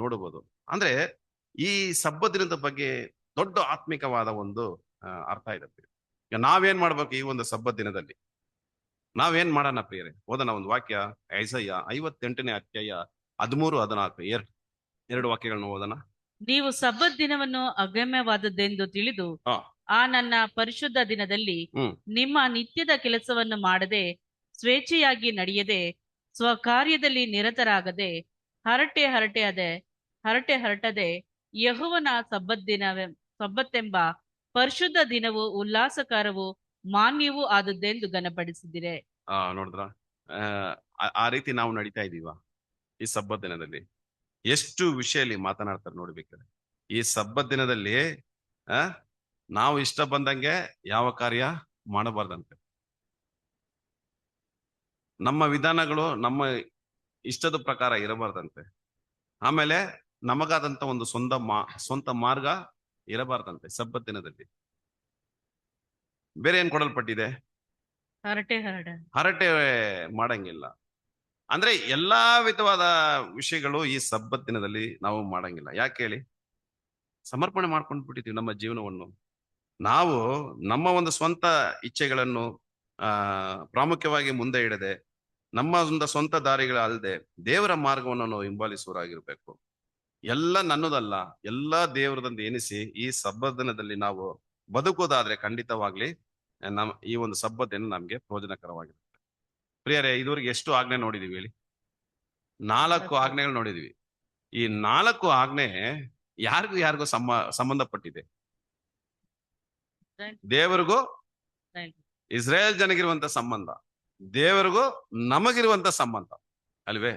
ನೋಡಬಹುದು. ಅಂದ್ರೆ ಈ ಸಬ್ಬತ್ ದಿನದ ಬಗ್ಗೆ ದೊಡ್ಡ ಆತ್ಮಿಕವಾದ ಒಂದು ಅರ್ಥ ಇದೆ. ಈಗ ನಾವೇನ್ ಮಾಡ್ಬೇಕು? ಈ ಒಂದು ಸಬ್ಬತ್ ದಿನದಲ್ಲಿ ನಾವೇನ್ ಮಾಡೋಣ ಪ್ರಿಯರೇ? ಓದೋಣ ಒಂದು ವಾಕ್ಯ, ಐಸಾಯ 58ನೇ ಅಧ್ಯಾಯ 13-14 ಎರಡು ವಾಕ್ಯಗಳನ್ನು ಓದೋಣ. ನೀವು ಸಬ್ಬತ್ ದಿನವನ್ನು ಅಗಮ್ಯವಾದದ್ದೆಂದು ತಿಳಿದು ಆ ನನ್ನ ಪರಿಶುದ್ಧ ದಿನದಲ್ಲಿ ಹ್ಮ್ ನಿಮ್ಮ ನಿತ್ಯದ ಕೆಲಸವನ್ನು ಮಾಡದೆ, ಸ್ವೇಚ್ಛೆಯಾಗಿ ನಡೆಯದೆ, ಸ್ವಕಾರ್ಯದಲ್ಲಿ ನಿರತರಾಗದೆ, ಹರಟೆ ಹರಟದೆ ಯೆಹೋವನ ಸಬ್ಬತ್ತೆಂಬ ಪರಿಶುದ್ಧ ದಿನವು ಉಲ್ಲಾಸಕರವೂ ಮಾನ್ಯವೂ ಆದದ್ದೆಂದು ಘನಪಡಿಸಿದಿರೆ. ನೋಡಿದ್ರ, ಆ ರೀತಿ ನಾವು ನಡೀತಾ ಇದೀವ ಈ ಸಬ್ಬತ್ ದಿನದಲ್ಲಿ. ಎಷ್ಟು ವಿಷಯಲ್ಲಿ ಮಾತನಾಡ್ತಾರೆ ನೋಡ್ಬೇಕಾದ್ರೆ. ಈ ಸಬ್ಬತ್ ದಿನದಲ್ಲಿ ನಾವು ಇಷ್ಟ ಬಂದಂಗೆ ಯಾವ ಕಾರ್ಯ ಮಾಡಬಾರ್ದಂತೆ. ನಮ್ಮ ವಿಧಾನಗಳು ನಮ್ಮ ಇಷ್ಟದ ಪ್ರಕಾರ ಇರಬಾರ್ದಂತೆ. ಆಮೇಲೆ ನಮಗಾದಂತ ಒಂದು ಸ್ವಂತ ಮಾರ್ಗ ಇರಬಾರ್ದಂತೆ ಸಬ್ಬತ್ ದಿನದಲ್ಲಿ. ಬೇರೆ ಏನ್ ಕೊಡಲ್ಪಟ್ಟಿದೆ? ಹರಟೆ ಮಾಡಂಗಿಲ್ಲ. ಅಂದ್ರೆ ಎಲ್ಲಾ ವಿಧವಾದ ವಿಷಯಗಳು ಈ ಸಬ್ಬತ್ ದಿನದಲ್ಲಿ ನಾವು ಮಾಡಂಗಿಲ್ಲ. ಯಾಕೆ ಹೇಳಿ? ಸಮರ್ಪಣೆ ಮಾಡ್ಕೊಂಡು ಬಿಟ್ಟಿದ್ದೀವಿ ನಮ್ಮ ಜೀವನವನ್ನು. ನಾವು ನಮ್ಮ ಒಂದು ಸ್ವಂತ ಇಚ್ಛೆಗಳನ್ನು ಪ್ರಾಮುಖ್ಯವಾಗಿ ಮುಂದೆ ಇಡದೆ, ನಮ್ಮ ಒಂದು ಸ್ವಂತ ದಾರಿಗಳಲ್ಲದೆ ದೇವರ ಮಾರ್ಗವನ್ನು ನಾವು ಹಿಂಬಾಲಿಸುವರಾಗಿರ್ಬೇಕು. ಎಲ್ಲ ನನ್ನದಲ್ಲ, ಎಲ್ಲ ದೇವರದಂದು ಎನಿಸಿ ಈ ಸಬ್ಬತ್ ದಿನದಲ್ಲಿ ನಾವು ಬದುಕೋದಾದ್ರೆ ಖಂಡಿತವಾಗ್ಲಿ ಈ ಒಂದು ಸಬ್ಬತ್ ದಿನ ನಮ್ಗೆ ಪ್ರಯೋಜನಕರವಾಗಿರುತ್ತೆ. ಪ್ರಿಯರೇ, ಇದುವರೆಗೆ ಎಷ್ಟು ಆಜ್ಞೆ ನೋಡಿದೀವಿ ಹೇಳಿ? 4 ಆಜ್ಞೆಗಳು ನೋಡಿದೀವಿ. ಈ 4 ಆಜ್ಞೆ ಯಾರಿಗೂ ಸಂಬಂಧಪಟ್ಟಿದೆ? ದೇವರಿಗೂ ಇಸ್ರೇಲ್ ಜನಗಿರುವಂತ ಸಂಬಂಧ, ದೇವರಿಗೂ ನಮಗಿರುವಂತ ಸಂಬಂಧ ಅಲ್ವೇ?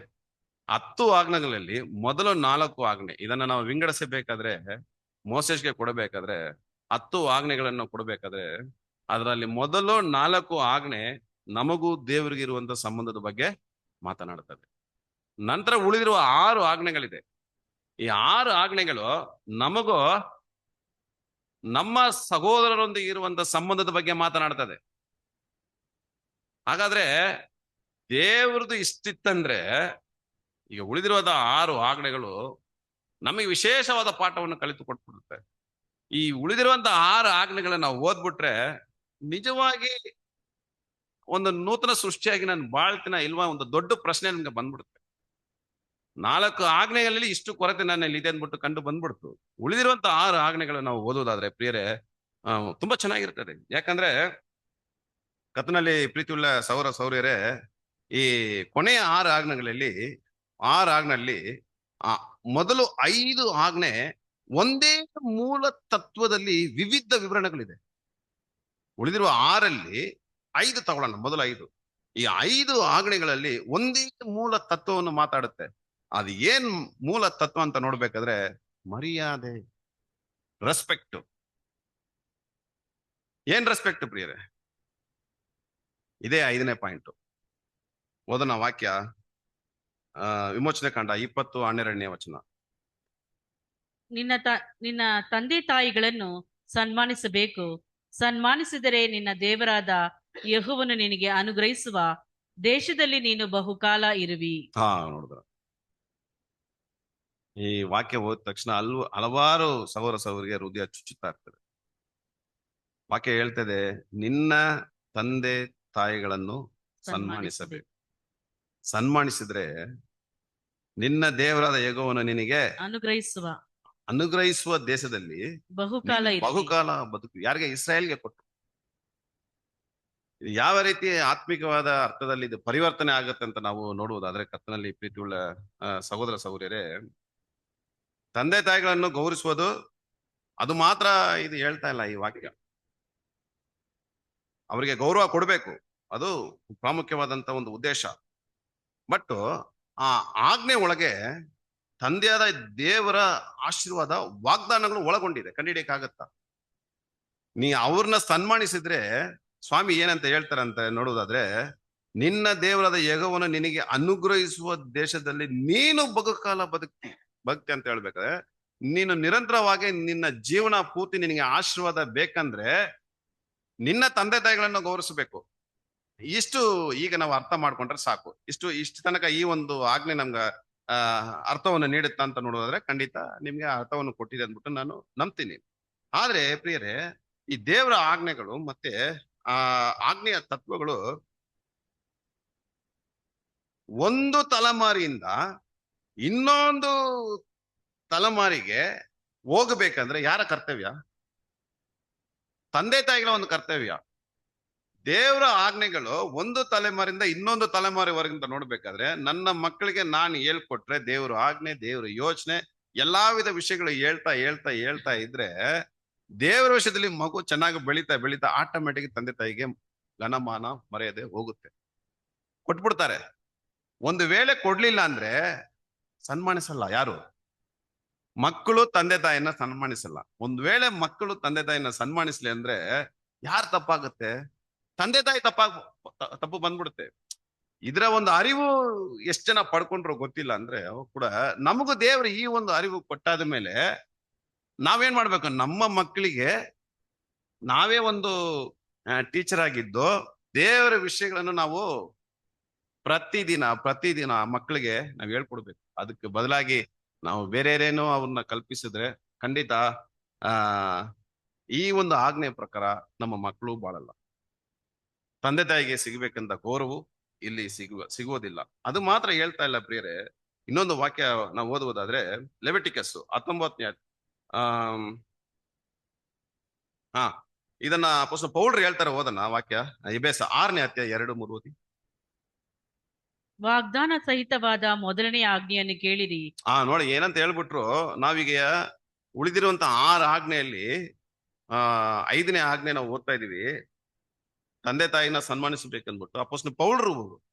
10 ಆಜ್ಞೆಗಳಲ್ಲಿ ಮೊದಲು 4 ಆಜ್ಞೆ, ಇದನ್ನ ನಾವು ವಿಂಗಡಿಸಬೇಕಾದ್ರೆ, ಮೋಸೆಸ್ಗೆ ಕೊಡಬೇಕಾದ್ರೆ, 10 ಆಜ್ಞೆಗಳನ್ನು ಕೊಡಬೇಕಾದ್ರೆ ಅದರಲ್ಲಿ ಮೊದಲು 4 ಆಜ್ಞೆ ನಮಗೂ ದೇವರಿಗಿರುವಂತ ಸಂಬಂಧದ ಬಗ್ಗೆ ಮಾತನಾಡುತ್ತದೆ. ನಂತರ ಉಳಿದಿರುವ 6 ಆಜ್ಞೆಗಳಿದೆ. ಈ 6 ಆಜ್ಞೆಗಳು ನಮಗೂ ನಮ್ಮ ಸಹೋದರರೊಂದಿಗೆ ಇರುವಂತ ಸಂಬಂಧದ ಬಗ್ಗೆ ಮಾತನಾಡ್ತದೆ. ಹಾಗಾದ್ರೆ ದೇವ್ರದ್ದು ಇಷ್ಟಿತ್ತಂದ್ರೆ ಈಗ ಉಳಿದಿರುವಂತ 6 ಆಜ್ಞೆಗಳು ನಮಗೆ ವಿಶೇಷವಾದ ಪಾಠವನ್ನು ಕಲಿತುಕೊಟ್ಬಿಡುತ್ತೆ. ಈ ಉಳಿದಿರುವಂತಹ 6 ಆಜ್ಞೆಗಳನ್ನ ನಾವು ಓದ್ಬಿಟ್ರೆ ನಿಜವಾಗಿ ಒಂದು ನೂತನ ಸೃಷ್ಟಿಯಾಗಿ ನಾನು ಬಾಳ್ತೀನ ಇಲ್ವಾ ಒಂದು ದೊಡ್ಡ ಪ್ರಶ್ನೆ ನಮ್ಗೆ ಬಂದ್ಬಿಡುತ್ತೆ. 4 ಆಜ್ಞೆಗಳಲ್ಲಿ ಇಷ್ಟು ಕೊರತೆ ನನ್ನಲ್ಲಿ ಇದೆ ಅಂದ್ಬಿಟ್ಟು ಕಂಡು ಬಂದ್ಬಿಡ್ತು. ಉಳಿದಿರುವಂತ 6 ಆಜ್ಞೆಗಳನ್ನು ನಾವು ಓದೋದಾದ್ರೆ ಪ್ರಿಯರೇ ತುಂಬಾ ಚೆನ್ನಾಗಿರ್ತದೆ. ಯಾಕಂದ್ರೆ ಕರ್ತನಲ್ಲಿ ಪ್ರೀತಿಯುಳ್ಳ ಸೌರ್ಯರೇ, ಈ ಕೊನೆಯ 6 ಆಜ್ಞೆಗಳಲ್ಲಿ ಮೊದಲು 5 ಆಜ್ಞೆ ಒಂದೇ ಮೂಲ ತತ್ವದಲ್ಲಿ ವಿವಿಧ ವಿವರಣೆಗಳಿದೆ. ಉಳಿದಿರುವ 6ರಲ್ಲಿ 5 ತಗೊಳ್ಳೋಣ. ಮೊದಲು 5, ಈ 5 ಆಜ್ಞೆಗಳಲ್ಲಿ ಒಂದೇ ಮೂಲ ತತ್ವವನ್ನು ಮಾತಾಡುತ್ತೆ. ಅದು ಏನ್ ಮೂಲ ತತ್ವ ಅಂತ ನೋಡ್ಬೇಕಾದ್ರೆ ಮರ್ಯಾದೆ, ರೆಸ್ಪೆಕ್ಟ್. ಏನ್ ರೆಸ್ಪೆಕ್ಟ್ ಪ್ರಿಯರೇ? ಇದೇ 5ನೇ ಪಾಯಿಂಟ್. ಓದನ ವಾಕ್ಯ, ವಿಮೋಚನೆ ಕಾಂಡ 20:12ನೇ ವಚನ. ನಿನ್ನ ತಂದೆ ತಾಯಿಗಳನ್ನು ಸನ್ಮಾನಿಸಬೇಕು, ಸನ್ಮಾನಿಸಿದರೆ ನಿನ್ನ ದೇವರಾದ ಯೆಹೋವನು ನಿನಗೆ ಅನುಗ್ರಹಿಸುವ ದೇಶದಲ್ಲಿ ನೀನು ಬಹುಕಾಲ ಇರುವಿ. ನೋಡಿದ್ರ, ಈ ವಾಕ್ಯ ಓದಿದ ತಕ್ಷಣ ಹಲವಾರು ಸಹೋದರಿಗೆ ಹೃದಯ ಚುಚ್ಚುತ್ತಾ ಇರ್ತದೆ. ವಾಕ್ಯ ಹೇಳ್ತದೆ, ನಿನ್ನ ತಂದೆ ತಾಯಿಗಳನ್ನು ಸನ್ಮಾನಿಸಬೇಕು. ಸನ್ಮಾನಿಸಿದ್ರೆ ನಿನ್ನ ದೇವರಾದ ಯೆಹೋವನು ನಿನಗೆ ಅನುಗ್ರಹಿಸುವ ದೇಶದಲ್ಲಿ ಬಹುಕಾಲ ಬದುಕು. ಯಾರಿಗೆ? ಇಸ್ರಾಯೇಲ್ಗೆ ಕೊಟ್ಟು. ಯಾವ ರೀತಿ ಆತ್ಮಿಕವಾದ ಅರ್ಥದಲ್ಲಿ ಇದು ಪರಿವರ್ತನೆ ಆಗುತ್ತೆ ಅಂತ ನಾವು ನೋಡುವುದಾದ್ರೆ, ಕರ್ತನಲ್ಲಿ ಪ್ರೀತಿಯುಳ್ಳ ಸಹೋದರ ಸಹೋದರಿಯರೇ, ತಂದೆ ತಾಯಿಗಳನ್ನು ಗೌರವಿಸುವುದು ಅದು ಮಾತ್ರ ಇದು ಹೇಳ್ತಾ ಇಲ್ಲ ಈ ವಾಕ್ಯ. ಅವರಿಗೆ ಗೌರವ ಕೊಡಬೇಕು, ಅದು ಪ್ರಾಮುಖ್ಯವಾದಂತ ಒಂದು ಉದ್ದೇಶ. ಬಟ್ ಆ ಆಜ್ಞೆ ಒಳಗೆ ತಂದೆಯಾದ ದೇವರ ಆಶೀರ್ವಾದ, ವಾಗ್ದಾನಗಳು ಒಳಗೊಂಡಿದೆ. ಕಂಡಿಡಿಯಕ್ಕಾಗತ್ತಾ? ನೀ ಅವ್ರನ್ನ ಸನ್ಮಾನಿಸಿದ್ರೆ ಸ್ವಾಮಿ ಏನಂತ ಹೇಳ್ತಾರಂತ ನೋಡುವುದಾದ್ರೆ, ನಿನ್ನ ದೇವರಾದ ಯೆಹೋವನು ನಿನಗೆ ಅನುಗ್ರಹಿಸುವ ದೇಶದಲ್ಲಿ ನೀನು ಬಹುಕಾಲ ಬದುಕ್ತಿ ಅಂತ ಹೇಳ್ಬೇಕಾದ್ರೆ, ನೀನು ನಿರಂತರವಾಗಿ ನಿನ್ನ ಜೀವನ ಪೂರ್ತಿ ನಿನಗೆ ಆಶೀರ್ವಾದ ಬೇಕಂದ್ರೆ ನಿನ್ನ ತಂದೆ ತಾಯಿಗಳನ್ನು ಗೌರವಿಸಬೇಕು. ಇಷ್ಟು ಈಗ ನಾವು ಅರ್ಥ ಮಾಡ್ಕೊಂಡ್ರೆ ಸಾಕು. ಇಷ್ಟು ತನಕ ಈ ಒಂದು ಆಜ್ಞೆ ನಮ್ಗ ಅರ್ಥವನ್ನು ನೀಡುತ್ತಾ ಅಂತ ನೋಡೋದಾದ್ರೆ ಖಂಡಿತ ನಿಮ್ಗೆ ಅರ್ಥವನ್ನು ಕೊಟ್ಟಿದೆ ಅಂದ್ಬಿಟ್ಟು ನಾನು ನಂಬ್ತೀನಿ. ಆದ್ರೆ ಪ್ರಿಯರೇ, ಈ ದೇವರ ಆಜ್ಞೆಗಳು ಮತ್ತೆ ಆಜ್ಞೆಯ ತತ್ವಗಳು ಒಂದು ತಲೆಮಾರಿಯಿಂದ ಇನ್ನೊಂದು ತಲೆಮಾರಿಗೆ ಹೋಗಬೇಕಂದ್ರೆ ಯಾರ ಕರ್ತವ್ಯ? ತಂದೆ ತಾಯಿಗಳ ಒಂದು ಕರ್ತವ್ಯ. ದೇವರ ಆಜ್ಞೆಗಳು ಒಂದು ತಲೆಮಾರಿಂದ ಇನ್ನೊಂದು ತಲೆಮಾರಿವರೆಗಿಂತ ನೋಡ್ಬೇಕಾದ್ರೆ ನನ್ನ ಮಕ್ಕಳಿಗೆ ನಾನು ಹೇಳ್ಕೊಟ್ರೆ ದೇವ್ರ ಆಜ್ಞೆ, ದೇವ್ರ ಯೋಚನೆ, ಎಲ್ಲಾ ವಿಧ ವಿಷಯಗಳು ಹೇಳ್ತಾ ಹೇಳ್ತಾ ಹೇಳ್ತಾ ಇದ್ರೆ ದೇವರ ವಿಷಯದಲ್ಲಿ ಮಗು ಚೆನ್ನಾಗಿ ಬೆಳೀತಾ ಬೆಳೀತಾ ಆಟೋಮೆಟಿಕ್ ತಂದೆ ತಾಯಿಗೆ ಘನಮಾನ ಮರ್ಯಾದೆ ಹೋಗುತ್ತೆ, ಕೊಟ್ಬಿಡ್ತಾರೆ. ಒಂದು ವೇಳೆ ಕೊಡ್ಲಿಲ್ಲ ಅಂದ್ರೆ ಸನ್ಮಾನಿಸಲ್ಲ ಯಾರು, ಮಕ್ಕಳು ತಂದೆ ತಾಯಿನ ಸನ್ಮಾನಿಸಲ್ಲ. ಒಂದ್ ವೇಳೆ ಮಕ್ಕಳು ತಂದೆ ತಾಯಿನ ಸನ್ಮಾನಿಸ್ಲಿ ಅಂದ್ರೆ ಯಾರು ತಪ್ಪಾಗುತ್ತೆ? ತಂದೆ ತಾಯಿ ತಪ್ಪು ಬಂದ್ಬಿಡುತ್ತೆ. ಇದರ ಒಂದು ಅರಿವು ಎಷ್ಟ್ ಜನ ಪಡ್ಕೊಂಡ್ರು ಗೊತ್ತಿಲ್ಲ ಅಂದ್ರೆ ಅವಾಗ ಕೂಡ ನಮಗೂ ದೇವ್ರು ಈ ಒಂದು ಅರಿವು ಕೊಟ್ಟಾದ ಮೇಲೆ ನಾವೇನ್ ಮಾಡ್ಬೇಕು, ನಮ್ಮ ಮಕ್ಕಳಿಗೆ ನಾವೇ ಒಂದು ಟೀಚರ್ ಆಗಿದ್ದು ದೇವರ ವಿಷಯಗಳನ್ನು ನಾವು ಪ್ರತಿದಿನ ಮಕ್ಕಳಿಗೆ ನಾವು ಹೇಳ್ಕೊಡ್ಬೇಕು. ಅದಕ್ಕೆ ಬದಲಾಗಿ ನಾವು ಬೇರೆಯೇನೋ ಅವ್ರನ್ನ ಕಲ್ಪಿಸಿದ್ರೆ ಖಂಡಿತ ಆ ಈ ಒಂದು ಆಜ್ಞೆ ಪ್ರಕಾರ ನಮ್ಮ ಮಕ್ಕಳು ಬಾಳಲ್ಲ. ತಂದೆ ತಾಯಿಗೆ ಸಿಗಬೇಕಂತ ಗೌರವ ಇಲ್ಲಿ ಸಿಗುವುದಿಲ್ಲ. ಅದು ಮಾತ್ರ ಹೇಳ್ತಾ ಇಲ್ಲ ಪ್ರಿಯರೇ. ಇನ್ನೊಂದು ವಾಕ್ಯ ನಾವು ಓದುವುದಾದ್ರೆ ಲೆವಿಟಿಕಸ್ 19ನೇ ಇದನ್ನ ಪೌಲ್ರು ಹೇಳ್ತಾರೆ, ಓದನ ವಾಕ್ಯ. ಎಬೇಸ 6ನೇ ಅಧ್ಯಾಯ 2-3 ಓದಿ. ವಾಗ್ದಾನ ಸಹಿತವಾದ ಮೊದಲನೇ ಆಜ್ಞೆಯನ್ನು ಕೇಳಿರಿ. ನೋಡಿ ಏನಂತ ಹೇಳ್ಬಿಟ್ರು. ನಾವೀಗ ಉಳಿದಿರುವಂತ 6 ಆಜ್ಞೆಯಲ್ಲಿ 5ನೇ ಆಜ್ಞೆ ನಾವು ಓದ್ತಾ ಇದೀವಿ, ತಂದೆ ತಾಯಿನ ಸನ್ಮಾನಿಸಬೇಕಂದ್ಬಿಟ್ಟು ಅಪೊಸ್ತಲ ಪೌಲ್ರು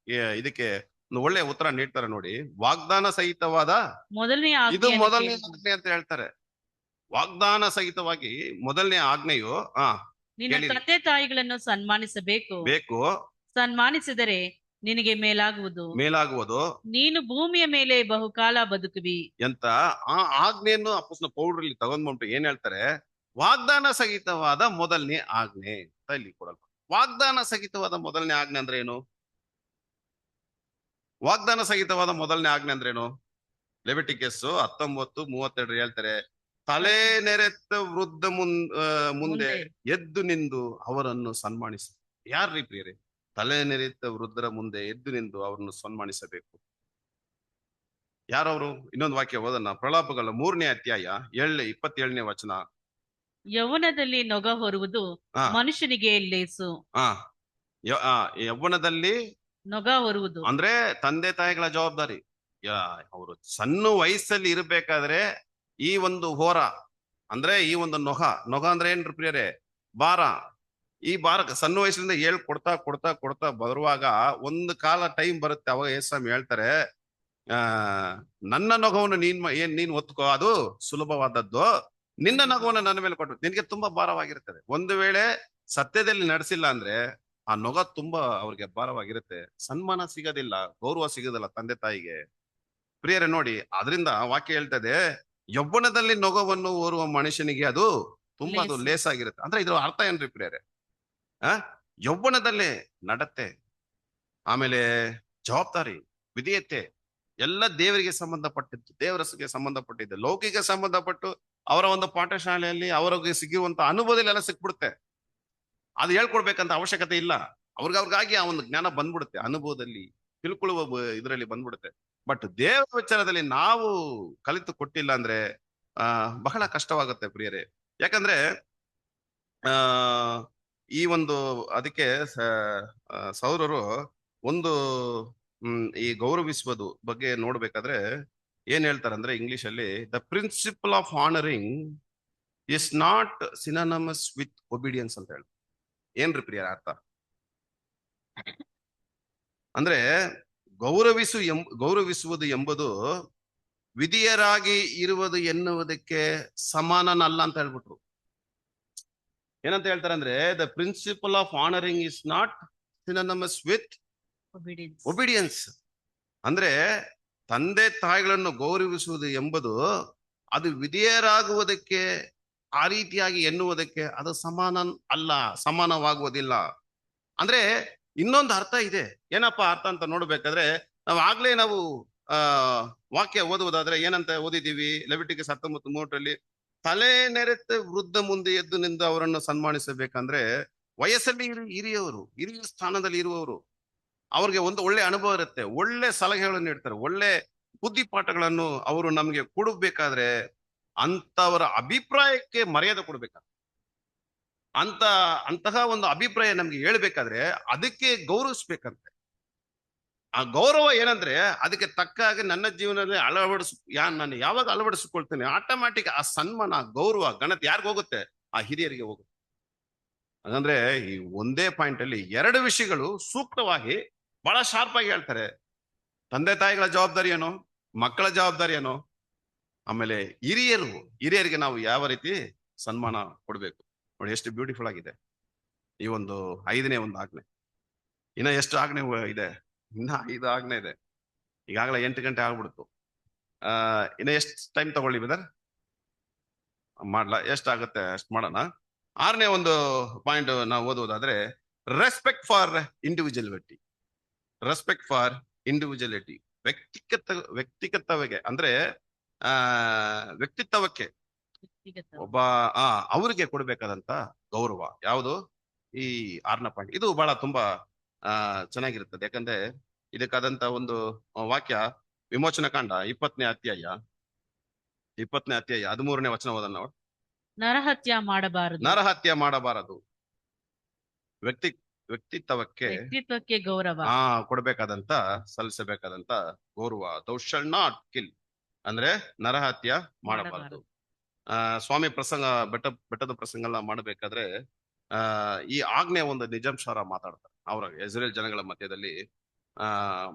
ಇದಕ್ಕೆ ಒಂದು ಒಳ್ಳೆ ಉತ್ತರ ನೀಡ್ತಾರೆ ನೋಡಿ. ವಾಗ್ದಾನ ಸಹಿತವಾದ ಮೊದಲನೇ ಇದು ಮೊದಲನೇ ಆಜ್ಞೆ ಅಂತ ಹೇಳ್ತಾರೆ. ವಾಗ್ದಾನ ಸಹಿತವಾಗಿ ಮೊದಲನೇ ಆಜ್ಞೆಯು ನಿನ್ನ ತಂದೆ ತಾಯಿಗಳನ್ನು ಸನ್ಮಾನಿಸಬೇಕು, ಸನ್ಮಾನಿಸಿದರೆ ನಿನಗೆ ಮೇಲಾಗುವುದು, ನೀನು ಭೂಮಿಯ ಮೇಲೆ ಬಹುಕಾಲ ಬದುಕುವಿ ಅಂತ ಆ ಆಜ್ಞೆಯನ್ನು ಅಪೊಸ್ತಲ ಪೌಲ್ರಲ್ಲಿ ತಗೊಂಡ್ಬಿಟ್ಟು ಏನ್ ಹೇಳ್ತಾರೆ, ವಾಗ್ದಾನ ಸಹಿತವಾದ ಮೊದಲನೇ ಆಜ್ಞೆ ಅಂತ ಇಲ್ಲಿ ಕೊಡಲ್ಪಡುತ್ತೆ. ವಾಗ್ದಾನ ಸಹಿತವಾದ ಮೊದಲನೇ ಆಜ್ಞೆ ಅಂದ್ರೆ ಏನು? ವಾಗ್ದಾನ ಸಹಿತವಾದ ಮೊದಲನೇ ಆಜ್ಞೆ ಅಂದ್ರೇನು? ಲೆವಿಟಿಕಸ್ 19:32 ಹೇಳ್ತಾರೆ, ತಲೆ ನೆರೆತ್ತ ವೃದ್ಧ ಮುಂದೆ ಎದ್ದು ನಿಂದು ಅವರನ್ನು ಸನ್ಮಾನಿಸ. ಯಾರ್ರೀ ಪ್ರಿಯರೇ ತಲೆ ನೆರೆತ್ತ ವೃದ್ಧರ ಮುಂದೆ ಎದ್ದು ನಿಂದು ಅವರನ್ನು ಸನ್ಮಾನಿಸಬೇಕು? ಯಾರವರು? ಇನ್ನೊಂದು ವಾಕ್ಯ ಓದನ್ನ, ಪ್ರಲಾಪಗಳ 3ನೇ ಅಧ್ಯಾಯ 27ನೇ ವಚನ. ಯೌವನದಲ್ಲಿ ನೊಗ ಹೊರುವುದು ಮನುಷ್ಯನಿಗೆ ಲೇಸು. ಯೌವನದಲ್ಲಿ ನೊಗ ಹೊರುವುದು ಅಂದ್ರೆ ತಂದೆ ತಾಯಿಗಳ ಜವಾಬ್ದಾರಿ. ಅವರು ಸಣ್ಣ ವಯಸ್ಸಲ್ಲಿ ಇರಬೇಕಾದ್ರೆ ಈ ಒಂದು ಹೋರ ಅಂದ್ರೆ ಈ ಒಂದು ನೊಗ ಅಂದ್ರೆ ಏನ್ರಿ ಪ್ರಿಯರೇ? ಭಾರ. ಈ ಭಾರ ಸಣ್ಣ ವಯಸ್ಸಿನಿಂದ ಕೊಡ್ತಾ ಕೊಡ್ತಾ ಕೊಡ್ತಾ ಬರುವಾಗ ಒಂದು ಕಾಲ ಟೈಮ್ ಬರುತ್ತೆ, ಅವಾಗ ಯೇಸು ಹೇಳ್ತಾರೆ, ನನ್ನ ನೊಗವನ್ನು ನೀನ್ ಒತ್ಕೋ, ಅದು ಸುಲಭವಾದದ್ದು, ನಿನ್ನ ನಗುವನ್ನು ನನ್ನ ಮೇಲೆ ಕೊಟ್ಟು ನಿನಗೆ ತುಂಬಾ ಭಾರವಾಗಿರ್ತದೆ. ಒಂದು ವೇಳೆ ಸತ್ಯದಲ್ಲಿ ನಡೆಸಿಲ್ಲ ಅಂದ್ರೆ ಆ ನೊಗ ತುಂಬಾ ಅವ್ರಿಗೆ ಭಾರವಾಗಿರುತ್ತೆ. ಸನ್ಮಾನ ಸಿಗೋದಿಲ್ಲ, ಗೌರವ ಸಿಗೋದಿಲ್ಲ ತಂದೆ ತಾಯಿಗೆ. ಪ್ರಿಯರೇ ನೋಡಿ, ಅದರಿಂದ ವಾಕ್ಯ ಹೇಳ್ತದೆ, ಯೌವನದಲ್ಲಿ ನೊಗವನ್ನು ಓರುವ ಮನುಷ್ಯನಿಗೆ ಅದು ತುಂಬಾ ಅದು ಲೇಸಾಗಿರುತ್ತೆ. ಅಂದ್ರೆ ಇದ್ರ ಅರ್ಥ ಏನ್ರಿ ಪ್ರಿಯರೇ? ಯೌವನದಲ್ಲೇ ನಡತೆ, ಆಮೇಲೆ ಜವಾಬ್ದಾರಿ, ವಿಧೇಯತೆ ಎಲ್ಲ ದೇವರಿಗೆ ಸಂಬಂಧಪಟ್ಟಿದ್ದು, ದೇವರಸಿಗೆ ಸಂಬಂಧಪಟ್ಟಿದ್ದು, ಲೌಕಿಕ ಸಂಬಂಧಪಟ್ಟು ಅವರ ಒಂದು ಪಾಠಶಾಲೆಯಲ್ಲಿ ಅವರಿಗೆ ಸಿಗುವಂತ ಅನುಭವದಲ್ಲಿ ಎಲ್ಲ ಸಿಕ್ಬಿಡುತ್ತೆ. ಅದು ಹೇಳ್ಕೊಡ್ಬೇಕಂತ ಅವಶ್ಯಕತೆ ಇಲ್ಲ. ಅವ್ರಿಗಾಗಿ ಆ ಒಂದು ಜ್ಞಾನ ಬಂದ್ಬಿಡುತ್ತೆ, ಅನುಭವದಲ್ಲಿ ತಿಳ್ಕೊಳ್ಳುವ ಇದರಲ್ಲಿ ಬಂದ್ಬಿಡುತ್ತೆ. ಬಟ್ ದೇವರ ವಿಚಾರದಲ್ಲಿ ನಾವು ಕಲಿತು ಕೊಟ್ಟಿಲ್ಲ ಅಂದ್ರೆ ಬಹಳ ಕಷ್ಟವಾಗುತ್ತೆ ಪ್ರಿಯರೇ. ಯಾಕಂದ್ರೆ ಈ ಒಂದು ಅದಕ್ಕೆ ಸೌರರು ಒಂದು ಈ ಗೌರವಿಸುವುದು ಬಗ್ಗೆ ನೋಡ್ಬೇಕಾದ್ರೆ ಏನ್ ಹೇಳ್ತಾರಂದ್ರೆ ಇಂಗ್ಲಿಷ್ ಅಲ್ಲಿ, the principle of honouring is not synonymous with obedience ಅಂತ ಹೇಳ್ತಾರೆ. ಏನ್ರಿ ಪ್ರಿಯ ಅರ್ಥ? ಅಂದ್ರೆ ಗೌರವಿಸುವುದು ಎಂಬುದು ವಿಧಿಯರಾಗಿ ಇರುವುದು ಎನ್ನುವುದಕ್ಕೆ ಸಮಾನನಲ್ಲ ಅಂತ ಹೇಳ್ಬಿಟ್ರು. ಏನಂತ ಹೇಳ್ತಾರೆ ಅಂದ್ರೆ, the principle of honouring is not synonymous with obedience. ಅಂದ್ರೆ ತಂದೆ ತಾಯಿಗಳನ್ನು ಗೌರವಿಸುವುದು ಎಂಬುದು ಅದು ವಿಧೇಯರಾಗುವುದಕ್ಕೆ, ಆ ರೀತಿಯಾಗಿ ಎನ್ನುವುದಕ್ಕೆ ಅದು ಸಮಾನವಾಗುವುದಿಲ್ಲ. ಅಂದ್ರೆ ಇನ್ನೊಂದು ಅರ್ಥ ಇದೆ. ಏನಪ್ಪಾ ಅರ್ಥ ಅಂತ ನೋಡ್ಬೇಕಾದ್ರೆ ನಾವು ವಾಕ್ಯ ಓದುವುದಾದ್ರೆ ಏನಂತ ಓದಿದೀವಿ? ಲೆವಿಟಿಕಸ್ 19:3 ತಲೆ ನೆರೆತ ವೃದ್ಧ ಮುಂದೆ ಎದ್ದು ನಿಂದು ಅವರನ್ನು ಸನ್ಮಾನಿಸಬೇಕಂದ್ರೆ ವಯಸ್ಸಲ್ಲಿ ಹಿರಿಯ ಸ್ಥಾನದಲ್ಲಿ ಇರುವವರು, ಅವ್ರಿಗೆ ಒಂದು ಒಳ್ಳೆ ಅನುಭವ ಇರುತ್ತೆ, ಒಳ್ಳೆ ಸಲಹೆಗಳನ್ನು ನೀಡ್ತಾರೆ, ಒಳ್ಳೆ ಬುದ್ಧಿಪಾಠಗಳನ್ನು ಅವರು ನಮ್ಗೆ ಕೊಡಬೇಕಾದ್ರೆ ಅಂತವರ ಅಭಿಪ್ರಾಯಕ್ಕೆ ಮರ್ಯಾದೆ ಕೊಡ್ಬೇಕಾಗ್ತದೆ. ಅಂತ ಅಂತಹ ಒಂದು ಅಭಿಪ್ರಾಯ ನಮ್ಗೆ ಹೇಳ್ಬೇಕಾದ್ರೆ ಅದಕ್ಕೆ ಗೌರವಿಸ್ಬೇಕಂತೆ. ಆ ಗೌರವ ಏನಂದ್ರೆ ಅದಕ್ಕೆ ತಕ್ಕ ಹಾಗೆ ನನ್ನ ಜೀವನದಲ್ಲಿ ನಾನು ಯಾವಾಗ ಅಳವಡಿಸಿಕೊಳ್ತೇನೆ ಆಟೋಮ್ಯಾಟಿಕ್ ಆ ಸನ್ಮಾನ, ಗೌರವ, ಘನತೆ ಯಾರಿಗ ಹೋಗುತ್ತೆ? ಆ ಹಿರಿಯರಿಗೆ ಹೋಗುತ್ತೆ. ಹಾಗಂದ್ರೆ ಈ ಒಂದೇ ಪಾಯಿಂಟ್ ಅಲ್ಲಿ ಎರಡು ವಿಷಯಗಳು ಸೂಕ್ತವಾಗಿ ಬಹಳ ಶಾರ್ಪ್ ಆಗಿ ಹೇಳ್ತಾರೆ. ತಂದೆ ತಾಯಿಗಳ ಜವಾಬ್ದಾರಿ ಏನು, ಮಕ್ಕಳ ಜವಾಬ್ದಾರಿ ಏನು, ಆಮೇಲೆ ಹಿರಿಯರಿಗೆ ನಾವು ಯಾವ ರೀತಿ ಸನ್ಮಾನ ಕೊಡ್ಬೇಕು. ನೋಡಿ ಎಷ್ಟು ಬ್ಯೂಟಿಫುಲ್ ಆಗಿದೆ ಈ ಒಂದು 5ನೇ ಒಂದು ಆಜ್ಞೆ. ಇನ್ನ ಎಷ್ಟು ಆಜ್ಞೆ ಇದೆ? ಇನ್ನ 5 ಆಜ್ಞೆ ಇದೆ. ಈಗಾಗಲೇ 8 ಗಂಟೆ ಆಗ್ಬಿಡ್ತು. ಇನ್ನ ಎಷ್ಟು ಟೈಮ್ ತಗೊಳ್ಳಿ ಬ್ರದರ್? ಮಾಡ್ಲಾ? ಎಷ್ಟಾಗುತ್ತೆ ಅಷ್ಟು ಮಾಡೋಣ. 6ನೇ ಒಂದು ಪಾಯಿಂಟ್ ನಾವು ಓದುವುದಾದ್ರೆ respect for individuality. Respect for individuality, ವ್ಯಕ್ತಿಗತವಿಗೆ ಅಂದ್ರೆ ವ್ಯಕ್ತಿತ್ವಕ್ಕೆ ಒಬ್ಬ ಅವ್ರಿಗೆ ಕೊಡ್ಬೇಕಾದಂತ ಗೌರವ ಯಾವುದು? ಈ 6ನೇ ಪಾಯಿಂಟ್. ಇದು ಬಹಳ ತುಂಬಾ ಚೆನ್ನಾಗಿರುತ್ತದೆ. ಯಾಕಂದ್ರೆ ಇದಕ್ಕಾದಂತ ಒಂದು ವಾಕ್ಯ ವಿಮೋಚನ ಕಾಂಡ 20ನೇ ಅಧ್ಯಾಯ 13ನೇ ವಚನ ಓದೋಣ ನಾವು. ನರಹತ್ಯ ಮಾಡಬಾರದು. ವ್ಯಕ್ತಿತ್ವಕ್ಕೆ ಗೌರವ ಕೊಡ್ಬೇಕಾದಂತ, ಸಲ್ಲಿಸಬೇಕಾದಂತ ಗೌರವ. ಥೌ ಶಾಲ್ ನಾಟ್ ಕಿಲ್ ಅಂದ್ರೆ ನರಹತ್ಯ ಮಾಡಬಾರದು. ಸ್ವಾಮಿ ಪ್ರಸಂಗ ಬೆಟ್ಟದ ಪ್ರಸಂಗ ಎಲ್ಲ ಮಾಡಬೇಕಾದ್ರೆ ಈ ಆಜ್ಞೆ ಒಂದು ನಿಜಾಂಶರ ಮಾತಾಡ್ತಾರೆ. ಅವರ ಇಸ್ರೇಲ್ ಜನಗಳ ಮಧ್ಯದಲ್ಲಿ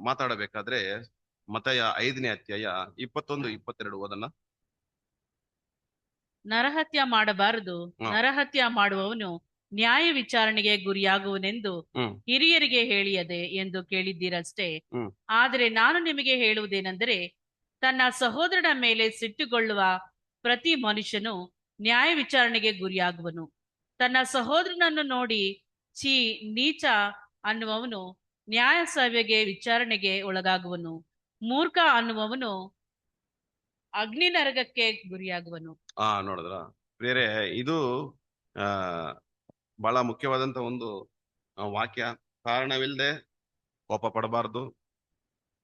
ಮಾತಾಡಬೇಕಾದ್ರೆ ಮತ್ತಾಯ 5ನೇ ಅಧ್ಯಾಯ 21-22 ಓದನ್ನ. ನರಹತ್ಯ ಮಾಡಬಾರದು. ನರಹತ್ಯ ಮಾಡುವವನು ನ್ಯಾಯ ವಿಚಾರಣೆಗೆ ಗುರಿಯಾಗುವನೆಂದು ಹಿರಿಯರಿಗೆ ಹೇಳಿಯದೆ ಎಂದು ಕೇಳಿದ್ದೀರಷ್ಟೇ. ಆದರೆ ನಾನು ನಿಮಗೆ ಹೇಳುವುದೇನೆಂದರೆ, ತನ್ನ ಸಹೋದರನ ಮೇಲೆ ಸಿಟ್ಟುಗೊಳ್ಳುವ ಪ್ರತಿ ಮನುಷ್ಯನು ನ್ಯಾಯ ವಿಚಾರಣೆಗೆ ಗುರಿಯಾಗುವನು. ತನ್ನ ಸಹೋದರನನ್ನು ನೋಡಿ ಛೀ ನೀಚ ಅನ್ನುವವನು ನ್ಯಾಯ ಸಭೆಗೆ ವಿಚಾರಣೆಗೆ ಒಳಗಾಗುವನು. ಮೂರ್ಖ ಅನ್ನುವವನು ಅಗ್ನಿ ನರಕಕ್ಕೆ ಗುರಿಯಾಗುವನು. ನೋಡಿದ್ರ ಬೇರೆ ಇದು ಬಹಳ ಮುಖ್ಯವಾದಂತ ಒಂದು ವಾಕ್ಯ. ಕಾರಣವಿಲ್ಲದೆ ಕೋಪ ಪಡಬಾರ್ದು,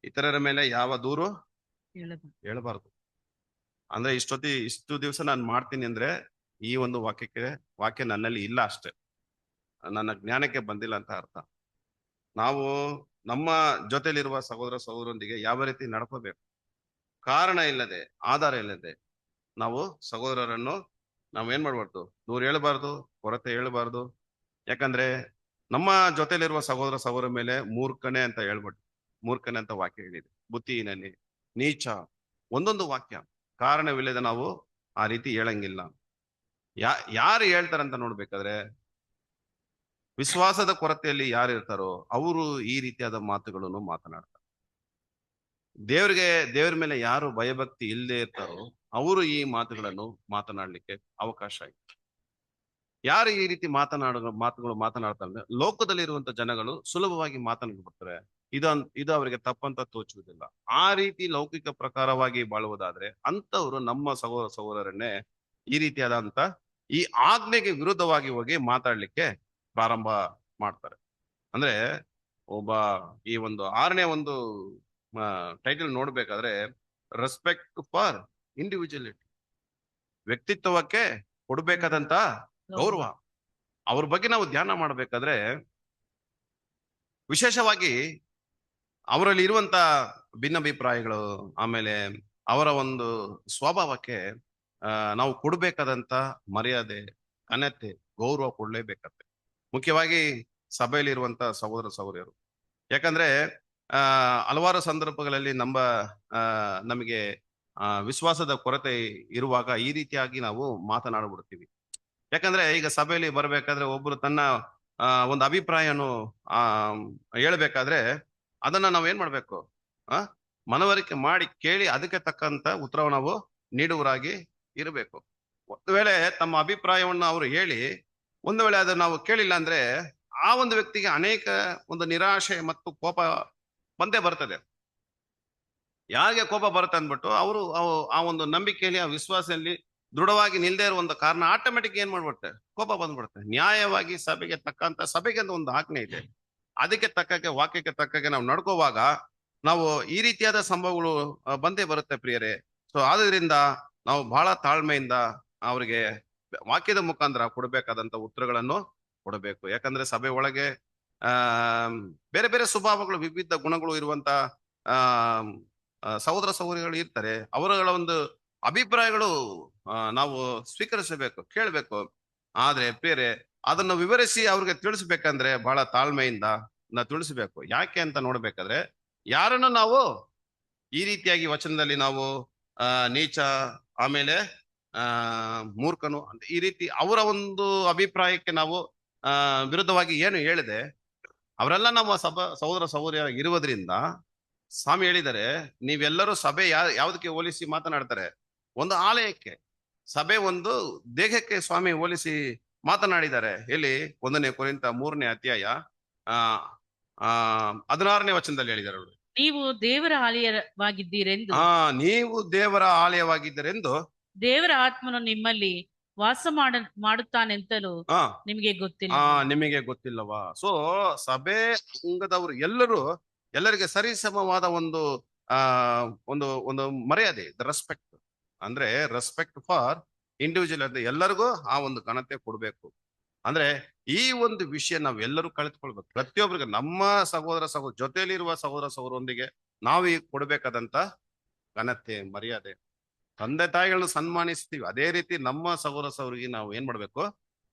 ಇತರರ ಮೇಲೆ ಯಾವ ದೂರು ಹೇಳಬಾರ್ದು. ಅಂದ್ರೆ ಇಷ್ಟು ದಿವಸ ನಾನು ಮಾಡ್ತೀನಿ ಅಂದ್ರೆ ಈ ಒಂದು ವಾಕ್ಯ ನನ್ನಲ್ಲಿ ಇಲ್ಲ ಅಷ್ಟೇ, ನನ್ನ ಜ್ಞಾನಕ್ಕೆ ಬಂದಿಲ್ಲ ಅಂತ ಅರ್ಥ. ನಾವು ನಮ್ಮ ಜೊತೆಲಿರುವ ಸಹೋದರರೊಂದಿಗೆ ಯಾವ ರೀತಿ ನಡ್ಕೋಬೇಕು? ಕಾರಣ ಇಲ್ಲದೆ, ಆಧಾರ ಇಲ್ಲದೆ ನಾವು ಸಹೋದರರನ್ನು ನಾವೇನ್ ಮಾಡ್ಬಾರ್ದು? ದೂರ ಹೇಳಬಾರ್ದು, ಕೊರತೆ ಹೇಳಬಾರ್ದು. ಯಾಕಂದ್ರೆ ನಮ್ಮ ಜೊತೆಲಿರುವ ಸಹೋದರ ಮೇಲೆ ಮೂರ್ಖನೆ ಅಂತ ವಾಕ್ಯ ಹೇಳಿದೆ. ಬುದ್ಧಿಹೀನನೇ, ನೀಚ, ಒಂದೊಂದು ವಾಕ್ಯ. ಕಾರಣವಿಲ್ಲದೆ ನಾವು ಆ ರೀತಿ ಹೇಳಂಗಿಲ್ಲ. ಯಾರು ಹೇಳ್ತಾರಂತ ನೋಡ್ಬೇಕಾದ್ರೆ ವಿಶ್ವಾಸದ ಕೊರತೆಯಲ್ಲಿ ಯಾರು ಇರ್ತಾರೋ ಅವರು ಈ ರೀತಿಯಾದ ಮಾತುಗಳನ್ನು ಮಾತನಾಡ್ತಾರೆ. ದೇವರ ಮೇಲೆ ಯಾರು ಭಯಭಕ್ತಿ ಇಲ್ಲದೆ ಇರ್ತಾರೋ ಅವರು ಈ ಮಾತುಗಳನ್ನು ಮಾತನಾಡ್ಲಿಕ್ಕೆ ಅವಕಾಶ ಇದೆ. ಯಾರು ಈ ರೀತಿ ಮಾತುಗಳು ಮಾತನಾಡ್ತಾರೆ, ಲೋಕದಲ್ಲಿರುವಂತ ಜನಗಳು ಸುಲಭವಾಗಿ ಮಾತನಾಡ್ಬಿಡ್ತಾರೆ. ಇದು ಅವರಿಗೆ ತಪ್ಪಂತ ತೋಚುವುದಿಲ್ಲ. ಆ ರೀತಿ ಲೌಕಿಕ ಪ್ರಕಾರವಾಗಿ ಬಾಳುವುದಾದ್ರೆ ಅಂತವರು ನಮ್ಮ ಸಹೋದರನ್ನೇ ಈ ರೀತಿಯಾದಂತ ಈ ಆಜ್ಞೆಗೆ ವಿರುದ್ಧವಾಗಿ ಹೋಗಿ ಮಾತಾಡ್ಲಿಕ್ಕೆ ಪ್ರಾರಂಭ ಮಾಡ್ತಾರೆ. ಅಂದ್ರೆ ಒಬ್ಬ ಈ ಒಂದು 6ನೇ ಒಂದು ಟೈಟಲ್ ನೋಡ್ಬೇಕಾದ್ರೆ ರೆಸ್ಪೆಕ್ಟ್ ಫಾರ್ ಇಂಡಿವಿಜುವಲಿಟಿ, ವ್ಯಕ್ತಿತ್ವಕ್ಕೆ ಕೊಡ್ಬೇಕಾದಂತ ಗೌರವ. ಅವ್ರ ಬಗ್ಗೆ ನಾವು ಧ್ಯಾನ ಮಾಡ್ಬೇಕಾದ್ರೆ ವಿಶೇಷವಾಗಿ ಅವರಲ್ಲಿ ಇರುವಂತ ಭಿನ್ನಾಭಿಪ್ರಾಯಗಳು, ಆಮೇಲೆ ಅವರ ಒಂದು ಸ್ವಭಾವಕ್ಕೆ ನಾವು ಕೊಡ್ಬೇಕಾದಂತ ಮರ್ಯಾದೆ, ಘನತೆ, ಗೌರವ ಕೊಡ್ಲೇಬೇಕಂತೆ. ಮುಖ್ಯವಾಗಿ ಸಭೆಯಲ್ಲಿ ಇರುವಂತ ಸಹೋದರಿಯರು. ಯಾಕಂದ್ರೆ ಹಲವಾರು ಸಂದರ್ಭಗಳಲ್ಲಿ ನಮಗೆ ವಿಶ್ವಾಸದ ಕೊರತೆ ಇರುವಾಗ ಈ ರೀತಿಯಾಗಿ ನಾವು ಮಾತನಾಡ್ಬಿಡ್ತೀವಿ. ಯಾಕಂದ್ರೆ ಈಗ ಸಭೆಯಲ್ಲಿ ಬರ್ಬೇಕಾದ್ರೆ ಒಬ್ರು ತನ್ನ ಒಂದು ಅಭಿಪ್ರಾಯನು ಹೇಳ್ಬೇಕಾದ್ರೆ ಅದನ್ನ ನಾವ್ ಏನ್ ಮಾಡ್ಬೇಕು? ಮನವರಿಕೆ ಮಾಡಿ ಕೇಳಿ ಅದಕ್ಕೆ ತಕ್ಕಂತ ಉತ್ತರವ ನಾವು ನೀಡುವರಾಗಿ ಇರಬೇಕು. ಒಂದು ವೇಳೆ ತಮ್ಮ ಅಭಿಪ್ರಾಯವನ್ನು ಅವರು ಹೇಳಿ ಒಂದು ವೇಳೆ ಅದನ್ನ ನಾವು ಕೇಳಿಲ್ಲ ಅಂದ್ರೆ ಆ ಒಂದು ವ್ಯಕ್ತಿಗೆ ಅನೇಕ ಒಂದು ನಿರಾಶೆ ಮತ್ತು ಕೋಪ ಬಂದೇ ಬರ್ತದೆ. ಯಾರಿಗೆ ಕೋಪ ಬರುತ್ತೆ ಅಂದ್ಬಿಟ್ಟು ಅವರು ಆ ಒಂದು ನಂಬಿಕೆಯಲ್ಲಿ, ಆ ವಿಶ್ವಾಸದಲ್ಲಿ ದೃಢವಾಗಿ ನಿಲ್ದೇ ಇರುವಂತ ಕಾರಣ ಆಟೋಮೆಟಿಕ್ ಏನ್ ಮಾಡ್ಬಿಡುತ್ತೆ? ಕೋಪ ಬಂದ್ಬಿಡುತ್ತೆ. ನ್ಯಾಯವಾಗಿ ಸಭೆಗೆ ಅಂತ ಒಂದು ಆಜ್ಞೆ ಇದೆ. ಅದಕ್ಕೆ ತಕ್ಕಗೆ, ವಾಕ್ಯಕ್ಕೆ ತಕ್ಕಗೆ ನಾವು ನಡ್ಕೋವಾಗ ನಾವು ಈ ರೀತಿಯಾದ ಸಂಭವಗಳು ಬಂದೇ ಬರುತ್ತೆ ಪ್ರಿಯರೇ. ಸೊ ಆದ್ರಿಂದ ನಾವು ಬಹಳ ತಾಳ್ಮೆಯಿಂದ ಅವರಿಗೆ ವಾಕ್ಯದ ಮುಖಾಂತರ ಕೊಡಬೇಕಾದಂತ ಉತ್ತರಗಳನ್ನು ಕೊಡಬೇಕು. ಯಾಕಂದ್ರೆ ಸಭೆ ಒಳಗೆ ಆ ಬೇರೆ ಬೇರೆ ಸ್ವಭಾವಗಳು, ವಿವಿಧ ಗುಣಗಳು ಇರುವಂತ ಆ ಸಹೋದರ ಸಹೋದರಿಗಳು ಇರ್ತಾರೆ. ಅವರುಗಳ ಒಂದು ಅಭಿಪ್ರಾಯಗಳು ನಾವು ಸ್ವೀಕರಿಸಬೇಕು, ಕೇಳಬೇಕು. ಆದ್ರೆ ಬೇರೆ ಅದನ್ನು ವಿವರಿಸಿ ಅವ್ರಿಗೆ ತಿಳಿಸ್ಬೇಕಂದ್ರೆ ಬಹಳ ತಾಳ್ಮೆಯಿಂದ ನಾವು ತಿಳಿಸ್ಬೇಕು. ಯಾಕೆ ಅಂತ ನೋಡ್ಬೇಕಾದ್ರೆ, ಯಾರನ್ನು ನಾವು ಈ ರೀತಿಯಾಗಿ ವಚನದಲ್ಲಿ ನಾವು ನೀಚ, ಆಮೇಲೆ ಮೂರ್ಖನು ಅಂತ ಈ ರೀತಿ ಅವರ ಒಂದು ಅಭಿಪ್ರಾಯಕ್ಕೆ ನಾವು ವಿರುದ್ಧವಾಗಿ ಏನು ಹೇಳಿದೆ, ಅವರೆಲ್ಲ ನಮ್ಮ ಸಹೋದರ ಸಹೋದರಿಯಾಗಿ ಇರುವುದರಿಂದ ಸ್ವಾಮಿ ಹೇಳಿದರೆ, ನೀವೆಲ್ಲರೂ ಸಭೆ ಯಾವ್ದಕ್ಕೆ ಹೋಲಿಸಿ ಮಾತನಾಡ್ತಾರೆ? ಒಂದು ಆಲಯಕ್ಕೆ, ಸಭೆ ಒಂದು ದೇಹಕ್ಕೆ ಸ್ವಾಮಿ ಹೋಲಿಸಿ ಮಾತನಾಡಿದ್ದಾರೆ. ಎಲ್ಲಿ? 1 ಕೊರಿಂಥ 3ನೇ ಅಧ್ಯಾಯ 16ನೇ ವಚನದಲ್ಲಿ ಹೇಳಿದ್ದಾರೆ. ನೀವು ದೇವರ ಆಲಯವಾಗಿದ್ದೀರೆಂದು, ನೀವು ದೇವರ ಆಲಯವಾಗಿದ್ದೀರೆಂದು ದೇವರ ಆತ್ಮನು ನಿಮ್ಮಲ್ಲಿ ವಾಸ ಮಾಡುತ್ತಾನೆಂತಲೂ ನಿಮಗೆ ಗೊತ್ತಿಲ್ಲ. ನಿಮಗೆ ಗೊತ್ತಿಲ್ಲವಾ? ಸೊ ಸಭೆ ಅಂಗದವರು ಎಲ್ಲರಿಗೆ ಸರಿಸಮವಾದ ಒಂದು ಒಂದು ಒಂದು ಮರ್ಯಾದೆ, ರೆಸ್ಪೆಕ್ಟ್. ಅಂದ್ರೆ ರೆಸ್ಪೆಕ್ಟ್ ಫಾರ್ ಇಂಡಿವಿಜುವಲ್ ಅಂತ ಎಲ್ಲರಿಗೂ ಆ ಒಂದು ಘನತೆ ಕೊಡ್ಬೇಕು. ಅಂದ್ರೆ ಈ ಒಂದು ವಿಷಯ ನಾವೆಲ್ಲರೂ ಕಲಿತ್ಕೊಳ್ಬೇಕು. ಪ್ರತಿಯೊಬ್ಬರಿಗೆ, ನಮ್ಮ ಸಹೋದರ ಜೊತೆಯಲ್ಲಿರುವ ಸಹೋದರ ಸಹೋದರೊಂದಿಗೆ ನಾವು ಈಗ ಕೊಡ್ಬೇಕಾದಂತ ಘನತೆ, ಮರ್ಯಾದೆ. ತಂದೆ ತಾಯಿಗಳನ್ನ ಸನ್ಮಾನಿಸ್ತೀವಿ, ಅದೇ ರೀತಿ ನಮ್ಮ ಸಹೋದರ ಸಹೋದರಿಗೆ ನಾವು ಏನ್ ಮಾಡ್ಬೇಕು?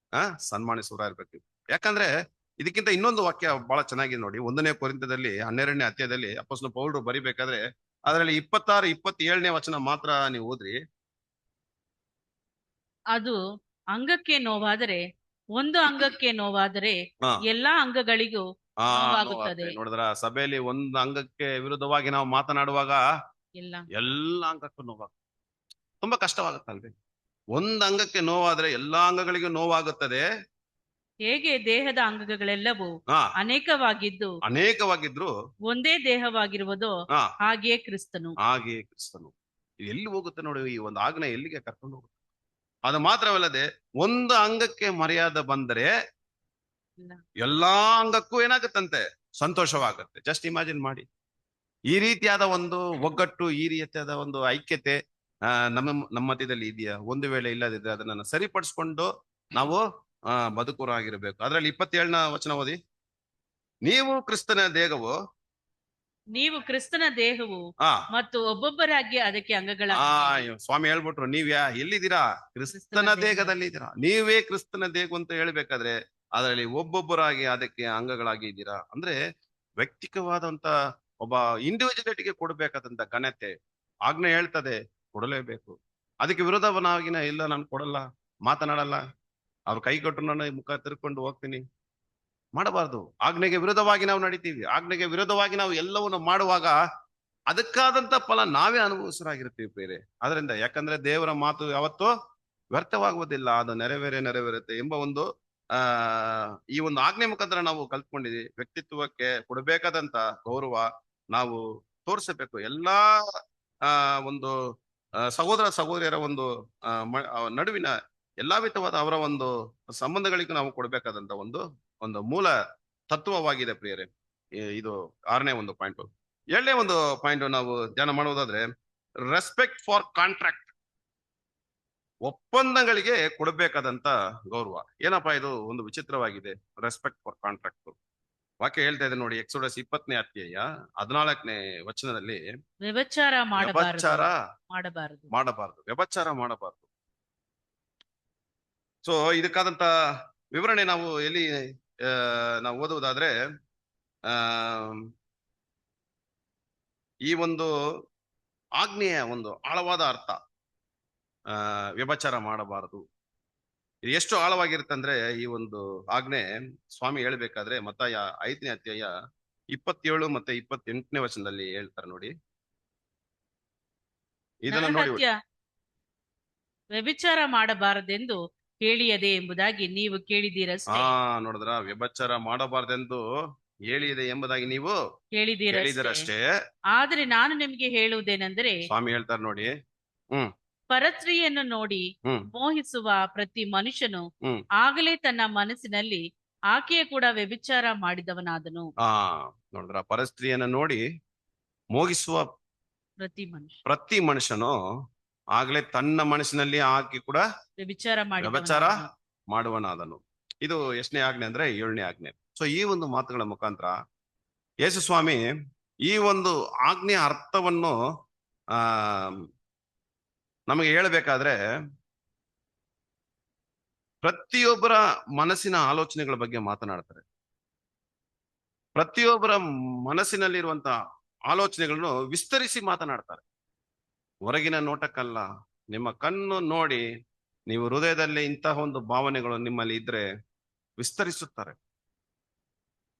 ಸನ್ಮಾನಿಸುವರಾಗಿರ್ಬೇಕು. ಯಾಕಂದ್ರೆ ಇದಕ್ಕಿಂತ ಇನ್ನೊಂದು ವಾಕ್ಯ ಬಹಳ ಚೆನ್ನಾಗಿದೆ ನೋಡಿ. 1 ಕೊರಿಂಥದಲ್ಲಿ 12ನೇ ಅಧ್ಯಾಯದಲ್ಲಿ ಅಪೊಸ್ತಲ ಪೌಲರು ಬರಿಬೇಕಾದ್ರೆ ಅದರಲ್ಲಿ 26, 27ನೇ ವಚನ ಮಾತ್ರ ನೀವು ಓದ್ರಿ. ಅದು ಅಂಗಕ್ಕೆ ನೋವಾದರೆ, ಒಂದು ಅಂಗಕ್ಕೆ ನೋವಾದರೆ ಎಲ್ಲಾ ಅಂಗಗಳಿಗೂ ನೋವಾಗುತ್ತದೆ. ನೋಡಿದ್ರ, ಸಭೆಯಲ್ಲಿ ಒಂದು ಅಂಗಕ್ಕೆ ವಿರುದ್ಧವಾಗಿ ನಾವು ಮಾತನಾಡುವಾಗ ಎಲ್ಲ ಅಂಗಕ್ಕೂ ನೋವಾಗುತ್ತೆ. ತುಂಬಾ ಕಷ್ಟವಾಗುತ್ತಲ್ವೇ? ಒಂದು ಅಂಗಕ್ಕೆ ನೋವಾದ್ರೆ ಎಲ್ಲಾ ಅಂಗಗಳಿಗೂ ನೋವಾಗುತ್ತದೆ. ಹೇಗೆ ದೇಹದ ಅಂಗಗಳೆಲ್ಲವೂ ಅನೇಕವಾಗಿದ್ರು ಒಂದೇ ದೇಹವಾಗಿರುವುದೋ ಹಾಗೆಯೇ ಕ್ರಿಸ್ತನು. ಎಲ್ಲಿ ಹೋಗುತ್ತೆ ನೋಡಿ ಈ ಒಂದು ಆಜ್ಞೆ, ಎಲ್ಲಿಗೆ ಕರ್ಕೊಂಡು ಹೋಗುತ್ತೆ? ಅದು ಮಾತ್ರವಲ್ಲದೆ, ಒಂದು ಅಂಗಕ್ಕೆ ಮರ್ಯಾದೆ ಬಂದರೆ ಎಲ್ಲಾ ಅಂಗಕ್ಕೂ ಏನಾಗುತ್ತಂತೆ? ಸಂತೋಷವಾಗುತ್ತೆ. ಜಸ್ಟ್ ಇಮ್ಯಾಜಿನ್ ಮಾಡಿ, ಈ ರೀತಿಯಾದ ಒಂದು ಒಗ್ಗಟ್ಟು, ಈ ರೀತಿಯಾದ ಒಂದು ಐಕ್ಯತೆ ನಮ್ಮ ಮಧ್ಯದಲ್ಲಿ ಇದೆಯಾ? ಒಂದು ವೇಳೆ ಇಲ್ಲದಿದ್ರೆ ಅದನ್ನ ಸರಿಪಡಿಸ್ಕೊಂಡು ನಾವು ಬದುಕುರಾಗಿರ್ಬೇಕು. ಅದರಲ್ಲಿ 27ನೇ ವಚನ ಓದಿ. ನೀವು ಕ್ರಿಸ್ತನ ದೇಹವು ಮತ್ತು ಒಬ್ಬೊಬ್ಬರಾಗಿ ಅದಕ್ಕೆ ಅಂಗಗಳ. ಸ್ವಾಮಿ ಹೇಳ್ಬಿಟ್ರು, ನೀವ್ ಎಲ್ಲಿದ್ದೀರಾ? ಕ್ರಿಸ್ತನ ದೇಹದಲ್ಲಿ ಇದ್ದೀರಾ. ನೀವೇ ಕ್ರಿಸ್ತನ ದೇಹ ಅಂತ ಹೇಳ್ಬೇಕಾದ್ರೆ ಅದರಲ್ಲಿ ಒಬ್ಬೊಬ್ಬರಾಗಿ ಅದಕ್ಕೆ ಅಂಗಗಳಾಗಿ ಇದ್ದೀರಾ. ಅಂದ್ರೆ ವ್ಯಕ್ತಿಗತವಾದಂತ ಒಬ್ಬ ಇಂಡಿವಿಜುವಲಿಟಿಗೆ ಕೊಡ್ಬೇಕಾದಂತ ಘನತೆ ಆಜ್ಞೆ ಹೇಳ್ತದೆ, ಕೊಡಲೇಬೇಕು. ಅದಕ್ಕೆ ವಿರೋಧವನಾಗಿನ ಇಲ್ಲ, ನಾನು ಕೊಡಲ್ಲ, ಮಾತನಾಡಲ್ಲ, ಅವ್ರ ಕೈ ಕೊಟ್ಟು ನಾನು ಮುಖ ತಿರ್ಕೊಂಡು ಹೋಗ್ತೀನಿ, ಮಾಡಬಾರ್ದು. ಆಜ್ಞೆಗೆ ವಿರೋಧವಾಗಿ ನಾವು ನಡಿತೀವಿ, ಆಜ್ಞೆಗೆ ವಿರೋಧವಾಗಿ ನಾವು ಎಲ್ಲವನ್ನು ಮಾಡುವಾಗ ಅದಕ್ಕಾದಂತ ಫಲ ನಾವೇ ಅನುಭವಿಸರಾಗಿರ್ತೀವಿ ಬೇರೆ. ಅದರಿಂದ ಯಾಕಂದ್ರೆ ದೇವರ ಮಾತು ಯಾವತ್ತೂ ವ್ಯರ್ಥವಾಗುವುದಿಲ್ಲ, ಅದು ನೆರವೇರುತ್ತೆ ಎಂಬ ಒಂದು ಈ ಒಂದು ಆಜ್ಞೆ ಮುಖಾಂತರ ನಾವು ಕಲ್ತ್ಕೊಂಡಿದ್ವಿ. ವ್ಯಕ್ತಿತ್ವಕ್ಕೆ ಕೊಡಬೇಕಾದಂತ ಗೌರವ ನಾವು ತೋರಿಸಬೇಕು. ಎಲ್ಲಾ ಒಂದು ಸಹೋದರ ಸಹೋದರಿಯರ ಒಂದು ನಡುವಿನ ಎಲ್ಲಾ ವಿಧವಾದ ಅವರ ಒಂದು ಸಂಬಂಧಗಳಿಗೂ ನಾವು ಕೊಡಬೇಕಾದಂತ ಒಂದು ಮೂಲ ತತ್ವವಾಗಿದೆ ಪ್ರಿಯರೇ. ಇದು 6ನೇ ಒಂದು ಪಾಯಿಂಟ್. 7ನೇ ಒಂದು ಪಾಯಿಂಟ್ ನಾವು ಧ್ಯಾನ ಮಾಡುವುದಾದ್ರೆ, ರೆಸ್ಪೆಕ್ಟ್ ಫಾರ್ ಕಾಂಟ್ರಾಕ್ಟ್. ಒಪ್ಪಂದಗಳಿಗೆ ಕೊಡಬೇಕಾದಂತ ಗೌರವ. ಏನಪ್ಪಾ ಇದು? ಒಂದು ವಿಚಿತ್ರವಾಗಿದೆ. ರೆಸ್ಪೆಕ್ಟ್ ಫಾರ್ ಕಾಂಟ್ರಾಕ್ಟ್ ವಾಕ್ಯ ಹೇಳ್ತಾ ಇದೆ ನೋಡಿ. ಎಕ್ಸೋಡಸ್ 20ನೇ ಅಧ್ಯಾಯ 14ನೇ ವಚನದಲ್ಲಿ, ವ್ಯಭಿಚಾರ ಮಾಡಬಾರದು. ಸೊ ಇದಕ್ಕಾದಂತ ವಿವರಣೆ ನಾವು ಎಲ್ಲಿ ನಾವು ಓದುವುದಾದ್ರೆ, ಈ ಒಂದು ಆಜ್ಞೆಯ ಒಂದು ಆಳವಾದ ಅರ್ಥ, ವ್ಯಭಿಚಾರ ಮಾಡಬಾರದು, ಇದು ಎಷ್ಟು ಆಳವಾಗಿರುತ್ತಂದ್ರೆ, ಈ ಒಂದು ಆಜ್ಞೆ ಸ್ವಾಮಿ ಹೇಳ್ಬೇಕಾದ್ರೆ ಮತ್ತಾಯ 5ನೇ ಅಧ್ಯಾಯ 27 ಮತ್ತೆ 28ನೇ ವಚನದಲ್ಲಿ ಹೇಳ್ತಾರೆ ನೋಡಿ. ಇದನ್ನ ನೋಡಿ, ವ್ಯಭಿಚಾರ ಮಾಡಬಾರದೆಂದು ಹೇಳಿಯದೆ ಎಂಬುದಾಗಿ ನೀವು ಕೇಳಿದ್ದೀರಷ್ಟೇ. ನೋಡಿದ್ರ, ವ್ಯಭಿಚಾರ ಮಾಡಬಾರದೆಂದು ಹೇಳಿದೆ ಎಂಬುದಾಗಿ ನೀವು ಕೇಳಿದಿರಷ್ಟೇ. ಆದ್ರೆ ನಾನು ನಿಮ್ಗೆ ಹೇಳುವುದೇನೆಂದರೆ, ಸ್ವಾಮಿ ಹೇಳ್ತಾರೆ ನೋಡಿ, ಪರಸ್ತ್ರೀಯನ್ನು ನೋಡಿ ಮೋಹಿಸುವ ಪ್ರತಿ ಮನುಷ್ಯನು ಆಗಲೇ ತನ್ನ ಮನಸ್ಸಿನಲ್ಲಿ ಆಕೆಯ ಕೂಡ ವ್ಯಭಿಚಾರ ಮಾಡಿದವನಾದನು. ನೋಡಿದ್ರ, ಪರಸ್ತ್ರೀಯನ್ನು ನೋಡಿ ಮೋಹಿಸುವ ಪ್ರತಿ ಮನುಷ್ಯನು ಆಗ್ಲೇ ತನ್ನ ಮನಸ್ಸಿನಲ್ಲಿ ಹಾಕಿ ಕೂಡ ವ್ಯಭಿಚಾರ ವ್ಯಭಿಚಾರ ಮಾಡಿದವನಾದನು. ಮಾಡುವನಾದನು. ಇದು ಎಷ್ಟನೇ ಆಜ್ಞೆ ಅಂದ್ರೆ 7ನೇ ಆಜ್ಞೆ. ಸೊ ಈ ಒಂದು ಮಾತುಗಳ ಮುಖಾಂತರ ಯೇಸು ಸ್ವಾಮಿ ಈ ಒಂದು ಆಜ್ಞೆಯ ಅರ್ಥವನ್ನು ಆ ನಮಗೆ ಹೇಳಬೇಕಾದ್ರೆ ಪ್ರತಿಯೊಬ್ಬರ ಮನಸ್ಸಿನ ಆಲೋಚನೆಗಳ ಬಗ್ಗೆ ಮಾತನಾಡ್ತಾರೆ. ಪ್ರತಿಯೊಬ್ಬರ ಮನಸ್ಸಿನಲ್ಲಿರುವಂತ ಆಲೋಚನೆಗಳನ್ನು ವಿಸ್ತರಿಸಿ ಮಾತನಾಡ್ತಾರೆ. ಹೊರಗಿನ ನೋಟಕ್ಕಲ್ಲ, ನಿಮ್ಮ ಕಣ್ಣು ನೋಡಿ ನೀವು ಹೃದಯದಲ್ಲಿ ಇಂತಹ ಒಂದು ಭಾವನೆಗಳು ನಿಮ್ಮಲ್ಲಿ ಇದ್ರೆ ವಿಸ್ತರಿಸುತ್ತಾರೆ.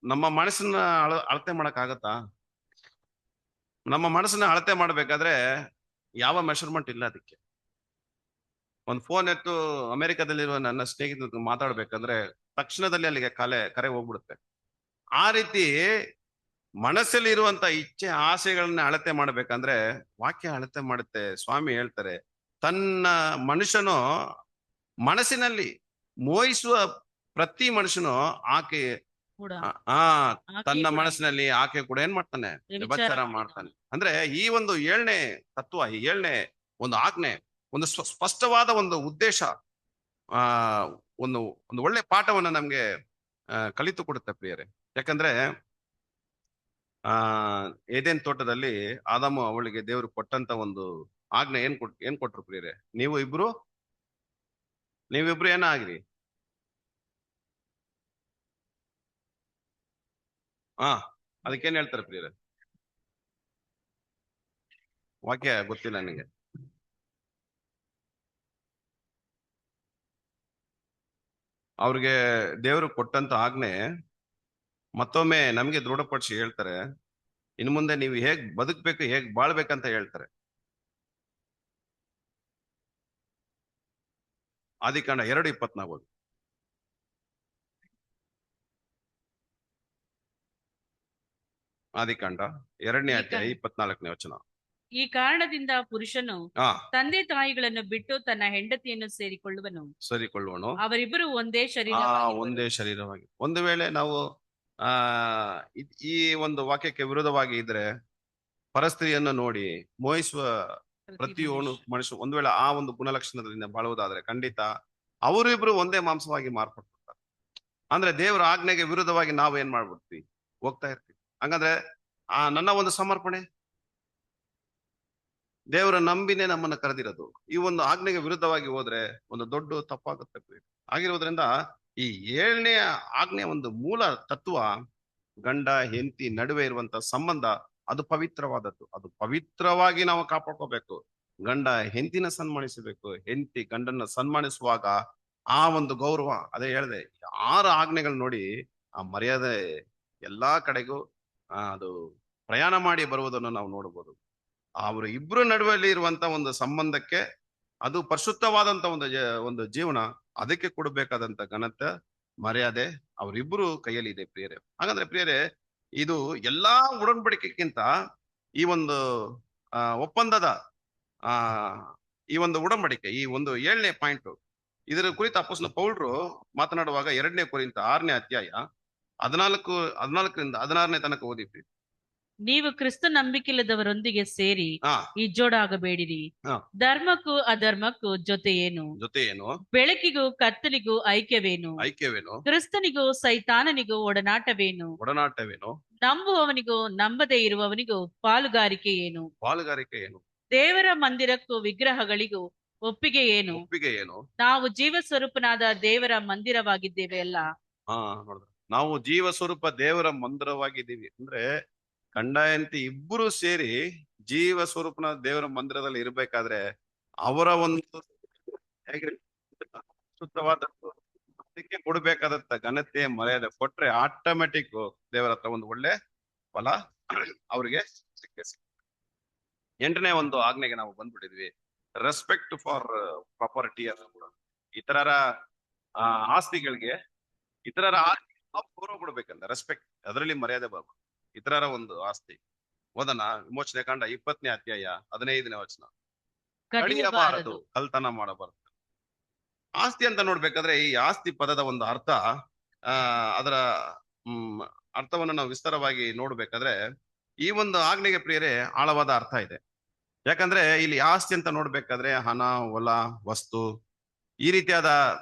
ನಮ್ಮ ಮನಸ್ಸನ್ನ ಅಳತೆ ಮಾಡಕ್ಕಾಗತ್ತಾ? ನಮ್ಮ ಮನಸ್ಸನ್ನ ಅಳತೆ ಮಾಡ್ಬೇಕಾದ್ರೆ ಯಾವ ಮೆಷರ್ಮೆಂಟ್ ಇಲ್ಲ ಅದಕ್ಕೆ. ಒಂದು ಫೋನ್ ಎತ್ತು ಅಮೆರಿಕದಲ್ಲಿರುವ ನನ್ನ ಸ್ನೇಹಿತ ಮಾತಾಡ್ಬೇಕಂದ್ರೆ ತಕ್ಷಣದಲ್ಲಿ ಅಲ್ಲಿಗೆ ಕರೆ ಹೋಗ್ಬಿಡುತ್ತೆ. ಆ ರೀತಿ ಮನಸ್ಸಲ್ಲಿ ಇರುವಂತ ಇಚ್ಛೆ ಆಸೆಗಳನ್ನ ಅಳತೆ ಮಾಡ್ಬೇಕಂದ್ರೆ ವಾಕ್ಯ ಅಳತೆ ಮಾಡುತ್ತೆ. ಸ್ವಾಮಿ ಹೇಳ್ತಾರೆ, ತನ್ನ ಮನುಷ್ಯನು ಮನಸ್ಸಿನಲ್ಲಿ ಮೋಹಿಸುವ ಪ್ರತಿ ಮನುಷ್ಯನು ಆಕೆ ಕೂಡ ಆ ಆಕೆ ತನ್ನ ಕೂಡ ಮನಸ್ಸಿನಲ್ಲಿ ಆಕೆ ಕೂಡ ಏನ್ ಮಾಡ್ತಾನೆ? ವ್ಯಭಿಚಾರ ವ್ಯಭಿಚಾರ ಮಾಡಿದವನು. ಮಾಡ್ತಾನೆ. ಅಂದ್ರೆ ಈ ಒಂದು 7ನೇ ತತ್ವ, ಈ 7ನೇ ಒಂದು ಆಜ್ಞೆ ಒಂದು ಸ್ಪಷ್ಟವಾದ ಒಂದು ಉದ್ದೇಶ, ಆ ಒಂದು ಒಂದು ಒಳ್ಳೆ ಪಾಠವನ್ನ ನಮ್ಗೆ ಕಲಿತು ಕೊಡುತ್ತೆ ಪ್ರಿಯರೇ. ಯಾಕಂದ್ರೆ ಏದೇನ್ ತೋಟದಲ್ಲಿ ಆದಾಮು ಅವಳಿಗೆ ದೇವರು ಕೊಟ್ಟಂತ ಒಂದು ಆಜ್ಞೆ ಏನ್ ಕೊಟ್ರು ಪ್ರಿಯರೇ? ನೀವಿಬ್ರು ಏನಾಗ್ರಿ? ಅದಕ್ಕೇನ್ ಹೇಳ್ತಾರೆ ಪ್ರಿಯರೇ? ವಾಕ್ಯ ಗೊತ್ತಿಲ್ಲ ನನಗೆ. ಅವ್ರಿಗೆ ದೇವರು ಕೊಟ್ಟಂತ ಆಜ್ಞೆ ಮತ್ತೊಮ್ಮೆ ನಮ್ಗೆ ದೃಢಪಡಿಸಿ ಹೇಳ್ತಾರೆ, ಇನ್ನು ಮುಂದೆ ನೀವು ಹೇಗ್ ಬದುಕ್ಬೇಕು, ಹೇಗ್ ಬಾಳ್ಬೇಕಂತ ಹೇಳ್ತಾರೆ. ಆದಿಕಾಂಡ 2:24. ಆದಿಕಾಂಡ 2ನೇ ಅಧ್ಯಾಯ 24ನೇ ವಚನ. ಈ ಕಾರಣದಿಂದ ಪುರುಷನು ಆ ತಂದೆ ತಾಯಿಗಳನ್ನು ಬಿಟ್ಟು ತನ್ನ ಹೆಂಡತಿಯನ್ನು ಸರಿಕೊಳ್ಳುವನು, ಅವರಿಬ್ಬರು ಒಂದೇ ಒಂದೇ ಶರೀರವಾಗಿ. ಒಂದು ವೇಳೆ ನಾವು ಆ ಈ ಒಂದು ವಾಕ್ಯಕ್ಕೆ ವಿರೋಧವಾಗಿ ಇದ್ರೆ ಪರಸ್ತ್ರೀಯನ್ನು ನೋಡಿ ಮೋಹಿಸುವ ಪ್ರತಿಯೊಂದು ಮನುಷ್ಯ ಒಂದು ವೇಳೆ ಆ ಒಂದು ಗುಣಲಕ್ಷಣದಿಂದ ಬಾಳುವುದಾದ್ರೆ ಖಂಡಿತ ಅವರಿಬ್ರು ಒಂದೇ ಮಾಂಸವಾಗಿ ಮಾರ್ಪಡ್ತಾರೆ. ಅಂದ್ರೆ ದೇವರ ಆಜ್ಞೆಗೆ ವಿರುದ್ಧವಾಗಿ ನಾವು ಏನ್ ಮಾಡ್ಬಿಡ್ತೀವಿ? ಹೋಗ್ತಾ ಇರ್ತೀವಿ. ಹಂಗಂದ್ರೆ ನನ್ನ ಒಂದು ಸಮರ್ಪಣೆ, ದೇವರ ನಂಬಿನೇ ನಮ್ಮನ್ನ ಕರೆದಿರೋದು. ಈ ಒಂದು ಆಜ್ಞೆಗೆ ವಿರುದ್ಧವಾಗಿ ಹೋದ್ರೆ ಒಂದು ದೊಡ್ಡ ತಪ್ಪಾಗುತ್ತೆ ಆಗಿರೋದ್ರಿಂದ ಈ 7ನೇ ಆಜ್ಞೆ ಒಂದು ಮೂಲ ತತ್ವ, ಗಂಡ ಹೆಂಡತಿ ನಡುವೆ ಇರುವಂತ ಸಂಬಂಧ ಅದು ಪವಿತ್ರವಾದದ್ದು. ಅದು ಪವಿತ್ರವಾಗಿ ನಾವು ಕಾಪಾಡ್ಕೋಬೇಕು. ಗಂಡ ಹೆಂಡತಿನ ಸನ್ಮಾನಿಸಬೇಕು, ಹೆಂಡತಿ ಗಂಡನ್ನ ಸನ್ಮಾನಿಸುವಾಗ ಆ ಒಂದು ಗೌರವ, ಅದೇ ಹೇಳಿದೆ 6 ಆಜ್ಞೆಗಳು ನೋಡಿ ಆ ಮರ್ಯಾದೆ ಎಲ್ಲಾ ಕಡೆಗೂ ಅದು ಪ್ರಯಾಣ ಮಾಡಿ ಬರುವುದನ್ನು ನಾವು ನೋಡಬಹುದು. ಅವರು ಇಬ್ರು ನಡುವೆಯಲ್ಲಿ ಇರುವಂತ ಒಂದು ಸಂಬಂಧಕ್ಕೆ ಅದು ಪರಿಶುದ್ಧವಾದಂತ ಒಂದು ಜೀವನ, ಅದಕ್ಕೆ ಕೊಡಬೇಕಾದಂತ ಘನತೆ ಮರ್ಯಾದೆ ಅವರಿಬ್ರು ಕೈಯಲ್ಲಿ ಇದೆ ಪ್ರಿಯರೇ. ಹಾಗಂದ್ರೆ ಪ್ರಿಯರೇ, ಇದು ಎಲ್ಲಾ ಉಡன்பಡಿಕೆಗಿಂತ ಈ ಒಂದು ಒಪ್ಪಂದದ ಈ ಒಂದು ಉಡಂಬಡಿಕೆ, ಈ ಒಂದು 7ನೇ ಪಾಯಿಂಟ್, ಇದರ ಕುರಿತು ಅಪೊಸ್ತಲ ಪೌಲರು ಮಾತನಾಡುವಾಗ 2ನೇ ಕೊರಿಂಥ 6ನೇ ಅಧ್ಯಾಯ 14ರಿಂದ 16ನೇ ತನಕ ಓದಿದ್ವಿ. ನೀವು ಕ್ರಿಸ್ತ ನಂಬಿಕೆಯಿಲ್ಲದವರೊಂದಿಗೆ ಸೇರಿ ಇಜ್ಜೋಡಾಗಬೇಡಿರಿ. ಧರ್ಮಕ್ಕೂ ಅಧರ್ಮಕ್ಕೂ ಜೊತೆ ಏನು? ಬೆಳಕಿಗೂ ಕತ್ತಲಿಗೂ ಐಕ್ಯವೇನು? ಕ್ರಿಸ್ತನಿಗೂ ಸೈತಾನನಿಗೂ ಒಡನಾಟವೇನು? ನಂಬುವವನಿಗೂ ನಂಬದೇ ಇರುವವನಿಗೂ ಪಾಲುಗಾರಿಕೆ ಏನು? ದೇವರ ಮಂದಿರಕ್ಕೂ ವಿಗ್ರಹಗಳಿಗೂ ಒಪ್ಪಿಗೆ ಏನು? ನಾವು ಜೀವ ಸ್ವರೂಪನಾದ ದೇವರ ಮಂದಿರವಾಗಿದ್ದೇವೆ ಅಲ್ಲ? ನಾವು ಜೀವ ಸ್ವರೂಪ ದೇವರ ಮಂದಿರವಾಗಿದ್ದೀವಿ. ಅಂದ್ರೆ ಗಂಡ ಹೆಂಡತಿ ಇಬ್ಬರು ಸೇರಿ ಜೀವ ಸ್ವರೂಪನ ದೇವರ ಮಂದಿರದಲ್ಲಿ ಇರ್ಬೇಕಾದ್ರೆ ಅವರ ಒಂದು ಶುದ್ಧವಾದ ಅದಕ್ಕೆ ಕೊಡ್ಬೇಕಾದಂತ ಘನತೆ ಮರ್ಯಾದೆ ಕೊಟ್ರೆ ಆಟೋಮೆಟಿಕ್ ದೇವರ ಹತ್ರ ಒಂದು ಒಳ್ಳೆ ಫಲ ಅವ್ರಿಗೆ ಸಿಕ್ಕೇ ಸಿಕ್ಕ. 8ನೇ ಒಂದು ಆಜ್ಞೆಗೆ ನಾವು ಬಂದ್ಬಿಟ್ಟಿದ್ವಿ, ರೆಸ್ಪೆಕ್ಟ್ ಫಾರ್ ಪ್ರಾಪರ್ಟಿ. ಇತರರ ಆಸ್ತಿಗಳಿಗೆ ಇತರರ ಗೌರವ ಕೊಡ್ಬೇಕಂತ ರೆಸ್ಪೆಕ್ಟ್, ಅದರಲ್ಲಿ ಮರ್ಯಾದೆ ಬರ್ಬೇಕು. ಇತರರ ಒಂದು ಆಸ್ತಿ ಓದನ ವಿಮೋಚನೆ ಕಾಂಡ 20ನೇ ಅಧ್ಯಾಯ 15ನೇ ವಚನ. ಕಡಿಯಬಾರದು, ಕಳ್ತನ ಮಾಡಬಾರದು. ಆಸ್ತಿ ಅಂತ ನೋಡ್ಬೇಕಾದ್ರೆ ಈ ಆಸ್ತಿ ಪದದ ಒಂದು ಅರ್ಥ, ಅದರ ಅರ್ಥವನ್ನು ನಾವು ವಿಸ್ತಾರವಾಗಿ ನೋಡ್ಬೇಕಾದ್ರೆ ಈ ಒಂದು ಆಜ್ಞೆಗೆ ಪ್ರಿಯರೇ ಆಳವಾದ ಅರ್ಥ ಇದೆ. ಯಾಕಂದ್ರೆ ಇಲ್ಲಿ ಆಸ್ತಿ ಅಂತ ನೋಡ್ಬೇಕಾದ್ರೆ ಹಣ, ಹೊಲ, ವಸ್ತು ಈ ರೀತಿಯಾದ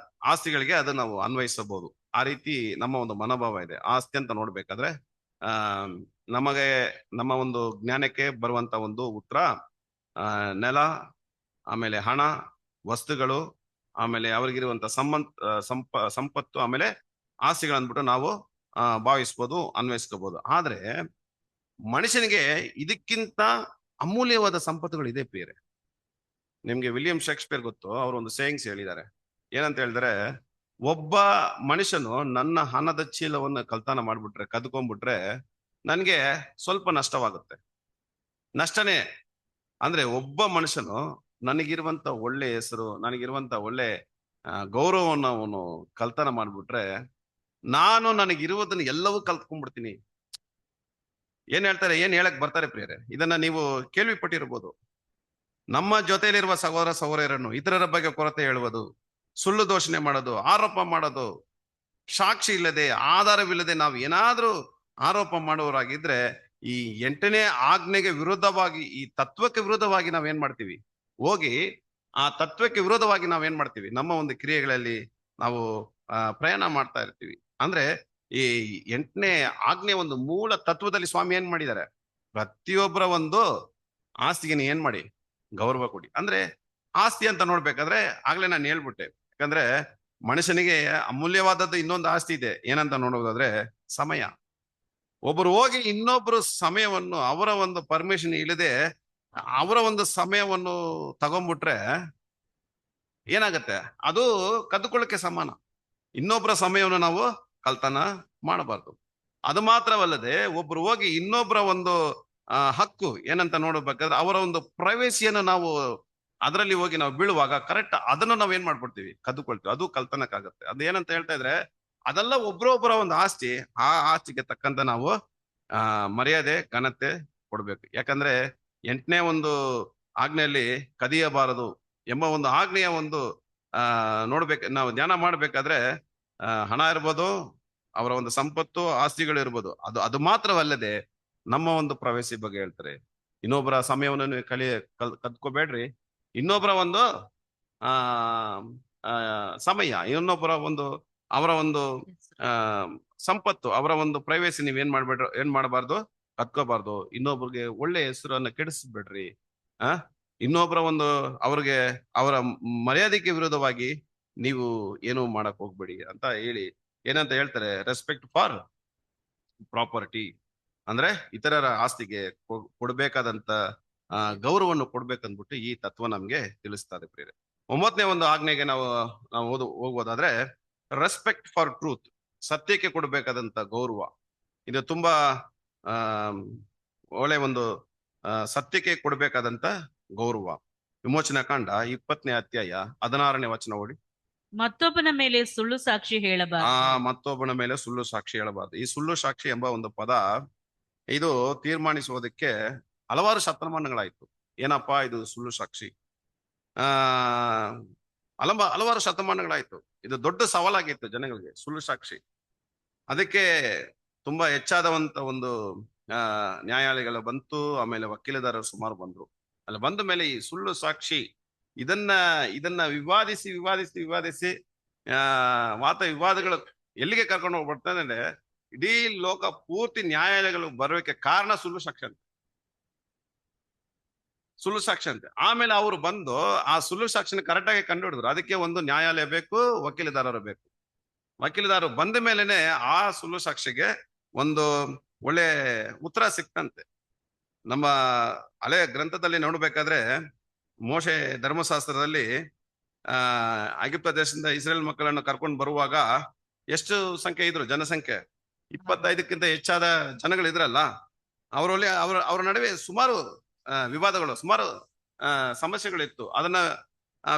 ಆಸ್ತಿಗಳಿಗೆ ಅದನ್ನ ನಾವು ಅನ್ವಯಿಸಬಹುದು. ಆ ರೀತಿ ನಮ್ಮ ಒಂದು ಮನೋಭಾವ ಇದೆ. ಆಸ್ತಿ ಅಂತ ನೋಡ್ಬೇಕಾದ್ರೆ ಆ ನಮಗೆ ನಮ್ಮ ಒಂದು ಜ್ಞಾನಕ್ಕೆ ಬರುವಂತ ಒಂದು ಉತ್ತರ ನೆಲ, ಆಮೇಲೆ ಹಣ, ವಸ್ತುಗಳು, ಆಮೇಲೆ ಅವ್ರಿಗಿರುವಂತ ಸಂಪತ್ತು, ಆಮೇಲೆ ಆಸ್ತಿಗಳನ್ಬಿಟ್ಟು ನಾವು ಭಾವಿಸ್ಬೋದು, ಅನ್ವಯಿಸ್ಕೋಬಹುದು. ಆದ್ರೆ ಮನುಷ್ಯನಿಗೆ ಇದಕ್ಕಿಂತ ಅಮೂಲ್ಯವಾದ ಸಂಪತ್ತುಗಳು ಇದೆ ಬೇರೆ. ನಿಮ್ಗೆ ವಿಲಿಯಂ ಶೇಕ್ಸ್ಪಿಯರ್ ಗೊತ್ತು, ಅವರು ಒಂದು ಸೇಯಿಂಗ್ಸ್ ಹೇಳಿದ್ದಾರೆ. ಏನಂತ ಹೇಳಿದ್ರೆ, ಒಬ್ಬ ಮನುಷ್ಯನು ನನ್ನ ಹಣದ ಚೀಲವನ್ನು ಕಳ್ತನ ಮಾಡ್ಬಿಟ್ರೆ, ಕದ್ಕೊಂಡ್ಬಿಟ್ರೆ ನನ್ಗೆ ಸ್ವಲ್ಪ ನಷ್ಟವಾಗುತ್ತೆ. ನಷ್ಟನೇ ಅಂದ್ರೆ ಒಬ್ಬ ಮನುಷ್ಯನು ನನಗಿರುವಂತ ಒಳ್ಳೆ ಹೆಸರು, ನನಗಿರುವಂತ ಒಳ್ಳೆ ಗೌರವವನ್ನು ಅವನು ಕಳ್ತನ ಮಾಡ್ಬಿಟ್ರೆ ನಾನು ನನಗಿರುವುದನ್ನ ಎಲ್ಲವೂ ಕಲ್ತ್ಕೊಂಡ್ಬಿಡ್ತೀನಿ. ಏನ್ ಹೇಳ್ತಾರೆ, ಏನ್ ಹೇಳಕ್ ಬರ್ತಾರೆ ಪ್ರಿಯರೇ? ಇದನ್ನ ನೀವು ಕೇಳ್ವಿಪಟ್ಟಿರ್ಬೋದು. ನಮ್ಮ ಜೊತೆಯಲ್ಲಿರುವ ಸಹೋದರ ಸಹೋದರರನ್ನು ಇತರರ ಬಗ್ಗೆ ಕೊರತೆ ಹೇಳುವುದು, ಸುಳ್ಳು ದೋಷಣೆ ಮಾಡೋದು, ಆರೋಪ ಮಾಡೋದು, ಸಾಕ್ಷಿ ಇಲ್ಲದೆ, ಆಧಾರವಿಲ್ಲದೆ ನಾವು ಏನಾದ್ರೂ ಆರೋಪ ಮಾಡುವವರಾಗಿದ್ರೆ ಈ 8ನೇ ಆಜ್ಞೆಗೆ ವಿರುದ್ಧವಾಗಿ, ಈ ತತ್ವಕ್ಕೆ ವಿರುದ್ಧವಾಗಿ ನಾವೇನ್ ಮಾಡ್ತೀವಿ? ಹೋಗಿ ಆ ತತ್ವಕ್ಕೆ ವಿರೋಧವಾಗಿ ನಾವೇನ್ ಮಾಡ್ತೀವಿ? ನಮ್ಮ ಒಂದು ಕ್ರಿಯೆಗಳಲ್ಲಿ ನಾವು ಪ್ರಯಾಣ ಮಾಡ್ತಾ ಇರ್ತೀವಿ. ಅಂದ್ರೆ ಈ 8ನೇ ಆಜ್ಞೆ ಒಂದು ಮೂಲ ತತ್ವದಲ್ಲಿ ಸ್ವಾಮಿ ಏನ್ ಮಾಡಿದ್ದಾರೆ? ಪ್ರತಿಯೊಬ್ಬರ ಒಂದು ಆಸ್ತಿಗೆ ಏನ್ ಮಾಡಿ ಗೌರವ ಕೊಡಿ. ಅಂದ್ರೆ ಆಸ್ತಿ ಅಂತ ನೋಡ್ಬೇಕಾದ್ರೆ ಆಗ್ಲೇ ನಾನು ಹೇಳ್ಬಿಟ್ಟೆ. ಯಾಕಂದ್ರೆ ಮನುಷ್ಯನಿಗೆ ಅಮೂಲ್ಯವಾದದ್ದು ಇನ್ನೊಂದು ಆಸ್ತಿ ಇದೆ. ಏನಂತ ನೋಡೋದಾದ್ರೆ ಸಮಯ. ಒಬ್ರು ಹೋಗಿ ಇನ್ನೊಬ್ರು ಸಮಯವನ್ನು, ಅವರ ಒಂದು ಪರ್ಮಿಷನ್ ಇಲ್ಲದೆ ಅವರ ಒಂದು ಸಮಯವನ್ನು ತಗೊಂಡ್ಬಿಟ್ರೆ ಏನಾಗತ್ತೆ? ಅದು ಕದ್ದುಕೊಳ್ಳಕ್ಕೆ ಸಮಾನ. ಇನ್ನೊಬ್ಬರ ಸಮಯವನ್ನು ನಾವು ಕಳ್ತನ ಮಾಡಬಾರ್ದು. ಅದು ಮಾತ್ರವಲ್ಲದೆ ಒಬ್ರು ಹೋಗಿ ಇನ್ನೊಬ್ಬರ ಒಂದು ಹಕ್ಕು ಏನಂತ ನೋಡ್ಬೇಕಾದ್ರೆ ಅವರ ಒಂದು ಪ್ರೈವೇಸಿಯನ್ನು ನಾವು ಅದರಲ್ಲಿ ಹೋಗಿ ನಾವು ಬೀಳುವಾಗ ಕರೆಕ್ಟ್ ಅದನ್ನು ನಾವ್ ಏನ್ ಮಾಡ್ಬಿಡ್ತೀವಿ? ಕದ್ದುಕೊಳ್ತೀವಿ. ಅದು ಕಳ್ತನಕ್ಕಾಗತ್ತೆ. ಅದು ಏನಂತ ಹೇಳ್ತಾ ಇದ್ರೆ, ಅದೆಲ್ಲ ಒಬ್ರೊಬ್ಬರ ಒಂದು ಆಸ್ತಿ. ಆ ಆಸ್ತಿಗೆ ತಕ್ಕಂತ ನಾವು ಮರ್ಯಾದೆ, ಘನತೆ ಕೊಡ್ಬೇಕು. ಯಾಕಂದ್ರೆ 8ನೇ ಒಂದು ಆಜ್ಞೆಯಲ್ಲಿ ಕದಿಯಬಾರದು ಎಂಬ ಒಂದು ಆಜ್ಞೆಯ ಒಂದು ನಾವು ಧ್ಯಾನ ಮಾಡ್ಬೇಕಾದ್ರೆ ಹಣ ಇರ್ಬೋದು, ಅವರ ಒಂದು ಸಂಪತ್ತು, ಆಸ್ತಿಗಳು ಇರ್ಬೋದು, ಅದು ಮಾತ್ರವಲ್ಲದೆ ನಮ್ಮ ಒಂದು ಪ್ರವೇಶಿ ಬಗ್ಗೆ ಹೇಳ್ತಾರೆ. ಇನ್ನೊಬ್ಬರ ಸಮಯವನ್ನು ನೀವು ಕದ್ಕೋಬೇಡ್ರಿ. ಇನ್ನೊಬ್ಬರ ಒಂದು ಆ ಸಮಯ, ಇನ್ನೊಬ್ಬರ ಒಂದು ಅವರ ಒಂದು ಸಂಪತ್ತು, ಅವರ ಒಂದು ಪ್ರೈವೇಸಿ ನೀವ್ ಏನ್ ಮಾಡಬಾರ್ದು? ಕತ್ಕೋಬಾರ್ದು. ಇನ್ನೊಬ್ರಿಗೆ ಒಳ್ಳೆ ಹೆಸರನ್ನ ಕೆಡಿಸ್ಬೇಡ್ರಿ. ಇನ್ನೊಬ್ಬರ ಒಂದು ಅವ್ರಿಗೆ ಅವರ ಮರ್ಯಾದೆಗೆ ವಿರೋಧವಾಗಿ ನೀವು ಏನು ಮಾಡಕ್ ಹೋಗ್ಬೇಡಿ ಅಂತ ಹೇಳಿ ಏನಂತ ಹೇಳ್ತಾರೆ? Respect for property. ಅಂದ್ರೆ ಇತರರ ಆಸ್ತಿಗೆ ಕೊಡ್ಬೇಕಾದಂತ ಗೌರವವನ್ನು ಕೊಡ್ಬೇಕಂದ್ಬಿಟ್ಟು ಈ ತತ್ವ ನಮ್ಗೆ ತಿಳಿಸ್ತಾರೆ ಪ್ರಿಯರೇ. 9ನೇ ಒಂದು ಆಜ್ಞೆಗೆ ನಾವು ಹೋಗೋದಾದ್ರೆ ರೆಸ್ಪೆಕ್ಟ್ ಫಾರ್ ಟ್ರೂತ್, ಸತ್ಯಕ್ಕೆ ಕೊಡ್ಬೇಕಾದಂತ ಗೌರವ. ಇದು ತುಂಬಾ ಒಳ್ಳೆ ಒಂದು ಸತ್ಯಕ್ಕೆ ಕೊಡ್ಬೇಕಾದಂತ ಗೌರವ. ವಿಮೋಚನಾ ಕಾಂಡ 20ನೇ ಅಧ್ಯಾಯ 16ನೇ ವಚನ ಓಡಿ. ಮತ್ತೊಬ್ಬನ ಮೇಲೆ ಸುಳ್ಳು ಸಾಕ್ಷಿ ಹೇಳಬಾರದು. ಮತ್ತೊಬ್ಬನ ಮೇಲೆ ಸುಳ್ಳು ಸಾಕ್ಷಿ ಹೇಳಬಾರದು. ಈ ಸುಳ್ಳು ಸಾಕ್ಷಿ ಎಂಬ ಒಂದು ಪದ ಇದು ತೀರ್ಮಾನಿಸುವುದಕ್ಕೆ ಹಲವಾರು ಶತಮಾನಗಳಾಯ್ತು. ಏನಪ್ಪಾ ಇದು ಸುಳ್ಳು ಸಾಕ್ಷಿ? ಹಲವಾರು ಶತಮಾನಗಳಾಯ್ತು. ಇದು ದೊಡ್ಡ ಸವಾಲಾಗಿತ್ತು ಜನಗಳಿಗೆ, ಸುಳ್ಳು ಸಾಕ್ಷಿ. ಅದಕ್ಕೆ ತುಂಬಾ ಹೆಚ್ಚಾದವಂತ ಒಂದು ನ್ಯಾಯಾಲಯಗಳು ಬಂತು. ಆಮೇಲೆ ವಕೀಲದಾರರು ಸುಮಾರು ಬಂದ್ರು. ಅಲ್ಲಿ ಬಂದ ಮೇಲೆ ಈ ಸುಳ್ಳು ಸಾಕ್ಷಿ ಇದನ್ನ ವಿವಾದಿಸಿ ವಾದ ವಿವಾದಗಳು ಎಲ್ಲಿಗೆ ಕರ್ಕೊಂಡು ಹೋಗ್ಬಿಡ್ತಾನೆ ಅಂದ್ರೆ ಇಡೀ ಲೋಕ ಪೂರ್ತಿ ನ್ಯಾಯಾಲಯಗಳು ಬರೋಕೆ ಕಾರಣ ಸುಳ್ಳು ಸಾಕ್ಷಿ ಅಂತೆ. ಆಮೇಲೆ ಅವರು ಬಂದು ಆ ಸುಳ್ಳು ಸಾಕ್ಷಿನ ಕರೆಕ್ಟ್ ಆಗಿ ಕಂಡು ಹಿಡಿದ್ರು. ಅದಕ್ಕೆ ಒಂದು ನ್ಯಾಯಾಲಯ ಬೇಕು, ವಕೀಲದಾರರು ಬೇಕು. ವಕೀಲದಾರರು ಬಂದ ಮೇಲೆನೆ ಆ ಸುಳ್ಳು ಸಾಕ್ಷಿಗೆ ಒಂದು ಒಳ್ಳೆ ಉತ್ತರ ಸಿಕ್ತಂತೆ. ನಮ್ಮ ಹಳೆ ಗ್ರಂಥದಲ್ಲಿ ನೋಡ್ಬೇಕಾದ್ರೆ ಮೋಶೆ ಧರ್ಮಶಾಸ್ತ್ರದಲ್ಲಿ ಐಗುಪ್ತ ದೇಶದಿಂದ ಇಸ್ರೇಲ್ ಮಕ್ಕಳನ್ನು ಕರ್ಕೊಂಡು ಬರುವಾಗ ಎಷ್ಟು ಸಂಖ್ಯೆ ಇದ್ರು? ಜನಸಂಖ್ಯೆ 25ಕ್ಕಿಂತ ಹೆಚ್ಚಾದ ಜನಗಳಿದ್ರಲ್ಲ. ಅವರಲ್ಲಿ ಅವರ ನಡುವೆ ಸುಮಾರು ವಿವಾದಗಳು, ಸುಮಾರು ಸಮಸ್ಯೆಗಳಿತ್ತು. ಅದನ್ನ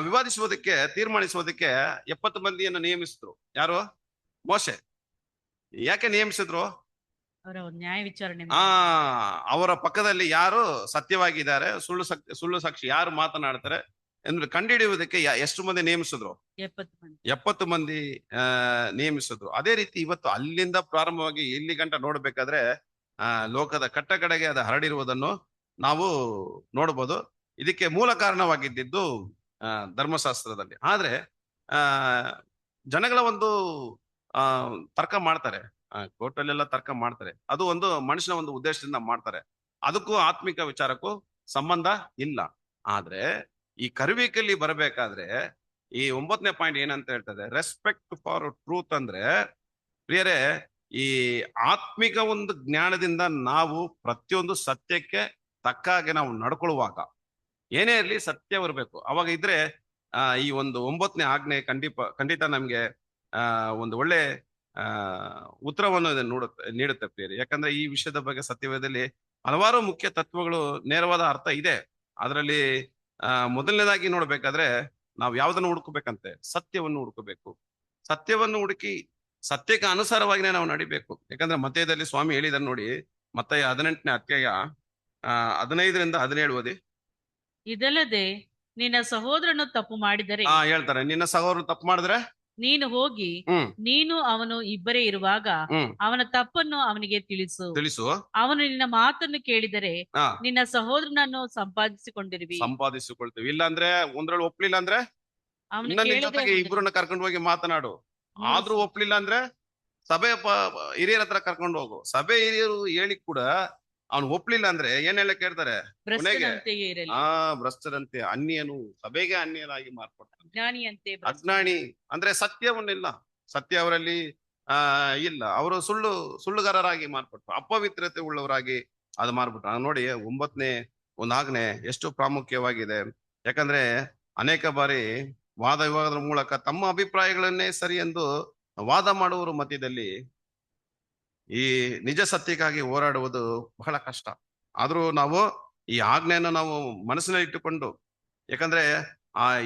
ವಿವಾದಿಸುವುದಕ್ಕೆ, ತೀರ್ಮಾನಿಸುವುದಕ್ಕೆ 70 ಮಂದಿಯನ್ನು ನಿಯಮಿಸಿದ್ರು. ಯಾರು? ಮೋಶೆ. ಯಾಕೆ ನಿಯಮಿಸಿದ್ರು? ನ್ಯಾಯ ವಿಚಾರಣೆ. ಅವರ ಪಕ್ಕದಲ್ಲಿ ಯಾರು ಸತ್ಯವಾಗಿದ್ದಾರೆ, ಸುಳ್ಳು ಸಾಕ್ಷಿ ಯಾರು ಮಾತನಾಡ್ತಾರೆ ಎಂದು ಕಂಡುಹಿಡಿಯುವುದಕ್ಕೆ ಎಷ್ಟು ಮಂದಿ ನೇಮಿಸಿದ್ರು? 70 ಮಂದಿ ನೇಮಿಸಿದ್ರು. ಅದೇ ರೀತಿ ಇವತ್ತು ಅಲ್ಲಿಂದ ಪ್ರಾರಂಭವಾಗಿ ಇಲ್ಲಿ ಗಂಟ ನೋಡ್ಬೇಕಾದ್ರೆ ಲೋಕದ ಕಟ್ಟಕಡೆಗೆ ಅದು ಹರಡಿರುವುದನ್ನು ನಾವು ನೋಡ್ಬೋದು. ಇದಕ್ಕೆ ಮೂಲ ಕಾರಣವಾಗಿದ್ದು ಧರ್ಮಶಾಸ್ತ್ರದಲ್ಲಿ. ಆದ್ರೆ ಆ ಜನಗಳ ಒಂದು ಆ ತರ್ಕ ಮಾಡ್ತಾರೆ, ಕೋರ್ಟಲ್ಲೆಲ್ಲ ತರ್ಕ ಮಾಡ್ತಾರೆ. ಅದು ಒಂದು ಮನುಷ್ಯನ ಒಂದು ಉದ್ದೇಶದಿಂದ ಮಾಡ್ತಾರೆ. ಅದಕ್ಕೂ ಆತ್ಮಿಕ ವಿಚಾರಕ್ಕೂ ಸಂಬಂಧ ಇಲ್ಲ. ಆದ್ರೆ ಈ ಕರುವಿಕೆಯಲ್ಲಿ ಬರಬೇಕಾದ್ರೆ ಈ 9ನೇ ಪಾಯಿಂಟ್ ಏನಂತ ಹೇಳ್ತದೆ, ರೆಸ್ಪೆಕ್ಟ್ ಫಾರ್ ಟ್ರೂತ್. ಅಂದ್ರೆ ಪ್ರಿಯರೇ, ಈ ಆತ್ಮಿಕ ಒಂದು ಜ್ಞಾನದಿಂದ ನಾವು ಪ್ರತಿಯೊಂದು ಸತ್ಯಕ್ಕೆ ತಕ್ಕ ಹಾಗೆ ನಾವು ನಡ್ಕೊಳ್ಳುವಾಗ ಏನೇ ಇರಲಿ ಸತ್ಯ ಬರಬೇಕು. ಅವಾಗ ಇದ್ರೆ ಈ ಒಂದು 9ನೇ ಆಜ್ಞೆ ಖಂಡಿತ ನಮ್ಗೆ ಒಂದು ಒಳ್ಳೆ ಆ ಉತ್ತರವನ್ನು ನೀಡುತ್ತೆ ಪ್ರಿಯರೇ. ಯಾಕಂದ್ರೆ ಈ ವಿಷಯದ ಬಗ್ಗೆ ಸತ್ಯವೇದದಲ್ಲಿ ಹಲವಾರು ಮುಖ್ಯ ತತ್ವಗಳು, ನೇರವಾದ ಅರ್ಥ ಇದೆ. ಅದರಲ್ಲಿ ಮೊದಲನೇದಾಗಿ ನೋಡ್ಬೇಕಾದ್ರೆ ನಾವು ಯಾವ್ದನ್ನು ಹುಡುಕಬೇಕಂತೆ, ಸತ್ಯವನ್ನು ಹುಡುಕಬೇಕು. ಸತ್ಯವನ್ನು ಹುಡುಕಿ ಸತ್ಯಕ್ಕೆ ಅನುಸಾರವಾಗಿನೇ ನಾವು ನಡಿಬೇಕು. ಯಾಕಂದ್ರೆ ಮತ್ತೇದಲ್ಲಿ ಸ್ವಾಮಿ ಹೇಳಿದಾರೆ ನೋಡಿ, ಮತ್ತೆ 18ನೇ ಅಧ್ಯಾಯ 15-17 ಓದಿ. ಇದಲ್ಲದೆ ನಿನ್ನ ಸಹೋದರನು ತಪ್ಪು ಮಾಡಿದರೆ ಹೇಳ್ತಾರೆ, ನಿನ್ನ ಸಹೋದರನು ತಪ್ಪು ಮಾಡಿದ್ರೆ ನೀನು ಹೋಗಿ ನೀನು ಅವನು ಇಬ್ಬರೇ ಇರುವಾಗ ಅವನ ತಪ್ಪನ್ನು ಅವನಿಗೆ ತಿಳಿಸು. ಅವನು ನಿನ್ನ ಮಾತನ್ನು ಕೇಳಿದರೆ ನಿನ್ನ ಸಹೋದರನನ್ನು ಸಂಪಾದಿಸಿಕೊಳ್ತೀವಿ. ಇಲ್ಲ ಅಂದ್ರೆ ಒಂದ್ರಲ್ಲಿ ಒಪ್ಲಿಲ್ಲ ಅಂದ್ರೆ ಜೊತೆಗೆ ಇಬ್ಬರನ್ನ ಕರ್ಕೊಂಡು ಹೋಗಿ ಮಾತನಾಡು. ಆದ್ರೂ ಒಪ್ಲಿಲ್ಲ ಅಂದ್ರೆ ಸಭೆ ಹಿರಿಯರ ಹತ್ರ ಕರ್ಕೊಂಡು ಹೋಗು. ಸಭೆ ಹಿರಿಯರು ಹೇಳಿ ಕೂಡ ಅವ್ನು ಒಪ್ಲಿಲ್ಲ ಅಂದ್ರೆ ಏನ್ ಹೇಳಕ್ ಹೇಳ್ತಾರೆ, ಭ್ರಷ್ಟರಂತೆ ಅನ್ಯನು, ಸಭೆಗೆ ಅನ್ಯನಾಗಿ ಮಾರ್ಪಡ್ತಾನೆ. ಅಜ್ಞಾನಿ ಅಂದ್ರೆ ಸತ್ಯವನ್ನಿಲ್ಲ, ಸತ್ಯ ಅವರಲ್ಲಿ ಇಲ್ಲ. ಅವರು ಸುಳ್ಳುಗಾರರಾಗಿ ಮಾರ್ಪಟ್ರು, ಅಪವಿತ್ರತೆ ಉಳ್ಳವರಾಗಿ ಅದು ಮಾರ್ಬಿಟ್ರು. ನೋಡಿ 9ನೇ ಒಂದು ಆಜ್ಞೆ ಎಷ್ಟು ಪ್ರಾಮುಖ್ಯವಾಗಿದೆ. ಯಾಕಂದ್ರೆ ಅನೇಕ ಬಾರಿ ವಾದ ವಿವಾದದ ಮೂಲಕ ತಮ್ಮ ಅಭಿಪ್ರಾಯಗಳನ್ನೇ ಸರಿ ಎಂದು ವಾದ ಮಾಡುವವರ ಮಧ್ಯದಲ್ಲಿ ಈ ನಿಜ ಸತ್ಯಕ್ಕಾಗಿ ಹೋರಾಡುವುದು ಬಹಳ ಕಷ್ಟ. ಆದ್ರೂ ನಾವು ಈ ಆಜ್ಞೆಯನ್ನು ನಾವು ಮನಸ್ಸಿನಲ್ಲಿ ಇಟ್ಟುಕೊಂಡು, ಯಾಕಂದ್ರೆ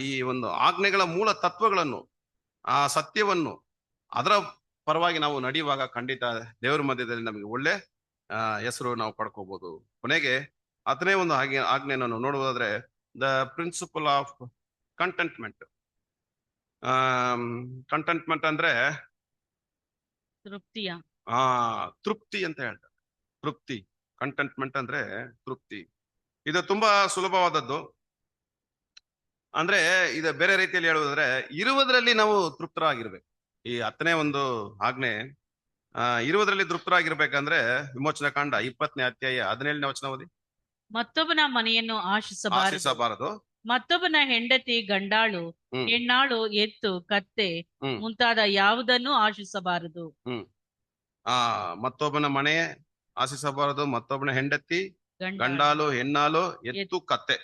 ಈ ಒಂದು ಆಜ್ಞೆಗಳ ಮೂಲ ತತ್ವಗಳನ್ನು, ಆ ಸತ್ಯವನ್ನು, ಅದರ ಪರವಾಗಿ ನಾವು ನಡೆಯುವಾಗ ಖಂಡಿತ ದೇವರ ಮಧ್ಯದಲ್ಲಿ ನಮಗೆ ಒಳ್ಳೆ ಹೆಸರು ನಾವು ಪಡ್ಕೋಬಹುದು. ಕೊನೆಗೆ 10ನೇ ಒಂದು ಆಜ್ಞೆಯನ್ನು ನಾವು ನೋಡುವುದಾದ್ರೆ, the principle of contentment. Contentment ಅಂದ್ರೆ ತೃಪ್ತಿ ಅಂತ ಹೇಳ್ತಾರೆ. ತೃಪ್ತಿ, ಕಂಟೆಂಟ್ಮೆಂಟ್ ಅಂದ್ರೆ ತೃಪ್ತಿ. ಇದು ತುಂಬಾ ಸುಲಭವಾದದ್ದು. ಅಂದ್ರೆ ಇದು ಬೇರೆ ರೀತಿಯಲ್ಲಿ ಹೇಳುವುದಾದ್ರೆ, ಇರುವುದರಲ್ಲಿ ನಾವು ತೃಪ್ತರಾಗಿರ್ಬೇಕು. ಈ 10ನೇ ಒಂದು ಆಜ್ಞೆ ಇರುವುದರಲ್ಲಿ ತೃಪ್ತರಾಗಿರ್ಬೇಕಂದ್ರೆ ವಿಮೋಚನಾ ಕಾಂಡ 20ನೇ ಅಧ್ಯಾಯ 17ನೇ ವಚನ ಓದಿ. ಮತ್ತೊಬ್ಬನ ಮನೆಯನ್ನು ಆಶಿಸಬಾರದು, ಮತ್ತೊಬ್ಬನ ಹೆಂಡತಿ, ಗಂಡಾಳು, ಹೆಣ್ಣಾಳು, ಎತ್ತು, ಕತ್ತೆ ಮುಂತಾದ ಯಾವುದನ್ನು ಆಶಿಸಬಾರದು. ಮತ್ತೊಬ್ಬನ ಮನೆ ಆಶಿಸಬಾರದು, ಮತ್ತೊಬ್ಬನ ಹೆಂಡತಿ, ಗಂಡಾಲು, ಹೆಣ್ಣಾಲು, ಎತ್ತು, ಕತ್ತೆ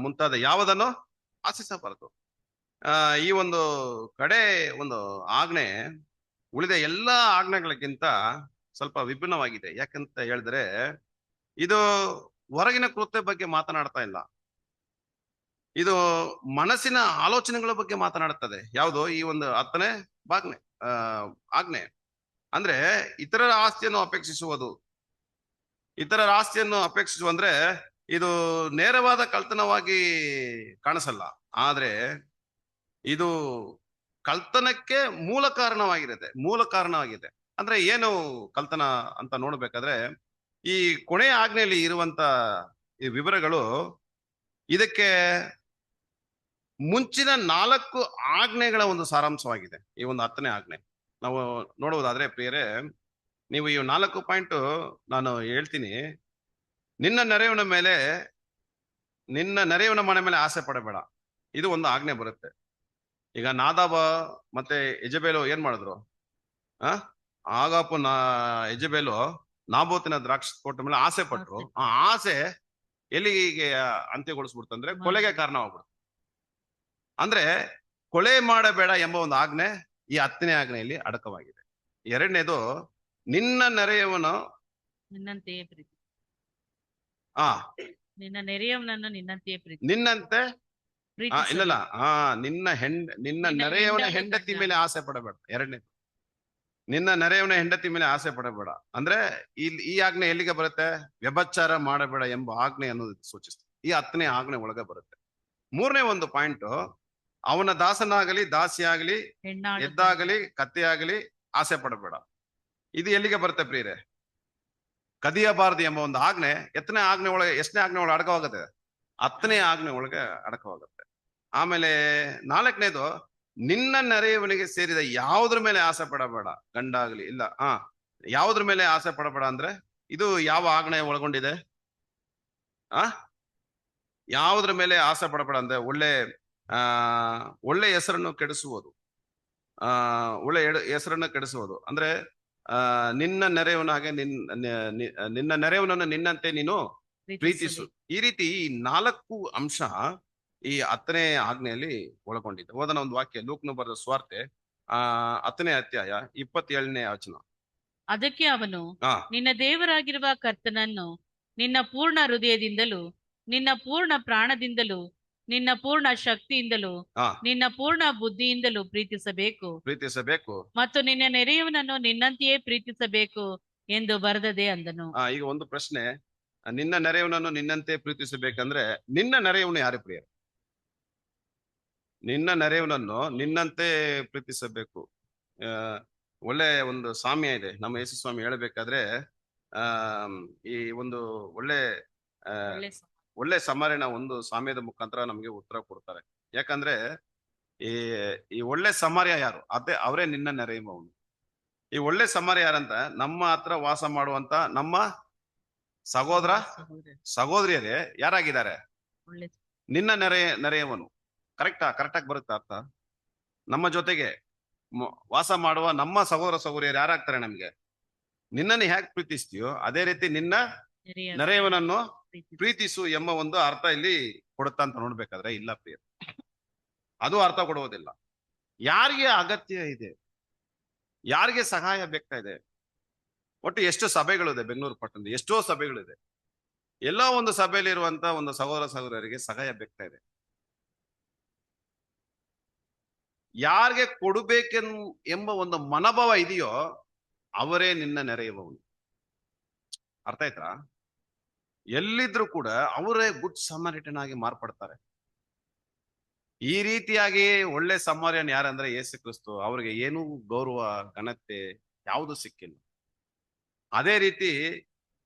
ಮುಂತಾದ ಯಾವುದನ್ನು ಆಶಿಸಬಾರದು. ಈ ಒಂದು ಕಡೆ ಒಂದು ಆಜ್ಞೆ ಉಳಿದ ಎಲ್ಲಾ ಆಜ್ಞೆಗಳಿಗಿಂತ ಸ್ವಲ್ಪ ವಿಭಿನ್ನವಾಗಿದೆ. ಯಾಕಂತ ಹೇಳಿದ್ರೆ ಇದು ಹೊರಗಿನ ಕೃತ್ಯ ಬಗ್ಗೆ ಮಾತನಾಡ್ತಾ ಇಲ್ಲ, ಇದು ಮನಸ್ಸಿನ ಆಲೋಚನೆಗಳ ಬಗ್ಗೆ ಮಾತನಾಡುತ್ತದೆ. ಯಾವುದು ಈ ಒಂದು 10ನೇ ಆಜ್ಞೆ ಅಂದ್ರೆ ಇತರರ ಆಸ್ತಿಯನ್ನು ಅಪೇಕ್ಷಿಸುವುದು ಅಂದ್ರೆ ಇದು ನೇರವಾದ ಕಳ್ತನವಾಗಿ ಕಾಣಿಸಲ್ಲ, ಆದ್ರೆ ಇದು ಕಳ್ತನಕ್ಕೆ ಮೂಲ ಕಾರಣವಾಗಿದೆ. ಅಂದ್ರೆ ಏನು ಕಳ್ತನ ಅಂತ ನೋಡ್ಬೇಕಾದ್ರೆ ಈ ಕೊನೆಯ ಆಜ್ಞೆಯಲ್ಲಿ ಇರುವಂತ ಈ ವಿವರಗಳು ಇದಕ್ಕೆ ಮುಂಚಿನ 4 ಆಜ್ಞೆಗಳ ಒಂದು ಸಾರಾಂಶವಾಗಿದೆ. ಈ ಒಂದು 10ನೇ ಆಜ್ಞೆ ನಾವು ನೋಡುವುದಾದ್ರೆ ಪ್ರಿಯರೇ, ನೀವು ಈ 4 ಪಾಯಿಂಟ್ ನಾನು ಹೇಳ್ತೀನಿ. ನಿನ್ನ ನೆರೆಯವನ ಮನೆ ಮೇಲೆ ಆಸೆ ಪಡಬೇಡ, ಇದು ಒಂದು ಆಜ್ಞೆ ಬರುತ್ತೆ. ಈಗ ನಾದಾಬ ಮತ್ತೆ ಯಜಬೇಲು ಏನ್ ಮಾಡಿದ್ರು, ಆಗಾಪು ಯಜಬೇಲು ನಾಬೋತಿನ ದ್ರಾಕ್ಷಿ ತೋಟ ಮೇಲೆ ಆಸೆ ಪಟ್ರು. ಆ ಆಸೆ ಎಲ್ಲಿಗೆ ಅಂತ್ಯಗೊಳಿಸ್ಬಿಡ್ತಂದ್ರೆ ಕೊಲೆಗೆ ಕಾರಣವಾಗ್ಬಿಡ್ತು. ಅಂದ್ರೆ ಕೊಲೆ ಮಾಡಬೇಡ ಎಂಬ ಒಂದು ಆಜ್ಞೆ ಈ 10ನೇ ಆಜ್ಞೆಯಲ್ಲಿ ಅಡಕವಾಗಿದೆ. 2ನೇದು, ನಿನ್ನ ನೆರೆಯವನು ನಿನ್ನಂತೆಯೇ ಪ್ರೀತಿ. ನಿನ್ನಂತೆ ಇಲ್ಲಲ್ಲ, ನಿನ್ನ ನೆರೆಯವನ ಹೆಂಡತಿ ಮೇಲೆ ಆಸೆ ಪಡಬೇಡ. 2ನೇ, ನಿನ್ನ ನೆರೆಯವನ ಹೆಂಡತಿ ಮೇಲೆ ಆಸೆ ಪಡಬೇಡ ಅಂದ್ರೆ ಈ ಆಜ್ಞೆ ಎಲ್ಲಿಗೆ ಬರುತ್ತೆ, ವ್ಯಭಚಾರ ಮಾಡಬೇಡ ಎಂಬ ಆಜ್ಞೆ ಅನ್ನೋದು ಸೂಚಿಸ್ತದೆ. ಈ 10ನೇ ಆಜ್ಞೆ ಒಳಗೆ ಬರುತ್ತೆ. 3ನೇ ಒಂದು ಪಾಯಿಂಟ್, ಅವನ ದಾಸನಾಗಲಿ ದಾಸಿಯಾಗಲಿ ಎದ್ದಾಗಲಿ ಕತ್ತೆಯಾಗಲಿ ಆಸೆ ಪಡಬೇಡ. ಇದು ಎಲ್ಲಿಗೆ ಬರುತ್ತೆ ಪ್ರಿಯರೇ, ಕದಿಯಬಾರದು ಎಂಬ ಒಂದು ಆಜ್ಞೆ ಎಷ್ಟನೇ ಆಜ್ಞೆ ಒಳಗೆ ಅಡಕವಾಗುತ್ತೆ? 10ನೇ ಆಜ್ಞೆ ಒಳಗೆ ಅಡಕವಾಗುತ್ತೆ. ಆಮೇಲೆ 4ನೇದು, ನಿನ್ನ ನೆರೆಯವನಿಗೆ ಸೇರಿದ ಯಾವುದ್ರ ಮೇಲೆ ಆಸೆ ಪಡಬೇಡ, ಗಂಡಾಗ್ಲಿ ಇಲ್ಲ. ಯಾವುದ್ರ ಮೇಲೆ ಆಸೆ ಪಡಬೇಡ ಅಂದ್ರೆ ಇದು ಯಾವ ಆಜ್ಞೆ ಒಳಗೊಂಡಿದೆ? ಯಾವುದ್ರ ಮೇಲೆ ಆಸೆ ಪಡಬೇಡ ಅಂದ್ರೆ ಒಳ್ಳೆ ಹೆಸರನ್ನು ಕೆಡಿಸುವುದು, ಒಳ್ಳೆ ಹೆಸರನ್ನು ಕೆಡಿಸುವುದು ಅಂದ್ರೆ ನಿನ್ನ ನೆರೆಯವನಾಗೆ ನಿನ್ನ ನೆರೆಯವನನ್ನು ನಿನ್ನಂತೆ ನೀನು ಪ್ರೀತಿಸು. ಈ ರೀತಿ ಈ 4 ಅಂಶ ಈ 10ನೇ ಆಜ್ಞೆಯಲ್ಲಿ ಒಳಗೊಂಡಿದೆ. ಓದನ ಒಂದು ವಾಕ್ಯ, ಲೂಕನು ಬರೆದ ಸುವಾರ್ತೆ 10ನೇ ಅಧ್ಯಾಯ 27ನೇ ವಚನ. ಅದಕ್ಕೆ ಅವನು, ನಿನ್ನ ದೇವರಾಗಿರುವ ಕರ್ತನನ್ನು ನಿನ್ನ ಪೂರ್ಣ ಹೃದಯದಿಂದಲೂ, ನಿನ್ನ ಪೂರ್ಣ ಪ್ರಾಣದಿಂದಲೂ, ನಿನ್ನ ಪೂರ್ಣ ಶಕ್ತಿಯಿಂದಲೂ, ನಿನ್ನ ಪೂರ್ಣ ಬುದ್ಧಿಯಿಂದಲೂ ಪ್ರೀತಿಸಬೇಕು ಮತ್ತು ನಿನ್ನ ನೆರೆಯವನನ್ನು ನಿನ್ನಂತೆಯೇ ಪ್ರೀತಿಸಬೇಕು ಎಂದು ಬರೆದದೆ ಅಂದನು. ಈಗ ಒಂದು ಪ್ರಶ್ನೆ, ನಿನ್ನ ನೆರೆಯವನನ್ನು ನಿನ್ನಂತೆ ಪ್ರೀತಿಸಬೇಕಂದ್ರೆ ನಿನ್ನ ನೆರೆಯವನು ಯಾರು ಪ್ರಿಯ? ನಿನ್ನ ನೆರೆಯವನನ್ನು ನಿನ್ನಂತೆ ಪ್ರೀತಿಸಬೇಕು. ಒಳ್ಳೆ ಒಂದು ಸಾಮ್ಯ ಇದೆ, ನಮ್ಮ ಯೇಸು ಸ್ವಾಮಿ ಹೇಳಬೇಕಾದ್ರೆ ಈ ಒಂದು ಒಳ್ಳೆ ಸಮಾರಿನ ಒಂದು ಸಾಮ್ಯದ ಮುಖಾಂತರ ನಮ್ಗೆ ಉತ್ತರ ಕೊಡ್ತಾರೆ. ಯಾಕಂದ್ರೆ ಈ ಒಳ್ಳೆ ಸಮಾರ್ಯ ಯಾರು? ಅವರೇ ನಿನ್ನ ನೆರೆಯವನು. ಈ ಒಳ್ಳೆ ಸಮಾರ್ಯ ಯಾರಂತ? ನಮ್ಮ ಹತ್ರ ವಾಸ ಮಾಡುವಂತ ನಮ್ಮ ಸಹೋದರ ಸಹೋದರಿಯರೇ ಯಾರಾಗಿದ್ದಾರೆ? ನಿನ್ನ ನೆರೆಯವನು. ಕರೆಕ್ಟಾಗಿ ಬರುತ್ತೆ ಅರ್ಥ. ನಮ್ಮ ಜೊತೆಗೆ ವಾಸ ಮಾಡುವ ನಮ್ಮ ಸಹೋದರ ಸಹೋದರಿಯರು ಯಾರಾಗ್ತಾರೆ ನಮ್ಗೆ? ನಿನ್ನನ್ನು ಹೇಗೆ ಪ್ರೀತಿಸ್ತೀಯೋ ಅದೇ ರೀತಿ ನಿನ್ನ ನೆರೆಯವನನ್ನು ಪ್ರೀತಿಸು ಎಂಬ ಒಂದು ಅರ್ಥ ಇಲ್ಲಿ ಕೊಡುತ್ತಾ ಅಂತ ನೋಡ್ಬೇಕಾದ್ರೆ ಇಲ್ಲ ಪ್ರಿಯ, ಅದು ಅರ್ಥ ಕೊಡುವುದಿಲ್ಲ. ಯಾರಿಗೆ ಅಗತ್ಯ ಇದೆ, ಯಾರಿಗೆ ಸಹಾಯ ಬೇಕಾ ಇದೆ? ಒಟ್ಟು ಎಷ್ಟು ಸಭೆಗಳಿದೆ ಬೆಂಗಳೂರು ಪಟ್ಟಣದ, ಎಷ್ಟೋ ಸಭೆಗಳಿದೆ. ಎಲ್ಲ ಒಂದು ಸಭೆಯಲ್ಲಿ ಇರುವಂತ ಒಂದು ಸಹೋದರ ಸಹೋದರರಿಗೆ ಸಹಾಯ ಬೇಕಾ ಇದೆ. ಯಾರಿಗೆ ಎಂಬ ಒಂದು ಮನೋಭಾವ ಇದೆಯೋ ಅವರೇ ನಿನ್ನ ನೆರೆಯುವವನು. ಅರ್ಥ ಆಯ್ತಾ? ಎಲ್ಲಿದ್ರು ಕೂಡ ಅವರೇ ಗುಡ್ ಸಮಾರಿಟನ್ ಆಗಿ ಮಾರ್ಪಡ್ತಾರೆ. ಈ ರೀತಿಯಾಗಿ ಒಳ್ಳೆ ಸಮಾರ್ಯನ್ ಯಾರಂದ್ರೆ ಯೇಸು ಕ್ರಿಸ್ತು. ಅವ್ರಿಗೆ ಏನೂ ಗೌರವ ಘನತೆ ಯಾವುದು ಸಿಕ್ಕಿಲ್ಲ. ಅದೇ ರೀತಿ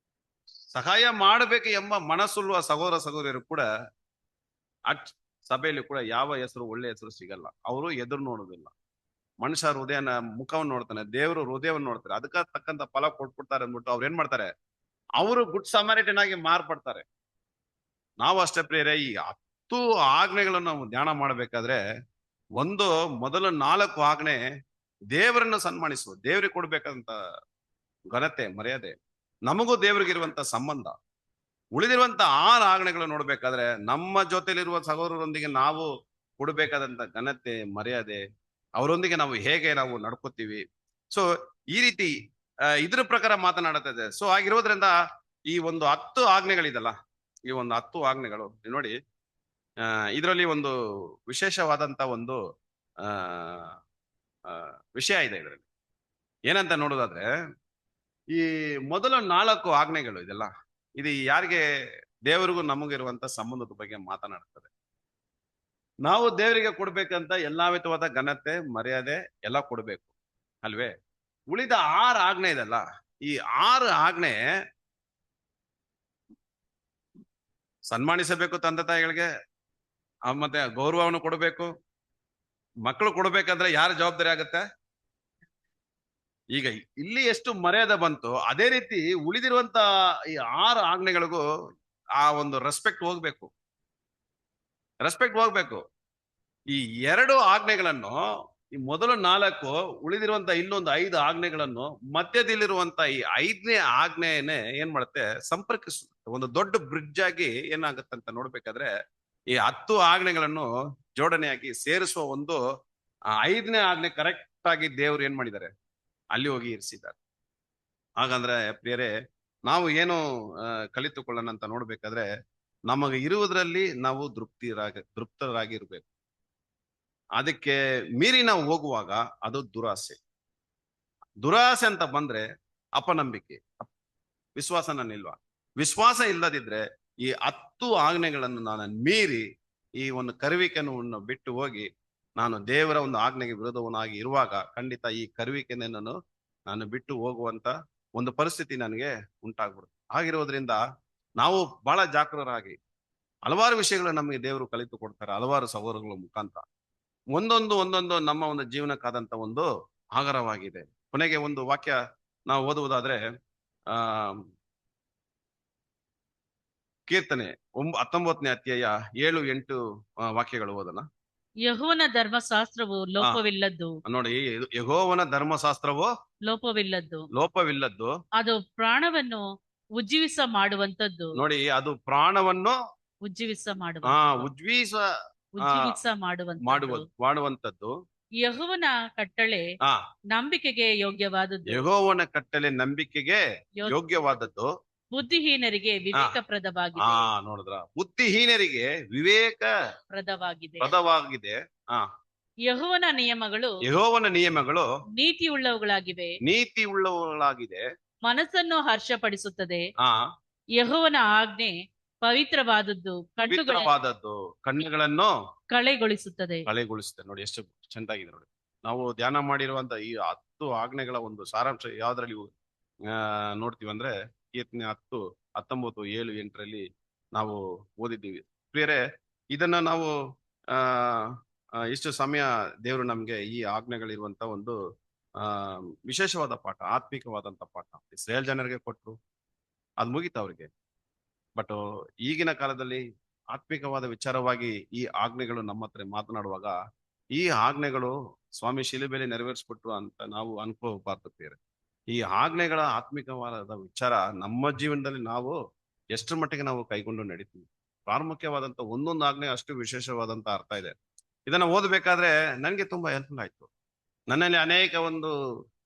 ಸಹಾಯ ಮಾಡಬೇಕು ಎಂಬ ಮನಸ್ಸುಳ್ಳುವ ಸಹೋದರ ಸಹೋದರಿಯರು ಕೂಡ ಸಭೆಯಲ್ಲಿ ಕೂಡ ಯಾವ ಹೆಸರು ಒಳ್ಳೆ ಹೆಸರು ಸಿಗಲ್ಲ. ಅವರು ಎದುರು ನೋಡುದಿಲ್ಲ. ಮನುಷ್ಯ ಹೃದಯನ ಮುಖವನ್ನು ನೋಡ್ತಾನೆ, ದೇವರು ಹೃದಯವನ್ನು ನೋಡ್ತಾರೆ. ಅದಕ್ಕೆ ತಕ್ಕಂತ ಫಲ ಕೊಟ್ಬಿಡ್ತಾರೆ ಅಂದ್ಬಿಟ್ಟು ಅವ್ರು ಏನ್ ಮಾಡ್ತಾರೆ? ಅವರು ಗುಡ್ ಸಮಾರಿಟನ್ ಆಗಿ ಮಾರ್ಪಡ್ತಾರೆ. ನಾವು ಅಷ್ಟೇ ಪ್ರಿಯರೇ, ಈ 10 ಆಜ್ಞೆಗಳನ್ನು ನಾವು ಧ್ಯಾನ ಮಾಡಬೇಕಾದ್ರೆ ಮೊದಲ 4 ಆಜ್ಞೆ ದೇವರನ್ನು ಸನ್ಮಾನಿಸುವ, ದೇವರಿಗೆ ಕೊಡ್ಬೇಕಂತ ಘನತೆ ಮರ್ಯಾದೆ, ನಮಗೂ ದೇವರಿಗಿರುವಂತ ಸಂಬಂಧ. ಉಳಿದಿರುವಂತ 6 ಆಜ್ಞೆಗಳು ನೋಡ್ಬೇಕಾದ್ರೆ ನಮ್ಮ ಜೊತೆಲಿರುವ ಸಹೋದರರೊಂದಿಗೆ ನಾವು ಕೊಡ್ಬೇಕಾದಂತ ಘನತೆ ಮರ್ಯಾದೆ, ಅವರೊಂದಿಗೆ ನಾವು ಹೇಗೆ ನಾವು ನಡ್ಕೋತೀವಿ. ಸೊ ಈ ರೀತಿ ಇದ್ರ ಪ್ರಕಾರ ಮಾತನಾಡುತ್ತದೆ. ಸೊ ಆಗಿರೋದ್ರಿಂದ ಈ ಒಂದು 10 ಆಜ್ಞೆಗಳಿದಲ್ಲ, ಈ ಒಂದು 10 ಆಜ್ಞೆಗಳು ನೋಡಿ, ಇದರಲ್ಲಿ ಒಂದು ವಿಶೇಷವಾದಂತ ಒಂದು ವಿಷಯ ಇದೆ ಇದರಲ್ಲಿ. ಏನಂತ ನೋಡೋದಾದ್ರೆ, ಈ ಮೊದಲ 4 ಆಜ್ಞೆಗಳು ಇದೆಲ್ಲ, ಇದು ಯಾರಿಗೆ? ದೇವರಿಗೂ ನಮಗಿರುವಂತ ಸಂಬಂಧದ ಬಗ್ಗೆ ಮಾತನಾಡ್ತದೆ. ನಾವು ದೇವರಿಗೆ ಕೊಡ್ಬೇಕಂತ ಎಲ್ಲಾ ವಿಧವಾದ ಘನತೆ ಮರ್ಯಾದೆ ಎಲ್ಲ ಕೊಡ್ಬೇಕು ಅಲ್ವೇ? ಉಳಿದ 6 ಆಜ್ಞೆ ಇದಲ್ಲ, ಈ 6 ಆಜ್ಞೆ ಸನ್ಮಾನಿಸಬೇಕು ತಂದೆ ತಾಯಿಗಳಿಗೆ, ಮತ್ತೆ ಗೌರವವನ್ನು ಕೊಡಬೇಕು. ಮಕ್ಕಳು ಕೊಡ್ಬೇಕಂದ್ರೆ ಯಾರ ಜವಾಬ್ದಾರಿ ಆಗತ್ತೆ? ಈಗ ಇಲ್ಲಿ ಎಷ್ಟು ಮರ್ಯಾದೆ ಬಂತು, ಅದೇ ರೀತಿ ಉಳಿದಿರುವಂತ ಈ 6 ಆಜ್ಞೆಗಳಿಗೂ ಆ ಒಂದು ರೆಸ್ಪೆಕ್ಟ್ ಹೋಗ್ಬೇಕು. ಈ 2 ಆಜ್ಞೆಗಳನ್ನು, ಈ ಮೊದಲು 4, ಉಳಿದಿರುವಂತ ಇಲ್ಲೊಂದು 5 ಆಜ್ಞೆಗಳನ್ನು ಮಧ್ಯದಲ್ಲಿರುವಂತ ಈ 5ನೇ ಆಜ್ಞೆಯನ್ನೇ ಏನ್ ಮಾಡುತ್ತೆ? ಸಂಪರ್ಕಿಸುತ್ತೆ. ಒಂದು ದೊಡ್ಡ ಬ್ರಿಡ್ಜ್ ಆಗಿ ಏನಾಗುತ್ತೆ ಅಂತ ನೋಡ್ಬೇಕಾದ್ರೆ ಈ 10 ಆಜ್ಞೆಗಳನ್ನು ಜೋಡಣೆಯಾಗಿ ಸೇರಿಸುವ ಒಂದು 5ನೇ ಆಜ್ಞೆ ಕರೆಕ್ಟ್ ಆಗಿ ದೇವ್ರು ಏನ್ ಮಾಡಿದ್ದಾರೆ? ಅಲ್ಲಿ ಹೋಗಿ ಇರಿಸಿದ್ದಾರೆ. ಹಾಗಂದ್ರೆ ಪ್ರಿಯರೇ, ನಾವು ಏನು ಕಲಿತುಕೊಳ್ಳೋಣ ಅಂತ ನೋಡ್ಬೇಕಾದ್ರೆ ನಮಗೆ ಇರುವುದರಲ್ಲಿ ನಾವು ತೃಪ್ತರಾಗಿ ಇರ್ಬೇಕು. ಅದಕ್ಕೆ ಮೀರಿ ನಾವು ಹೋಗುವಾಗ ಅದು ದುರಾಸೆ ಅಂತ ಬಂದ್ರೆ ಅಪನಂಬಿಕೆ, ವಿಶ್ವಾಸನ ನಿಲ್ವಾ. ವಿಶ್ವಾಸ ಇಲ್ಲದಿದ್ರೆ ಈ 10 ಆಜ್ಞೆಗಳನ್ನು ನಾನು ಮೀರಿ ಈ ಒಂದು ಕರುವಿಕೆಯನ್ನು ಬಿಟ್ಟು ಹೋಗಿ ನಾನು ದೇವರ ಒಂದು ಆಜ್ಞೆಗೆ ವಿರೋಧವನಾಗಿ ಇರುವಾಗ ಖಂಡಿತ ಈ ಕರುವಿಕೆಯನ್ನು ನಾನು ಬಿಟ್ಟು ಹೋಗುವಂತ ಒಂದು ಪರಿಸ್ಥಿತಿ ನನಗೆ ಉಂಟಾಗ್ಬಿಡುತ್ತೆ. ಹಾಗಿರೋದ್ರಿಂದ ನಾವು ಬಹಳ ಜಾಗರೂಕರಾಗಿ ಹಲವಾರು ವಿಷಯಗಳು ನಮಗೆ ದೇವರು ಕಲಿತು ಕೊಡ್ತಾರೆ ಹಲವಾರು ಸಹೋದರಗಳ ಮುಖಾಂತರ. ಒಂದೊಂದು ನಮ್ಮ ಒಂದು ಜೀವನಕ್ಕಾದಂತ ಒಂದು ಆಗರವಾಗಿದೆ. ಕೊನೆಗೆ ಒಂದು ವಾಕ್ಯ ನಾವು ಓದುವುದಾದ್ರೆ ಆ ಕೀರ್ತನೆ 19ನೇ ಅಧ್ಯಾಯ 7-8 ವಾಕ್ಯಗಳು ಓದೋಣ. ಯೆಹೋವನ ಧರ್ಮಶಾಸ್ತ್ರವು ಲೋಪವಿಲ್ಲದ್ದು. ನೋಡಿ, ಯೆಹೋವನ ಧರ್ಮಶಾಸ್ತ್ರವು ಲೋಪವಿಲ್ಲದ್ದು. ಅದು ಪ್ರಾಣವನ್ನು ಉಜ್ಜೀವಿಸ ಮಾಡುವಂತದ್ದು. ನೋಡಿ, ಅದು ಪ್ರಾಣವನ್ನು ಉಜ್ಜೀವಿಸ ಮಾಡುವಂತದ್ದು. ಯೆಹೋವನ ಕಟ್ಟಳೆ ನಂಬಿಕೆಗೆ ಯೋಗ್ಯವಾದದ್ದು. ಯೆಹೋವನ ಕಟ್ಟಳೆ ನಂಬಿಕೆಗೆ ಯೋಗ್ಯವಾದದ್ದು. ಬುದ್ಧಿಹೀನರಿಗೆ ವಿವೇಕಪ್ರದವಾಗಿದೆ. ನೋಡಿದ್ರ, ಬುದ್ಧಿಹೀನರಿಗೆ ವಿವೇಕ ಪ್ರದವಾಗಿದೆ. ಯೆಹೋವನ ನಿಯಮಗಳು ನೀತಿಯುಳ್ಳವುಗಳಾಗಿದೆ. ಮನಸ್ಸನ್ನು ಹರ್ಷಪಡಿಸುತ್ತದೆ. ಯೆಹೋವನ ಆಜ್ಞೆ ಪವಿತ್ರವಾದದ್ದು, ಕಣ್ಣುಗಳನ್ನು ಕಳೆಗೊಳಿಸುತ್ತದೆ. ನೋಡಿ ಎಷ್ಟು ಚೆಂದಾಗಿದೆ. ನೋಡಿ, ನಾವು ಧ್ಯಾನ ಮಾಡಿರುವಂತ ಈ 10 ಆಜ್ಞೆಗಳ ಒಂದು ಸಾರಾಂಶ ಯಾವ್ದ್ರಲ್ಲಿ ನೋಡ್ತೀವಿ ಅಂದ್ರೆ ಕೀರ್ತನೆ 10, 19, 7, 8ರಲ್ಲಿ ನಾವು ಓದಿದ್ದೀವಿ. ಪ್ರಿಯರೇ, ಇದನ್ನ ನಾವು ಇಷ್ಟು ಸಮಯ ದೇವರು ನಮ್ಗೆ ಈ ಆಜ್ಞೆಗಳಿರುವಂತ ಒಂದು ವಿಶೇಷವಾದ ಪಾಠ, ಆತ್ಮಿಕವಾದಂತ ಪಾಠ ಇಸ್ರೇಲ್ ಜನರಿಗೆ ಕೊಟ್ರು, ಅದ್ ಮುಗೀತು ಅವ್ರಿಗೆ. ಬಟ್ ಈಗಿನ ಕಾಲದಲ್ಲಿ ಆತ್ಮಿಕವಾದ ವಿಚಾರವಾಗಿ ಈ ಆಜ್ಞೆಗಳು ನಮ್ಮ ಹತ್ರ ಮಾತನಾಡುವಾಗ ಈ ಆಜ್ಞೆಗಳು ಸ್ವಾಮಿ ಶಿಲುಬೆಯಲ್ಲಿ ನೆರವೇರಿಸ್ಬಿಟ್ರು ಅಂತ ನಾವು ಅನ್ಕೋಬಾರ್ದು ಪ್ರಿಯರೇ. ಈ ಆಜ್ಞೆಗಳ ಆತ್ಮಿಕವಾದ ವಿಚಾರ ನಮ್ಮ ಜೀವನದಲ್ಲಿ ನಾವು ಎಷ್ಟರ ಮಟ್ಟಿಗೆ ನಾವು ಕೈಗೊಂಡು ನಡೀತೀವಿ. ಪ್ರಾಮುಖ್ಯವಾದಂತ ಒಂದೊಂದು ಆಜ್ಞೆ ಅಷ್ಟು ವಿಶೇಷವಾದಂತ ಅರ್ಥ ಇದೆ. ಇದನ್ನ ಓದಬೇಕಾದ್ರೆ ನನ್ಗೆ ತುಂಬಾ ಹೆಲ್ಪ್ಫುಲ್ ಆಯ್ತು. ನನ್ನಲ್ಲಿ ಅನೇಕ ಒಂದು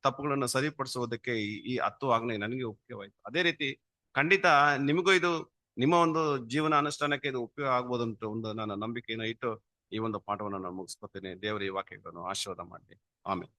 ತಪ್ಪುಗಳನ್ನು ಸರಿಪಡಿಸುವುದಕ್ಕೆ ಈ 10 ಆಜ್ಞೆ ನನಗೆ ಉಪಯೋಗವಾಯ್ತು. ಅದೇ ರೀತಿ ಖಂಡಿತ ನಿಮಗೂ ಇದು ನಿಮ್ಮ ಒಂದು ಜೀವನ ಅನುಷ್ಠಾನಕ್ಕೆ ಇದು ಉಪಯೋಗ ಆಗ್ಬೋದು ಅಂತ ಒಂದು ನನ್ನ ನಂಬಿಕೆಯನ್ನು ಇಟ್ಟು ಈ ಒಂದು ಪಾಠವನ್ನು ನಾನು ಮುಗಿಸ್ಕೊತೇನೆ. ದೇವರ ಈ ವಾಕ್ಯಗಳನ್ನು ಆಶೀರ್ವಾದ ಮಾಡಲಿ. ಆಮೇಲೆ